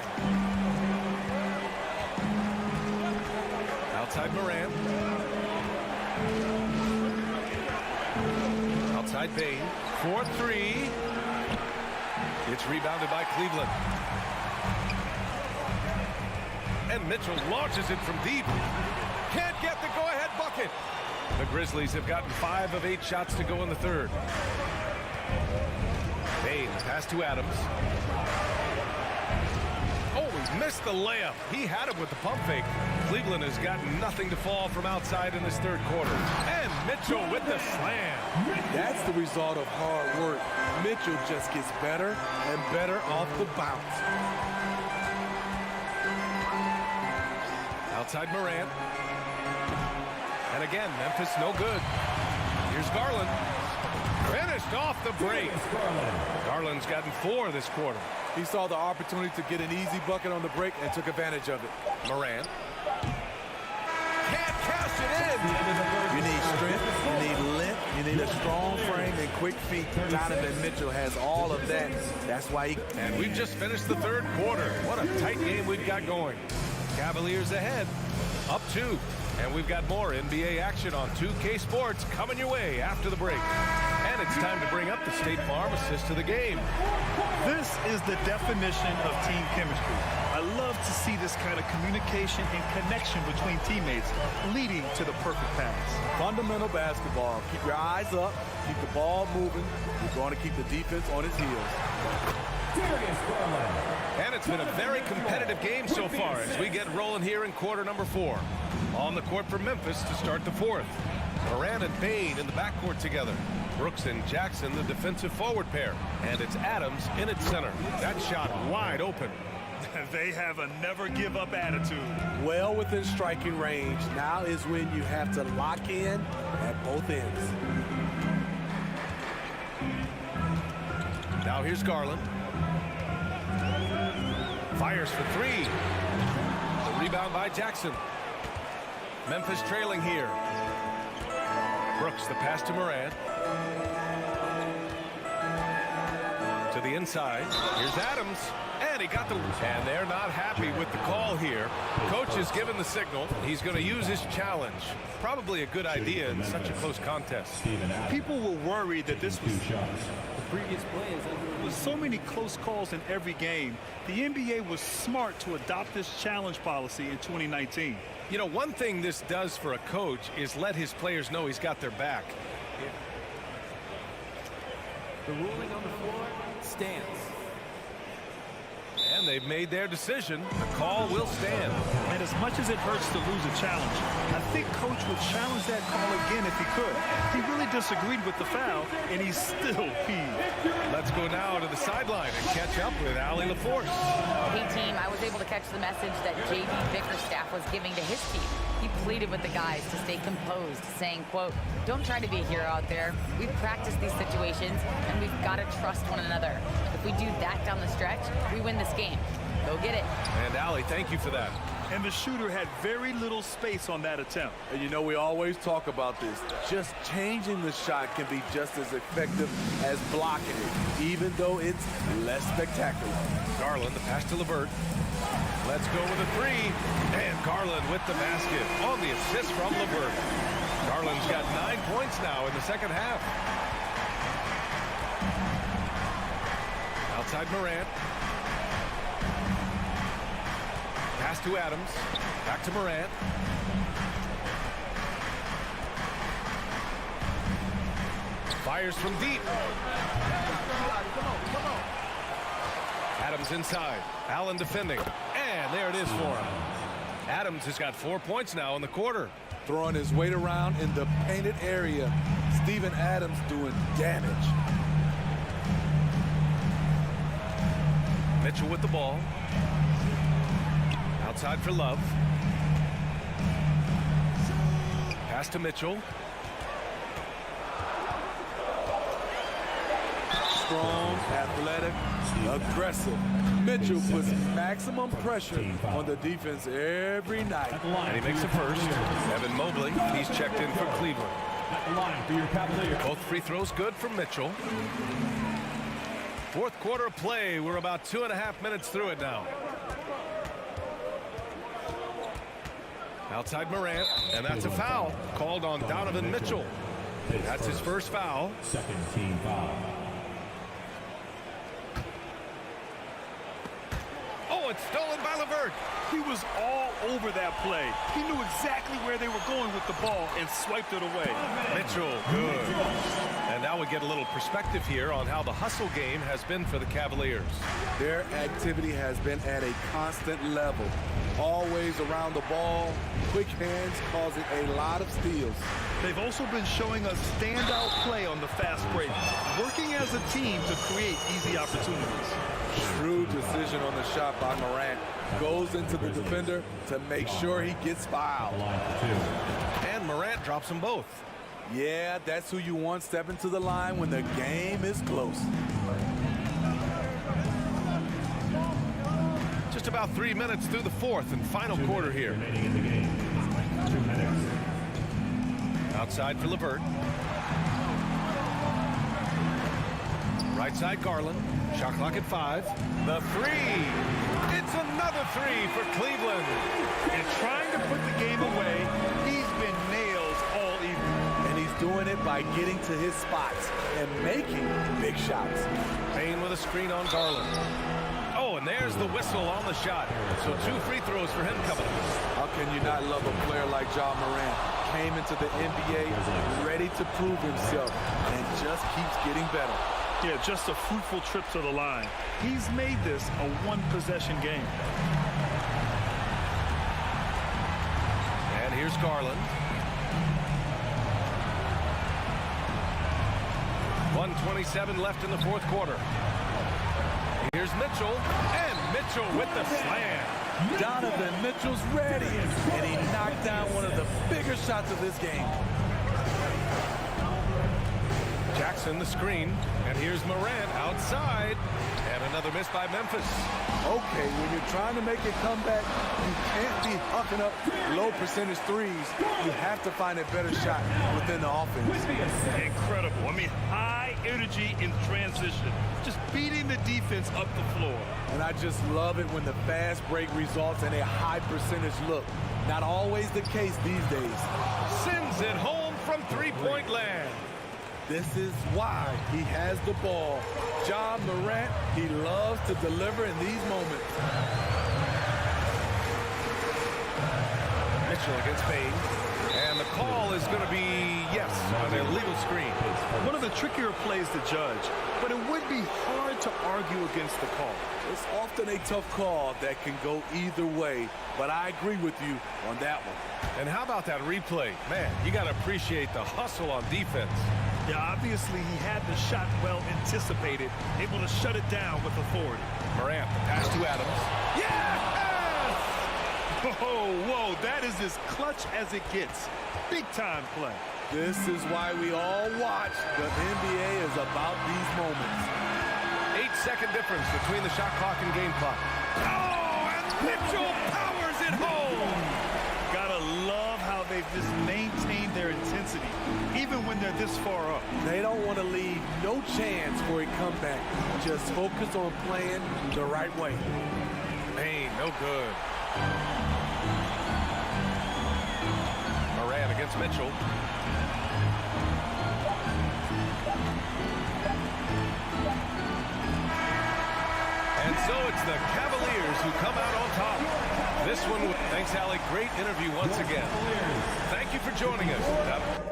Outside Morant. Outside Bain. 4-3. It's rebounded by Cleveland. And Mitchell launches it from deep. Can't get the go-ahead bucket. The Grizzlies have gotten 5 of 8 shots to go in the third. Bain, pass to Adams. Oh, he missed the layup. He had it with the pump fake. Cleveland has gotten nothing to fall from outside in this third quarter. And Mitchell with the slam. That's the result of hard work. Mitchell just gets better and better off the bounce. Outside Morant. And again, Memphis no good. Here's Garland. Finished off the break. Garland's gotten 4 this quarter. He saw the opportunity to get an easy bucket on the break and took advantage of it. Morant. Can't cash it in. You need strength, you need length, you need a strong frame and quick feet. Donovan Mitchell has all of that. That's why he... And we've just finished the third quarter. What a tight game we've got going. Cavaliers ahead, up 2. And we've got more NBA action on 2K Sports coming your way after the break. And And it's time to bring up the State Farm assist to the game. This is the definition of team chemistry. I love to see this kind of communication and connection between teammates leading to the perfect pass. Fundamental basketball. Keep your eyes up. Keep the ball moving. You're going to keep the defense on its heels. And it's been a very competitive game so far as we get rolling here in quarter number 4. On the court for Memphis to start the 4th. Moran and Payne in the backcourt together. Brooks and Jackson, the defensive forward pair. And it's Adams in its center. That shot wide open. They have a never-give-up attitude. Well within striking range. Now is when you have to lock in at both ends. Now here's Garland. Fires for 3. The rebound by Jackson. Memphis trailing here. Brooks, the pass to Moran. To the inside. Here's Adams. And he got the... And they're not happy with the call here. Coach has given the signal. He's going to use his challenge. Probably a good idea in such a close contest. People were worried that this was... Previous play is under. With so many close calls in every game, the NBA was smart to adopt this challenge policy in 2019. You know, one thing this does for a coach is let his players know he's got their back. The ruling on the floor stands. And they've made their decision. The call will stand. And as much as it hurts to lose a challenge, I think Coach would challenge that call again if he could. He really disagreed with the foul, and he's still peeved. Let's go now to the sideline and catch up with Allie LaForce. Hey, team, I was able to catch the message that J.B. Bickerstaff was giving to his team. He pleaded with the guys to stay composed, saying, quote, "Don't try to be a hero out there. We've practiced these situations, and we've got to trust one another. If we do that down the stretch, we win this game. Go get it." And Allie, thank you for that. And the shooter had very little space on that attempt. And you know, we always talk about this. Just changing the shot can be just as effective as blocking it, even though it's less spectacular. Garland, the pass to LeVert. Let's go with a 3. And Garland with the basket on the assist from LeVert. Garland's got 9 points now in the second half. Outside Morant. Pass to Adams. Back to Morant. Fires from deep. Adams inside. Allen defending. And there it is for him. Adams has got 4 points now in the quarter. Throwing his weight around in the painted area. Steven Adams doing damage. Mitchell with the ball. Outside for Love. Pass to Mitchell. Strong, athletic, aggressive. Mitchell puts maximum pressure on the defense every night. And he makes the first. Evan Mobley, he's checked in for Cleveland. At the line for your Cavaliers. Both free throws good from Mitchell. Fourth quarter of play. We're about 2.5 minutes through it now. Outside Morant, and that's a foul called on Donovan Mitchell. That's his first foul. Second team foul. Oh, it's stolen by LeVert. He was all over that play. He knew exactly where they were going with the ball and swiped it away. Mitchell, good. And now we get a little perspective here on how the hustle game has been for the Cavaliers. Their activity has been at a constant level. Always around the ball, quick hands causing a lot of steals. They've also been showing us standout play on the fast break, working as a team to create easy opportunities. Shrewd decision on the shot by Morant. Goes into the defender to make sure he gets fouled. And Morant drops them both. Yeah, that's who you want stepping to the line when the game is close. Just about 3 minutes through the fourth and final quarter here. Remaining in the game. 2 minutes. Outside for LeVert. Right side Garland. Shot clock at 5. The 3. It's another 3 for Cleveland. And trying to put the game away, he's been nails all evening. And he's doing it by getting to his spots and making big shots. Payne with a screen on Garland. Oh, and there's the whistle on the shot. So 2 free throws for him coming up. How can you not love a player like Ja Morant? Came into the NBA ready to prove himself and just keeps getting better. Yeah, just a fruitful trip to the line. He's made this a one-possession game. And here's Garland. 1:27 left in the fourth quarter. Here's Mitchell, and Mitchell with the slam. Donovan Mitchell's ready, and he knocked down one of the bigger shots of this game. Jackson the screen, and here's Morant outside, and another miss by Memphis. Okay, when you're trying to make a comeback, you can't be hucking up low percentage threes. You have to find a better shot within the offense. Incredible. I mean, high energy in transition. Just beating the defense up the floor. And I just love it when the fast break results in a high percentage look. Not always the case these days. Sends it home from three-point land. This is why he has the ball. Ja Morant, he loves to deliver in these moments. Mitchell against Payne. And the call is going to be, yes, an illegal screen. One of the trickier plays to judge, but it would be hard to argue against the call. It's often a tough call that can go either way, but I agree with you on that one. And how about that replay? Man, you got to appreciate the hustle on defense. Yeah, obviously he had the shot well anticipated, able to shut it down with authority. Morant, the pass to Adams. Yes! Whoa, that is as clutch as it gets. Big time play. This is why we all watch. The NBA is about these moments. 8-second difference between the shot clock and game clock. Oh, and Mitchell powers it home. Gotta love how they've just maintained their intensity, even when they're this far up. They don't want to leave no chance for a comeback. Just focus on playing the right way. Payne, no good. Morant against Mitchell. And so it's the Cavaliers who come out on top. This one, thanks, Allie. Great interview once again. Thank you for joining us.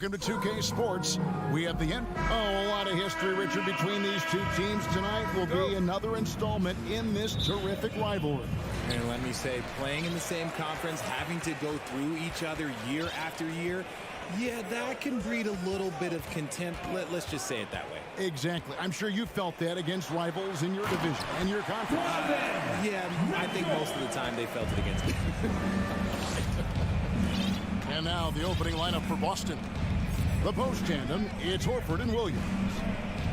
Welcome to 2K Sports. We have the end. Oh, a lot of history, Richard, between these two teams. Tonight will be another installment in this terrific rivalry. And let me say, playing in the same conference, having to go through each other year after year, yeah, that can breed a little bit of contempt. Let's just say it that way. Exactly. I'm sure you felt that against rivals in your division and your conference. Yeah, I think most of the time they felt it against me. And now the opening lineup for Boston. The post tandem, it's Horford and Williams.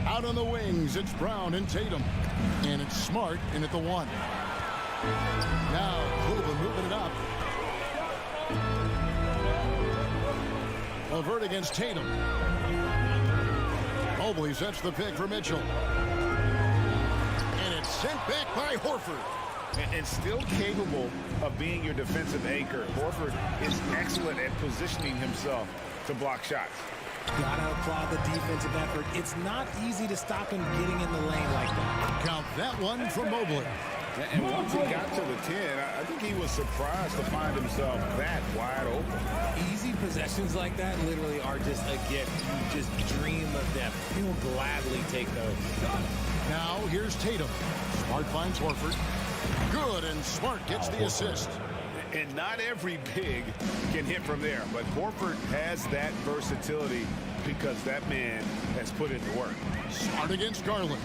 Out on the wings, it's Brown and Tatum. And it's Smart in at the 1. Now, Cleveland moving it up. LeVert against Tatum. Mobley sets the pick for Mitchell. And it's sent back by Horford. And still capable of being your defensive anchor. Horford is excellent at positioning himself to block shots. Gotta applaud the defensive effort. It's not easy to stop him getting in the lane like that. Count that one for Mobley. And once he got to the 10, I think he was surprised to find himself that wide open. Easy possessions like that literally are just a gift. You just dream of them. He'll gladly take those. Now here's Tatum. Smart finds Horford. Good, and Smart gets the assist. And not every big can hit from there, but Horford has that versatility because that man has put in the work. Smart against Garland.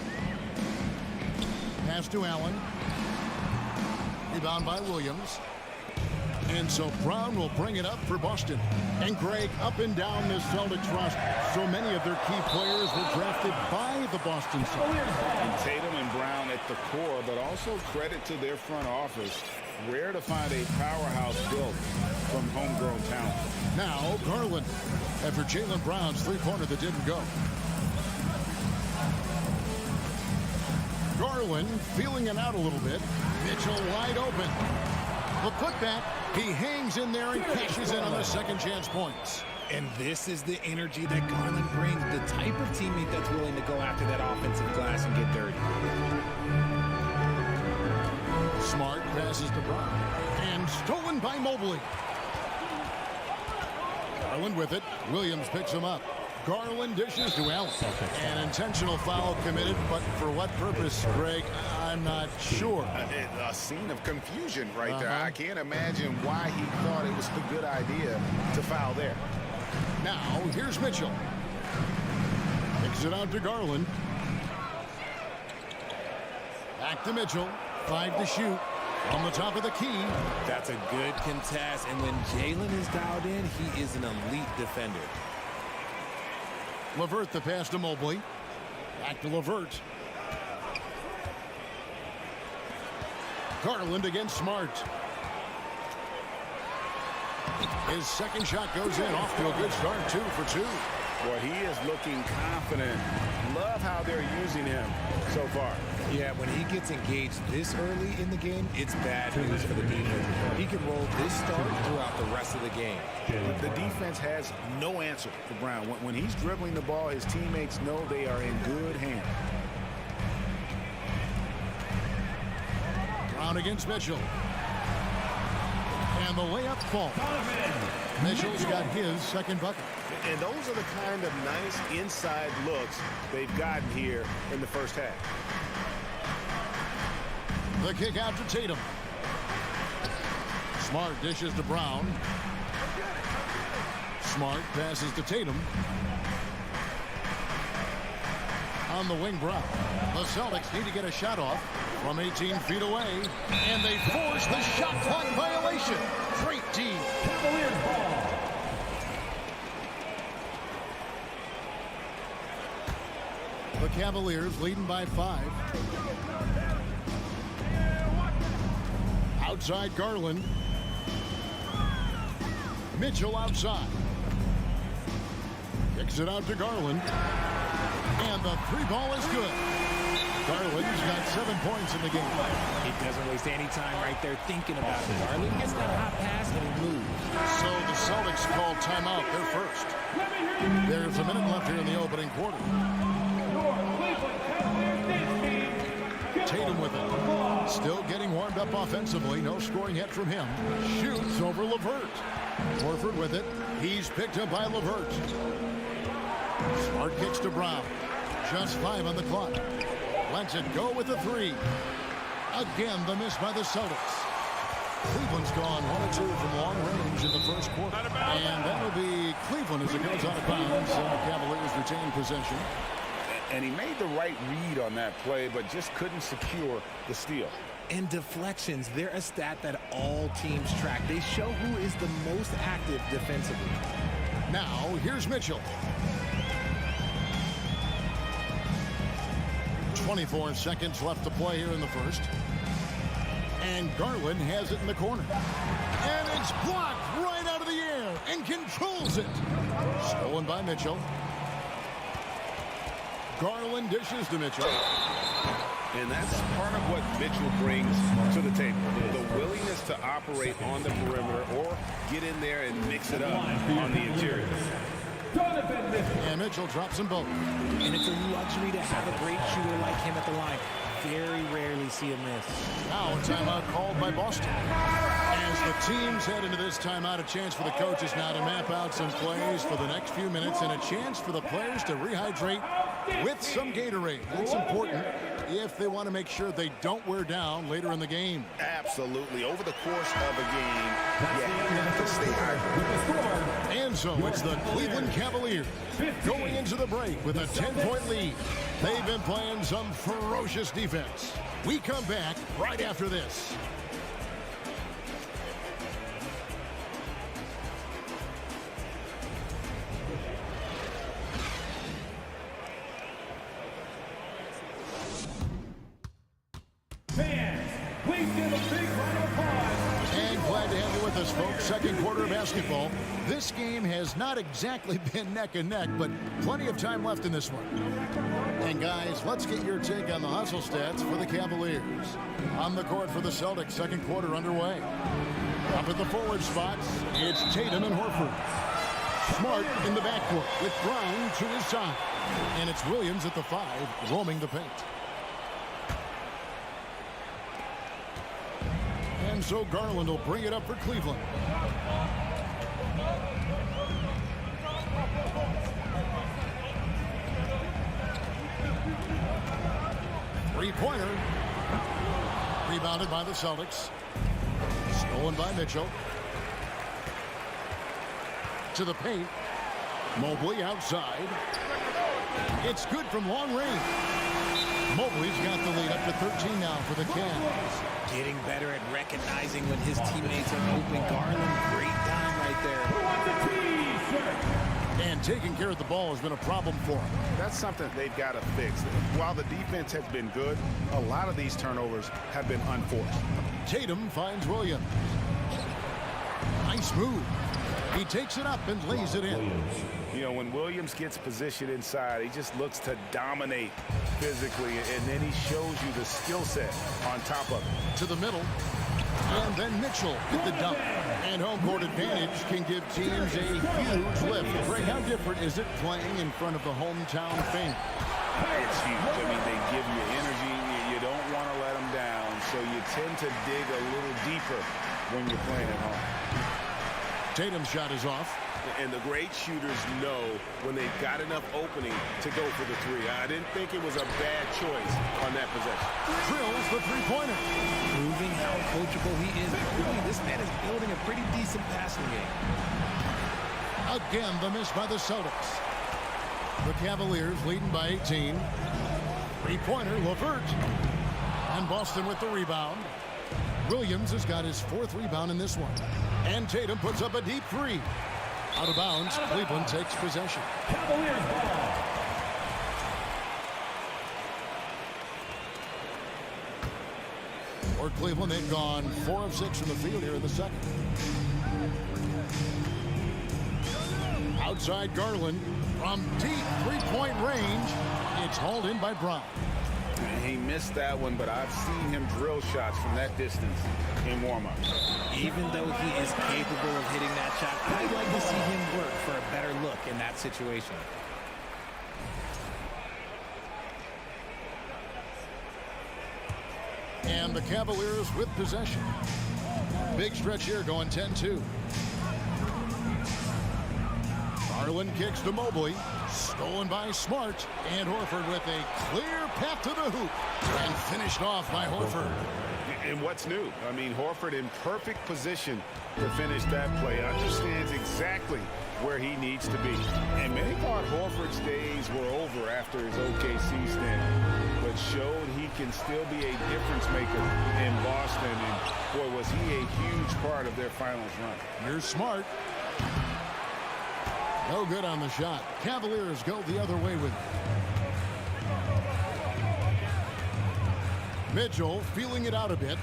Pass to Allen. Rebound by Williams. And so Brown will bring it up for Boston. And Greg, up and down this Celtics roster, so many of their key players were drafted by the Boston Celtics. And Tatum and Brown at the core, but also credit to their front office. Rare to find a powerhouse built from homegrown talent. Now Garland, after Jaylen Brown's three-pointer that didn't go. Garland feeling it out a little bit. Mitchell wide open. The putback, he hangs in there and cashes in on the second chance points. And this is the energy that Garland brings, the type of teammate that's willing to go after that offensive glass and get dirty. Smart passes to Brown. And stolen by Mobley. Garland with it. Williams picks him up. Garland dishes to Allen. An intentional foul committed, but for what purpose, Greg? I'm not sure. A scene of confusion right there. I can't imagine why he thought it was a good idea to foul there. Now, here's Mitchell. Kicks it out to Garland. Back to Mitchell. 5 to shoot. On the top of the key. That's a good contest. And when Jaylen is dialed in, he is an elite defender. LeVert the pass to Mobley. Back to LeVert. Garland against Smart. His second shot goes in. Off to a good start. 2 for 2. Well, he is looking confident. Love how they're using him so far. Yeah, when he gets engaged this early in the game, it's bad news for the defense. He can roll this start throughout the rest of the game. The defense has no answer for Brown. When he's dribbling the ball, his teammates know they are in good hands. Brown against Mitchell. And the layup falls. Mitchell's got his second bucket. And those are the kind of nice inside looks they've gotten here in the first half. The kick out to Tatum. Smart dishes to Brown. Smart passes to Tatum. On the wing, Brown. The Celtics need to get a shot off from 18 feet away. And they force the shot clock violation. Great D. Cavaliers ball. The Cavaliers leading by 5. Outside Garland. Mitchell outside. Kicks it out to Garland. And the three ball is good. Garland's got 7 points in the game. He doesn't waste any time right there thinking about it. Garland gets that hot pass and he moves. So the Celtics call timeout. They're first. There's a minute left here in the opening quarter. Tatum with it. Still getting warmed up offensively. No scoring yet from him. Shoots over LeVert. Horford with it. He's picked up by LeVert. Smart kicks to Brown. Just 5 on the clock. Lets it go with a 3. Again, the miss by the Celtics. Cleveland's gone 1-2 from long range in the first quarter. And that will be Cleveland as it goes out of bounds. And the Cavaliers retain possession. And he made the right read on that play, but just couldn't secure the steal. And deflections, they're a stat that all teams track. They show who is the most active defensively. Now, here's Mitchell. 24 seconds left to play here in the first. And Garland has it in the corner. And it's blocked right out of the air and controls it. Stolen by Mitchell. Garland dishes to Mitchell. And that's part of what Mitchell brings to the table. The willingness to operate on the perimeter or get in there and mix it up on the interior. And Mitchell drops them both. And it's a luxury to have a great shooter like him at the line. Very rarely see a miss. Now a timeout called by Boston. As the teams head into this timeout, a chance for the coaches now to map out some plays for the next few minutes and a chance for the players to rehydrate with some Gatorade. That's important if they want to make sure they don't wear down later in the game. Absolutely. Over the course of a game, you have to stay hydrated. And so it's the Cleveland Cavaliers going into the break with a 10-point lead. They've been playing some ferocious defense. We come back right after this. Fans, please give a big round of applause. And glad to have you with us, folks. Second quarter of basketball. This game has not exactly been neck and neck, but plenty of time left in this one. And guys, let's get your take on the hustle stats for the Cavaliers. On the court for the Celtics, second quarter underway. Up at the forward spots, it's Tatum and Horford. Smart in the backcourt with Brown to his side. And it's Williams at the 5, roaming the paint. And so Garland will bring it up for Cleveland. Three-pointer. Rebounded by the Celtics. Stolen by Mitchell. To the paint. Mobley outside. It's good from long range. Mobley's got the lead up to 13 now for the Cavs. Getting better at recognizing when his teammates are open. Garland, great time right there. And taking care of the ball has been a problem for him. That's something they've got to fix. While the defense has been good, a lot of these turnovers have been unforced. Tatum finds Williams. Nice move. He takes it up and lays it in. You know, when Williams gets positioned inside, he just looks to dominate physically, and then he shows you the skill set on top of it. To the middle, and then Mitchell with the dump. And home court advantage can give teams a huge lift. Greg, how different is it playing in front of the hometown fans? It's huge. I mean, they give you energy. You don't want to let them down, so you tend to dig a little deeper when you're playing at home. Tatum's shot is off. And the great shooters know when they've got enough opening to go for the 3. I didn't think it was a bad choice on that possession. Drills the three-pointer. Proving how coachable he is. Really, this man is building a pretty decent passing game. Again, the miss by the Celtics. The Cavaliers leading by 18. Three-pointer, LeVert. And Boston with the rebound. Williams has got his 4th rebound in this one. And Tatum puts up a deep 3. Out of bounds, Cleveland takes possession. Cavaliers ball. For Cleveland, they've gone 4 of 6 from the field here in the second. Outside Garland from deep three-point range. It's hauled in by Brown. He missed that one, but I've seen him drill shots from that distance in warm-up. Even though he is capable of hitting that shot, I'd like to see him work for a better look in that situation. And the Cavaliers with possession. Big stretch here going 10-2. Garland kicks to Mobley. Stolen by Smart. And Horford with a clear path to the hoop. And finished off by Horford. And what's new? I mean, Horford in perfect position to finish that play. Understands exactly where he needs to be. And many thought Horford's days were over after his OKC stint, but showed he can still be a difference maker in Boston. And boy, was he a huge part of their finals run. Here's Smart. No good on the shot. Cavaliers go the other way with it. Mitchell feeling it out a bit.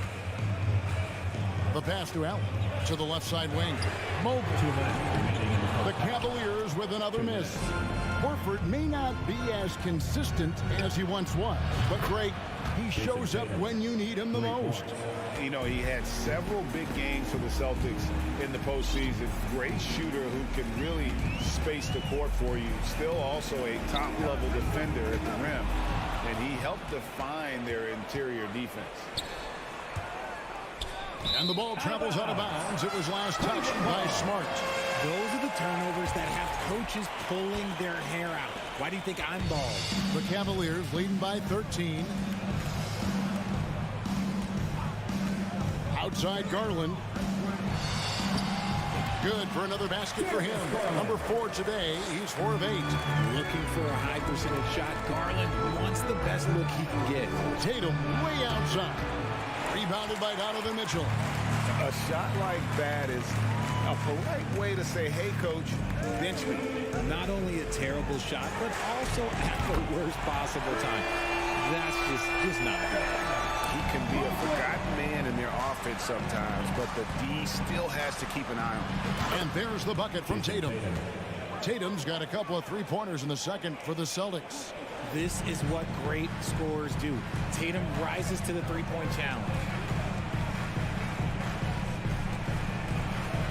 The pass to Allen. To the left side wing. Mobley. The Cavaliers with another miss. Horford may not be as consistent as he once was, but Greg, he shows up when you need him the most. You know, he had several big games for the Celtics in the postseason. Great shooter who can really space the court for you. Still also a top-level defender at the rim. And he helped define their interior defense. And the ball travels out of bounds. It was last touched by Smart. Those are the turnovers that have coaches pulling their hair out. Why do you think I'm bald? The Cavaliers leading by 13. Outside Garland. Good for another basket for him. Number 4 today. He's 4 of 8. Looking for a high percentage shot. Garland wants the best look he can get. Tatum way outside. Rebounded by Donovan Mitchell. A shot like that is a polite way to say, hey, coach, bench me. Not only a terrible shot, but also at the worst possible time. That's just not good. He can be a forgotten man in their offense sometimes, but the D still has to keep an eye on him. And there's the bucket from Tatum. Tatum's got a couple of three-pointers in the second for the Celtics. This is what great scorers do. Tatum rises to the three-point challenge.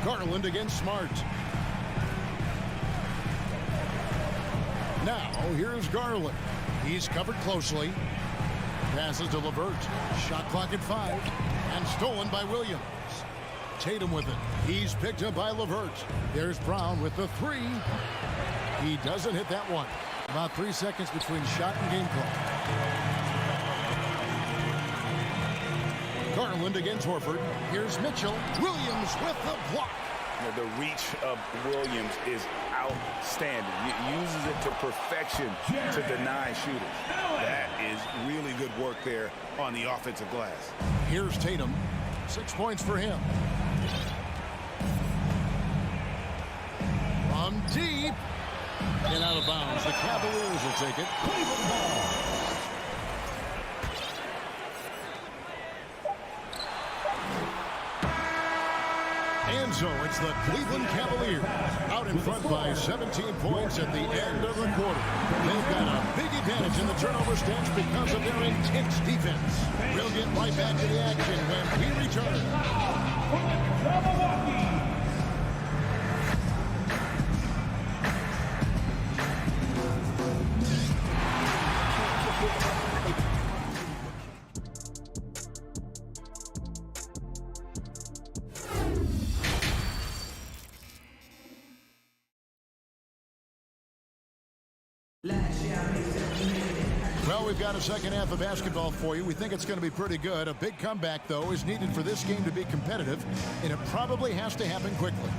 Garland against Smart. Now, here's Garland. He's covered closely. Passes to LeVert. Shot clock at 5. And stolen by Williams. Tatum with it. He's picked up by LeVert. There's Brown with the 3. He doesn't hit that one. About 3 seconds between shot and game clock. Garland against Horford. Here's Mitchell. Williams with the block. The reach of Williams is outstanding. He uses it to perfection to deny shooters. That is really good work there on the offensive glass. Here's Tatum. 6 points for him. From deep. And out of bounds. The Cavaliers will take it. And so it's the Cleveland Cavaliers out in front by 17 points at the end of the quarter. They've got a big advantage in the turnover stats because of their intense defense. We'll get right back to the action when we return. Well, we've got a second half of basketball for you. We think it's going to be pretty good. A big comeback, though, is needed for this game to be competitive, and it probably has to happen quickly.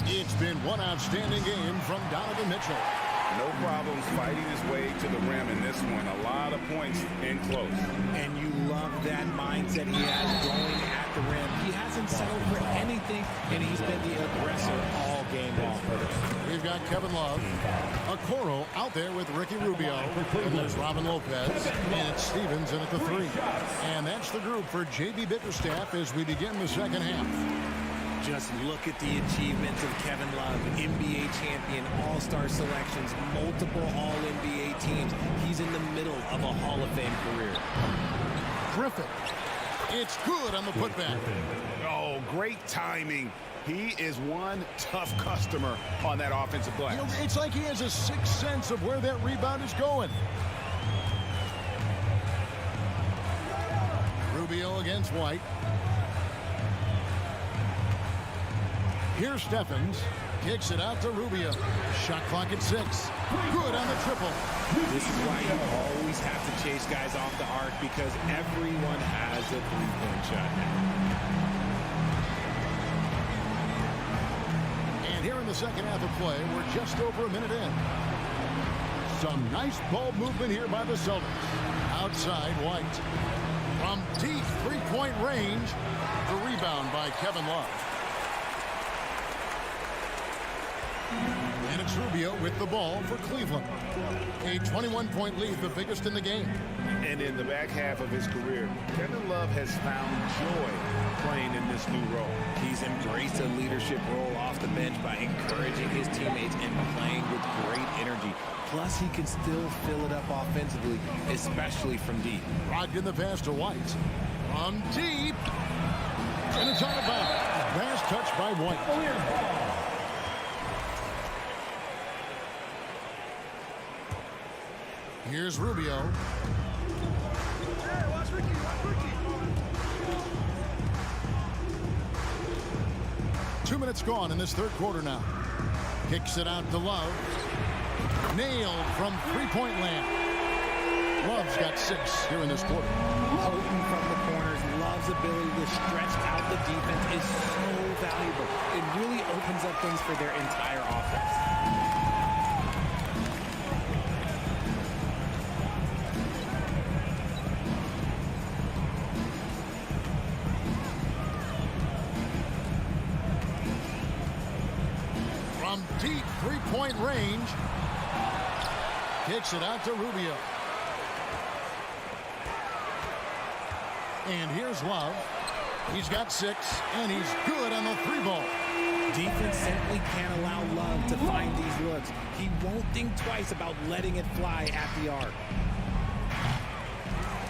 It's been one outstanding game from Donovan Mitchell. No problems fighting his way to the rim in this one. A lot of points in close. And you love that mindset he has going at the rim. He hasn't settled for anything, and he's been the aggressor all game long. We've got Kevin Love, Okoro out there with Ricky Rubio, and there's Robin Lopez, and it's Stevens in at the 3. And that's the group for J.B. Bickerstaff as we begin the second half. Just look at the achievements of Kevin Love, NBA champion, all-star selections, multiple all-NBA teams. He's in the middle of a Hall of Fame career. Griffin. It's good on the putback. Oh, great timing. He is one tough customer on that offensive glass. You know, it's like he has a sixth sense of where that rebound is going. Rubio against White. Here's Stephens. Kicks it out to Rubio. Shot clock at 6. Good on the triple. This is why you always have to chase guys off the arc, because everyone has a three-point shot now. And here in the second half of play, we're just over a minute in. Some nice ball movement here by the Celtics. Outside, White. From deep three-point range, the rebound by Kevin Love. And it's Rubio with the ball for Cleveland. A 21-point lead, the biggest in the game. And in the back half of his career, Kevin Love has found joy playing in this new role. He's embraced a leadership role off the bench by encouraging his teammates and playing with great energy. Plus, he can still fill it up offensively, especially from deep. Brogdon the pass to White. From deep. And it's out of bounds. Last touch by White. Here's Rubio. Hey, watch Ricky, watch Ricky. 2 minutes gone in this third quarter now. Kicks it out to Love. Nailed from three-point land. Love's got 6 here in this quarter. Potent from the corners. Love's ability to stretch out the defense is so valuable. It really opens up things for their entire offense. From deep three-point range. Kicks it out to Rubio. And here's Love. He's got 6, and he's good on the 3-ball. Defense simply can't allow Love to find these looks. He won't think twice about letting it fly at the arc.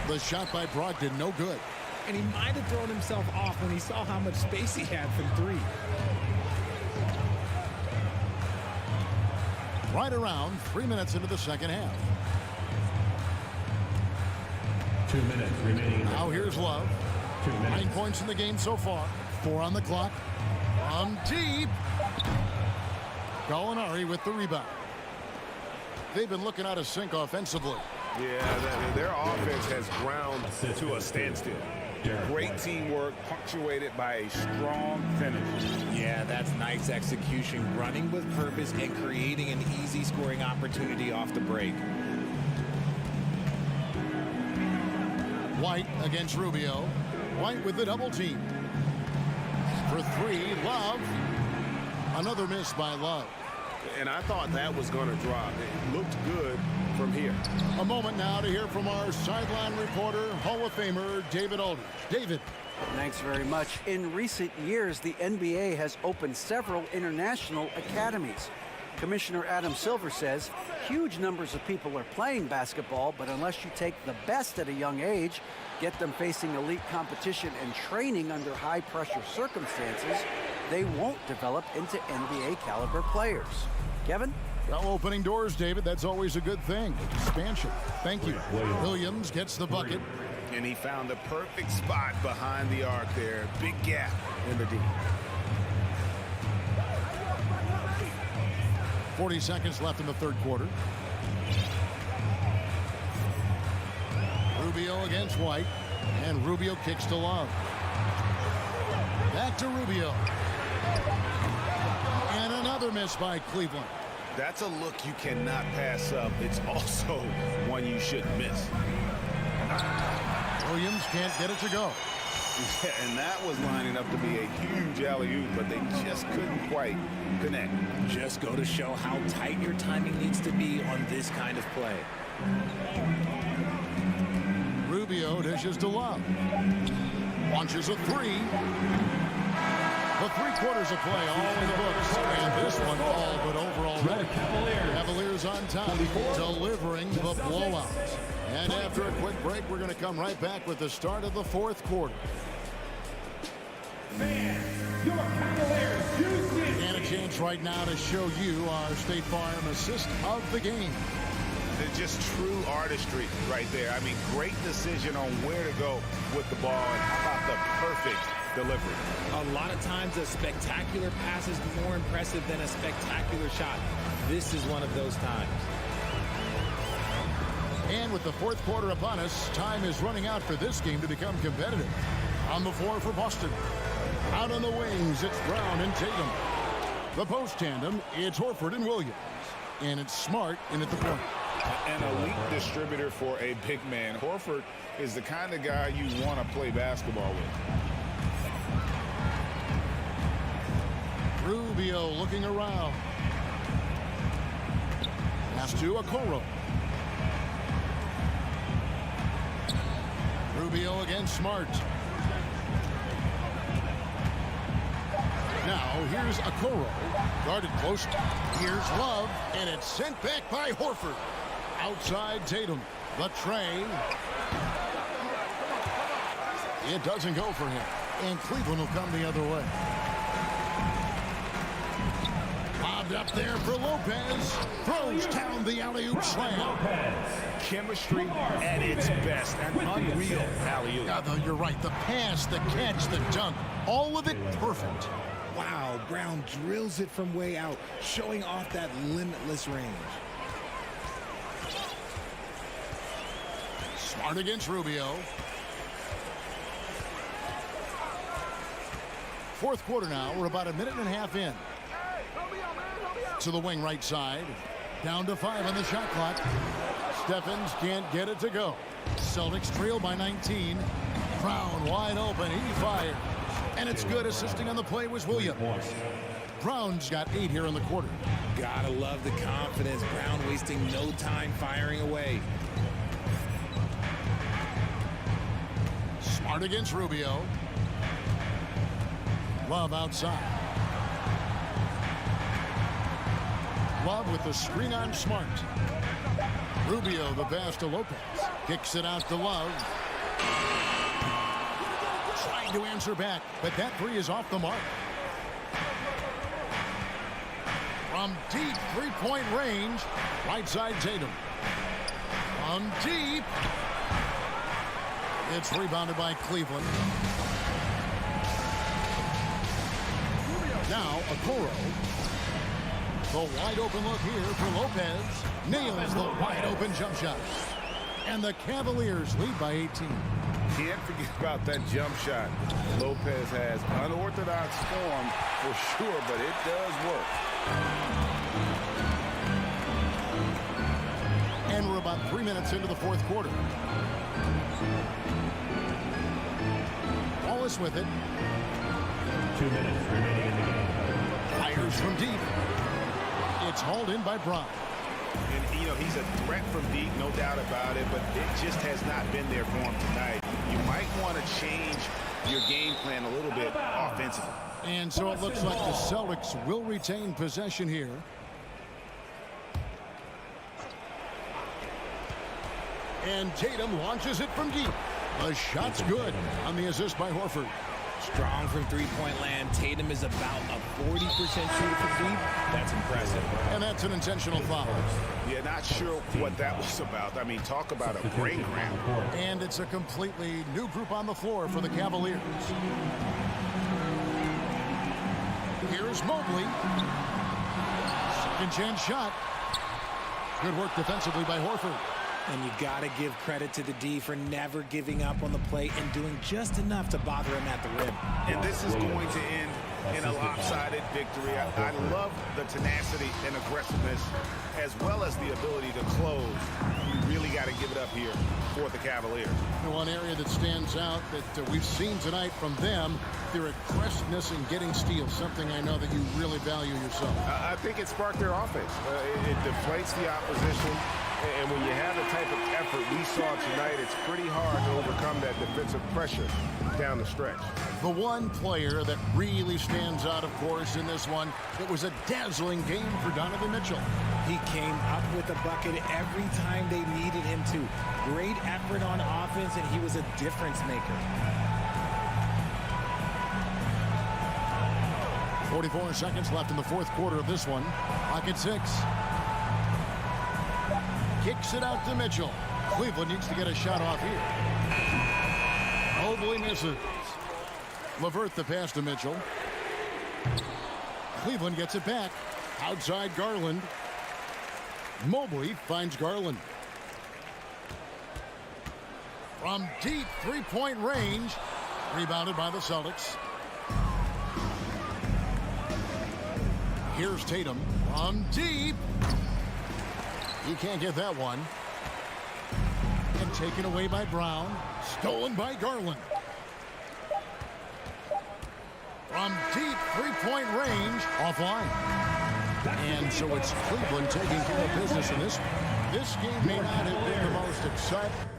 The shot by Brogdon, no good. And he might have thrown himself off when he saw how much space he had from 3. Right around 3 minutes into the second half. 2 minutes remaining. Now here's Love. 2 minutes. 9 points in the game so far. 4 on the clock. From deep. Gallinari with the rebound. They've been looking out of sync offensively. Yeah, their offense has ground to a standstill. Great teamwork punctuated by a strong finish. Yeah, that's nice execution, running with purpose and creating an easy scoring opportunity off the break. White against Rubio. White with the double team. For 3, Love. Another miss by Love. And I thought that was going to drop. It looked good from here. A moment now to hear from our sideline reporter, Hall of Famer David Aldridge. David. Thanks very much. In recent years, the NBA has opened several international academies. Commissioner Adam Silver says huge numbers of people are playing basketball, but unless you take the best at a young age, get them facing elite competition and training under high-pressure circumstances, they won't develop into NBA-caliber players. Kevin? Well, opening doors, David. That's always a good thing. Expansion. Thank you. Williams gets the bucket. And he found the perfect spot behind the arc there. Big gap in the D. 40 seconds left in the third quarter. Rubio against White. And Rubio kicks to Love. Back to Rubio. And another miss by Cleveland. That's a look you cannot pass up. It's also one you shouldn't miss. Williams can't get it to go. Yeah, and that was lining up to be a huge alley-oop, but they just couldn't quite connect. Just go to show how tight your timing needs to be on this kind of play. Rubio dishes to Love. Launches a 3. The 3 quarters of play all in the books. And this one all but over already. Cavaliers on top, delivering the blowout. And after a quick break, we're going to come right back with the start of the fourth quarter. And a chance right now to show you our State Farm assist of the game. It's just true artistry right there. I mean, great decision on where to go with the ball. And how about the perfect delivery. A lot of times a spectacular pass is more impressive than a spectacular shot. This is one of those times. And with the fourth quarter upon us, time is running out for this game to become competitive. On the floor for Boston. Out on the wings, it's Brown and Tatum. The post tandem, it's Horford and Williams. And it's Smart in at the point. An elite distributor for a big man. Horford is the kind of guy you want to play basketball with. Rubio looking around. Pass to Okoro. Rubio against Smart. Now here's Okoro. Guarded close. Here's Love. And it's sent back by Horford. Outside Tatum. The tray. It doesn't go for him. And Cleveland will come the other way. Lobbed up there for Lopez. Throws down the alley-oop slam. Chemistry at its best. An unreal alley-oop. Yeah, you're right. The pass, the catch, the dunk. All of it perfect. Wow, Brown drills it from way out, showing off that limitless range. Smart against Rubio. Fourth quarter now. We're about a minute and a half in. To the wing right side. Down to 5 on the shot clock. Stephens can't get it to go. Celtics trail by 19. Brown wide open. He fires. And it's good. Assisting on the play was Williams. Brown's got 8 here in the quarter. Gotta love the confidence. Brown wasting no time firing away. Smart against Rubio. Love outside. Love with the screen on Smart. Rubio the pass to Lopez. Kicks it out to Love. Trying to answer back, but that three is off the mark. From deep three-point range, right side Tatum. From deep. It's rebounded by Cleveland. Now Okoro. The wide open look here for Lopez. Nails the wide open jump shot. And the Cavaliers lead by 18. Can't forget about that jump shot. Lopez has unorthodox form for sure, but it does work. And we're about 3 minutes into the fourth quarter. Wallace with it. 2 minutes remaining in the game. Fires from deep. It's hauled in by Brown. And, you know, he's a threat from deep, no doubt about it, but it just has not been there for him tonight. You might want to change your game plan a little bit offensively. And so it looks like the Celtics will retain possession here. And Tatum launches it from deep. The shot's good on the assist by Horford. Strong from three-point land. Tatum is about a 40% shooter from deep. That's impressive. And that's an intentional foul. Yeah, not sure what that was about. I mean, talk about a brain cramp. And it's a completely new group on the floor for the Cavaliers. Here's Mobley. Second chance shot. Good work defensively by Horford. And you got to give credit to the D for never giving up on the play and doing just enough to bother him at the rim. And this is going to end in a lopsided victory. I love the tenacity and aggressiveness as well as the ability to close. You really got to give it up here for the Cavaliers. And one area that stands out that we've seen tonight from them, their aggressiveness in getting steals, something I know that you really value yourself. I think it sparked their offense. It deflates the opposition. And when you have the type of effort we saw tonight, it's pretty hard to overcome that defensive pressure down the stretch. The one player that really stands out, of course, in this one, it was a dazzling game for Donovan Mitchell. He came up with a bucket every time they needed him to. Great effort on offense, and he was a difference maker. 44 seconds left in the fourth quarter of this one. Clock at 6. Kicks it out to Mitchell. Cleveland needs to get a shot off here. Mobley misses. LeVert the pass to Mitchell. Cleveland gets it back. Outside Garland. Mobley finds Garland. From deep three-point range. Rebounded by the Celtics. Here's Tatum. From deep. He can't get that one. And taken away by Brown. Stolen by Garland. From deep three-point range. Offline. And so it's Cleveland taking care of business in this. This game may not have been the most exciting.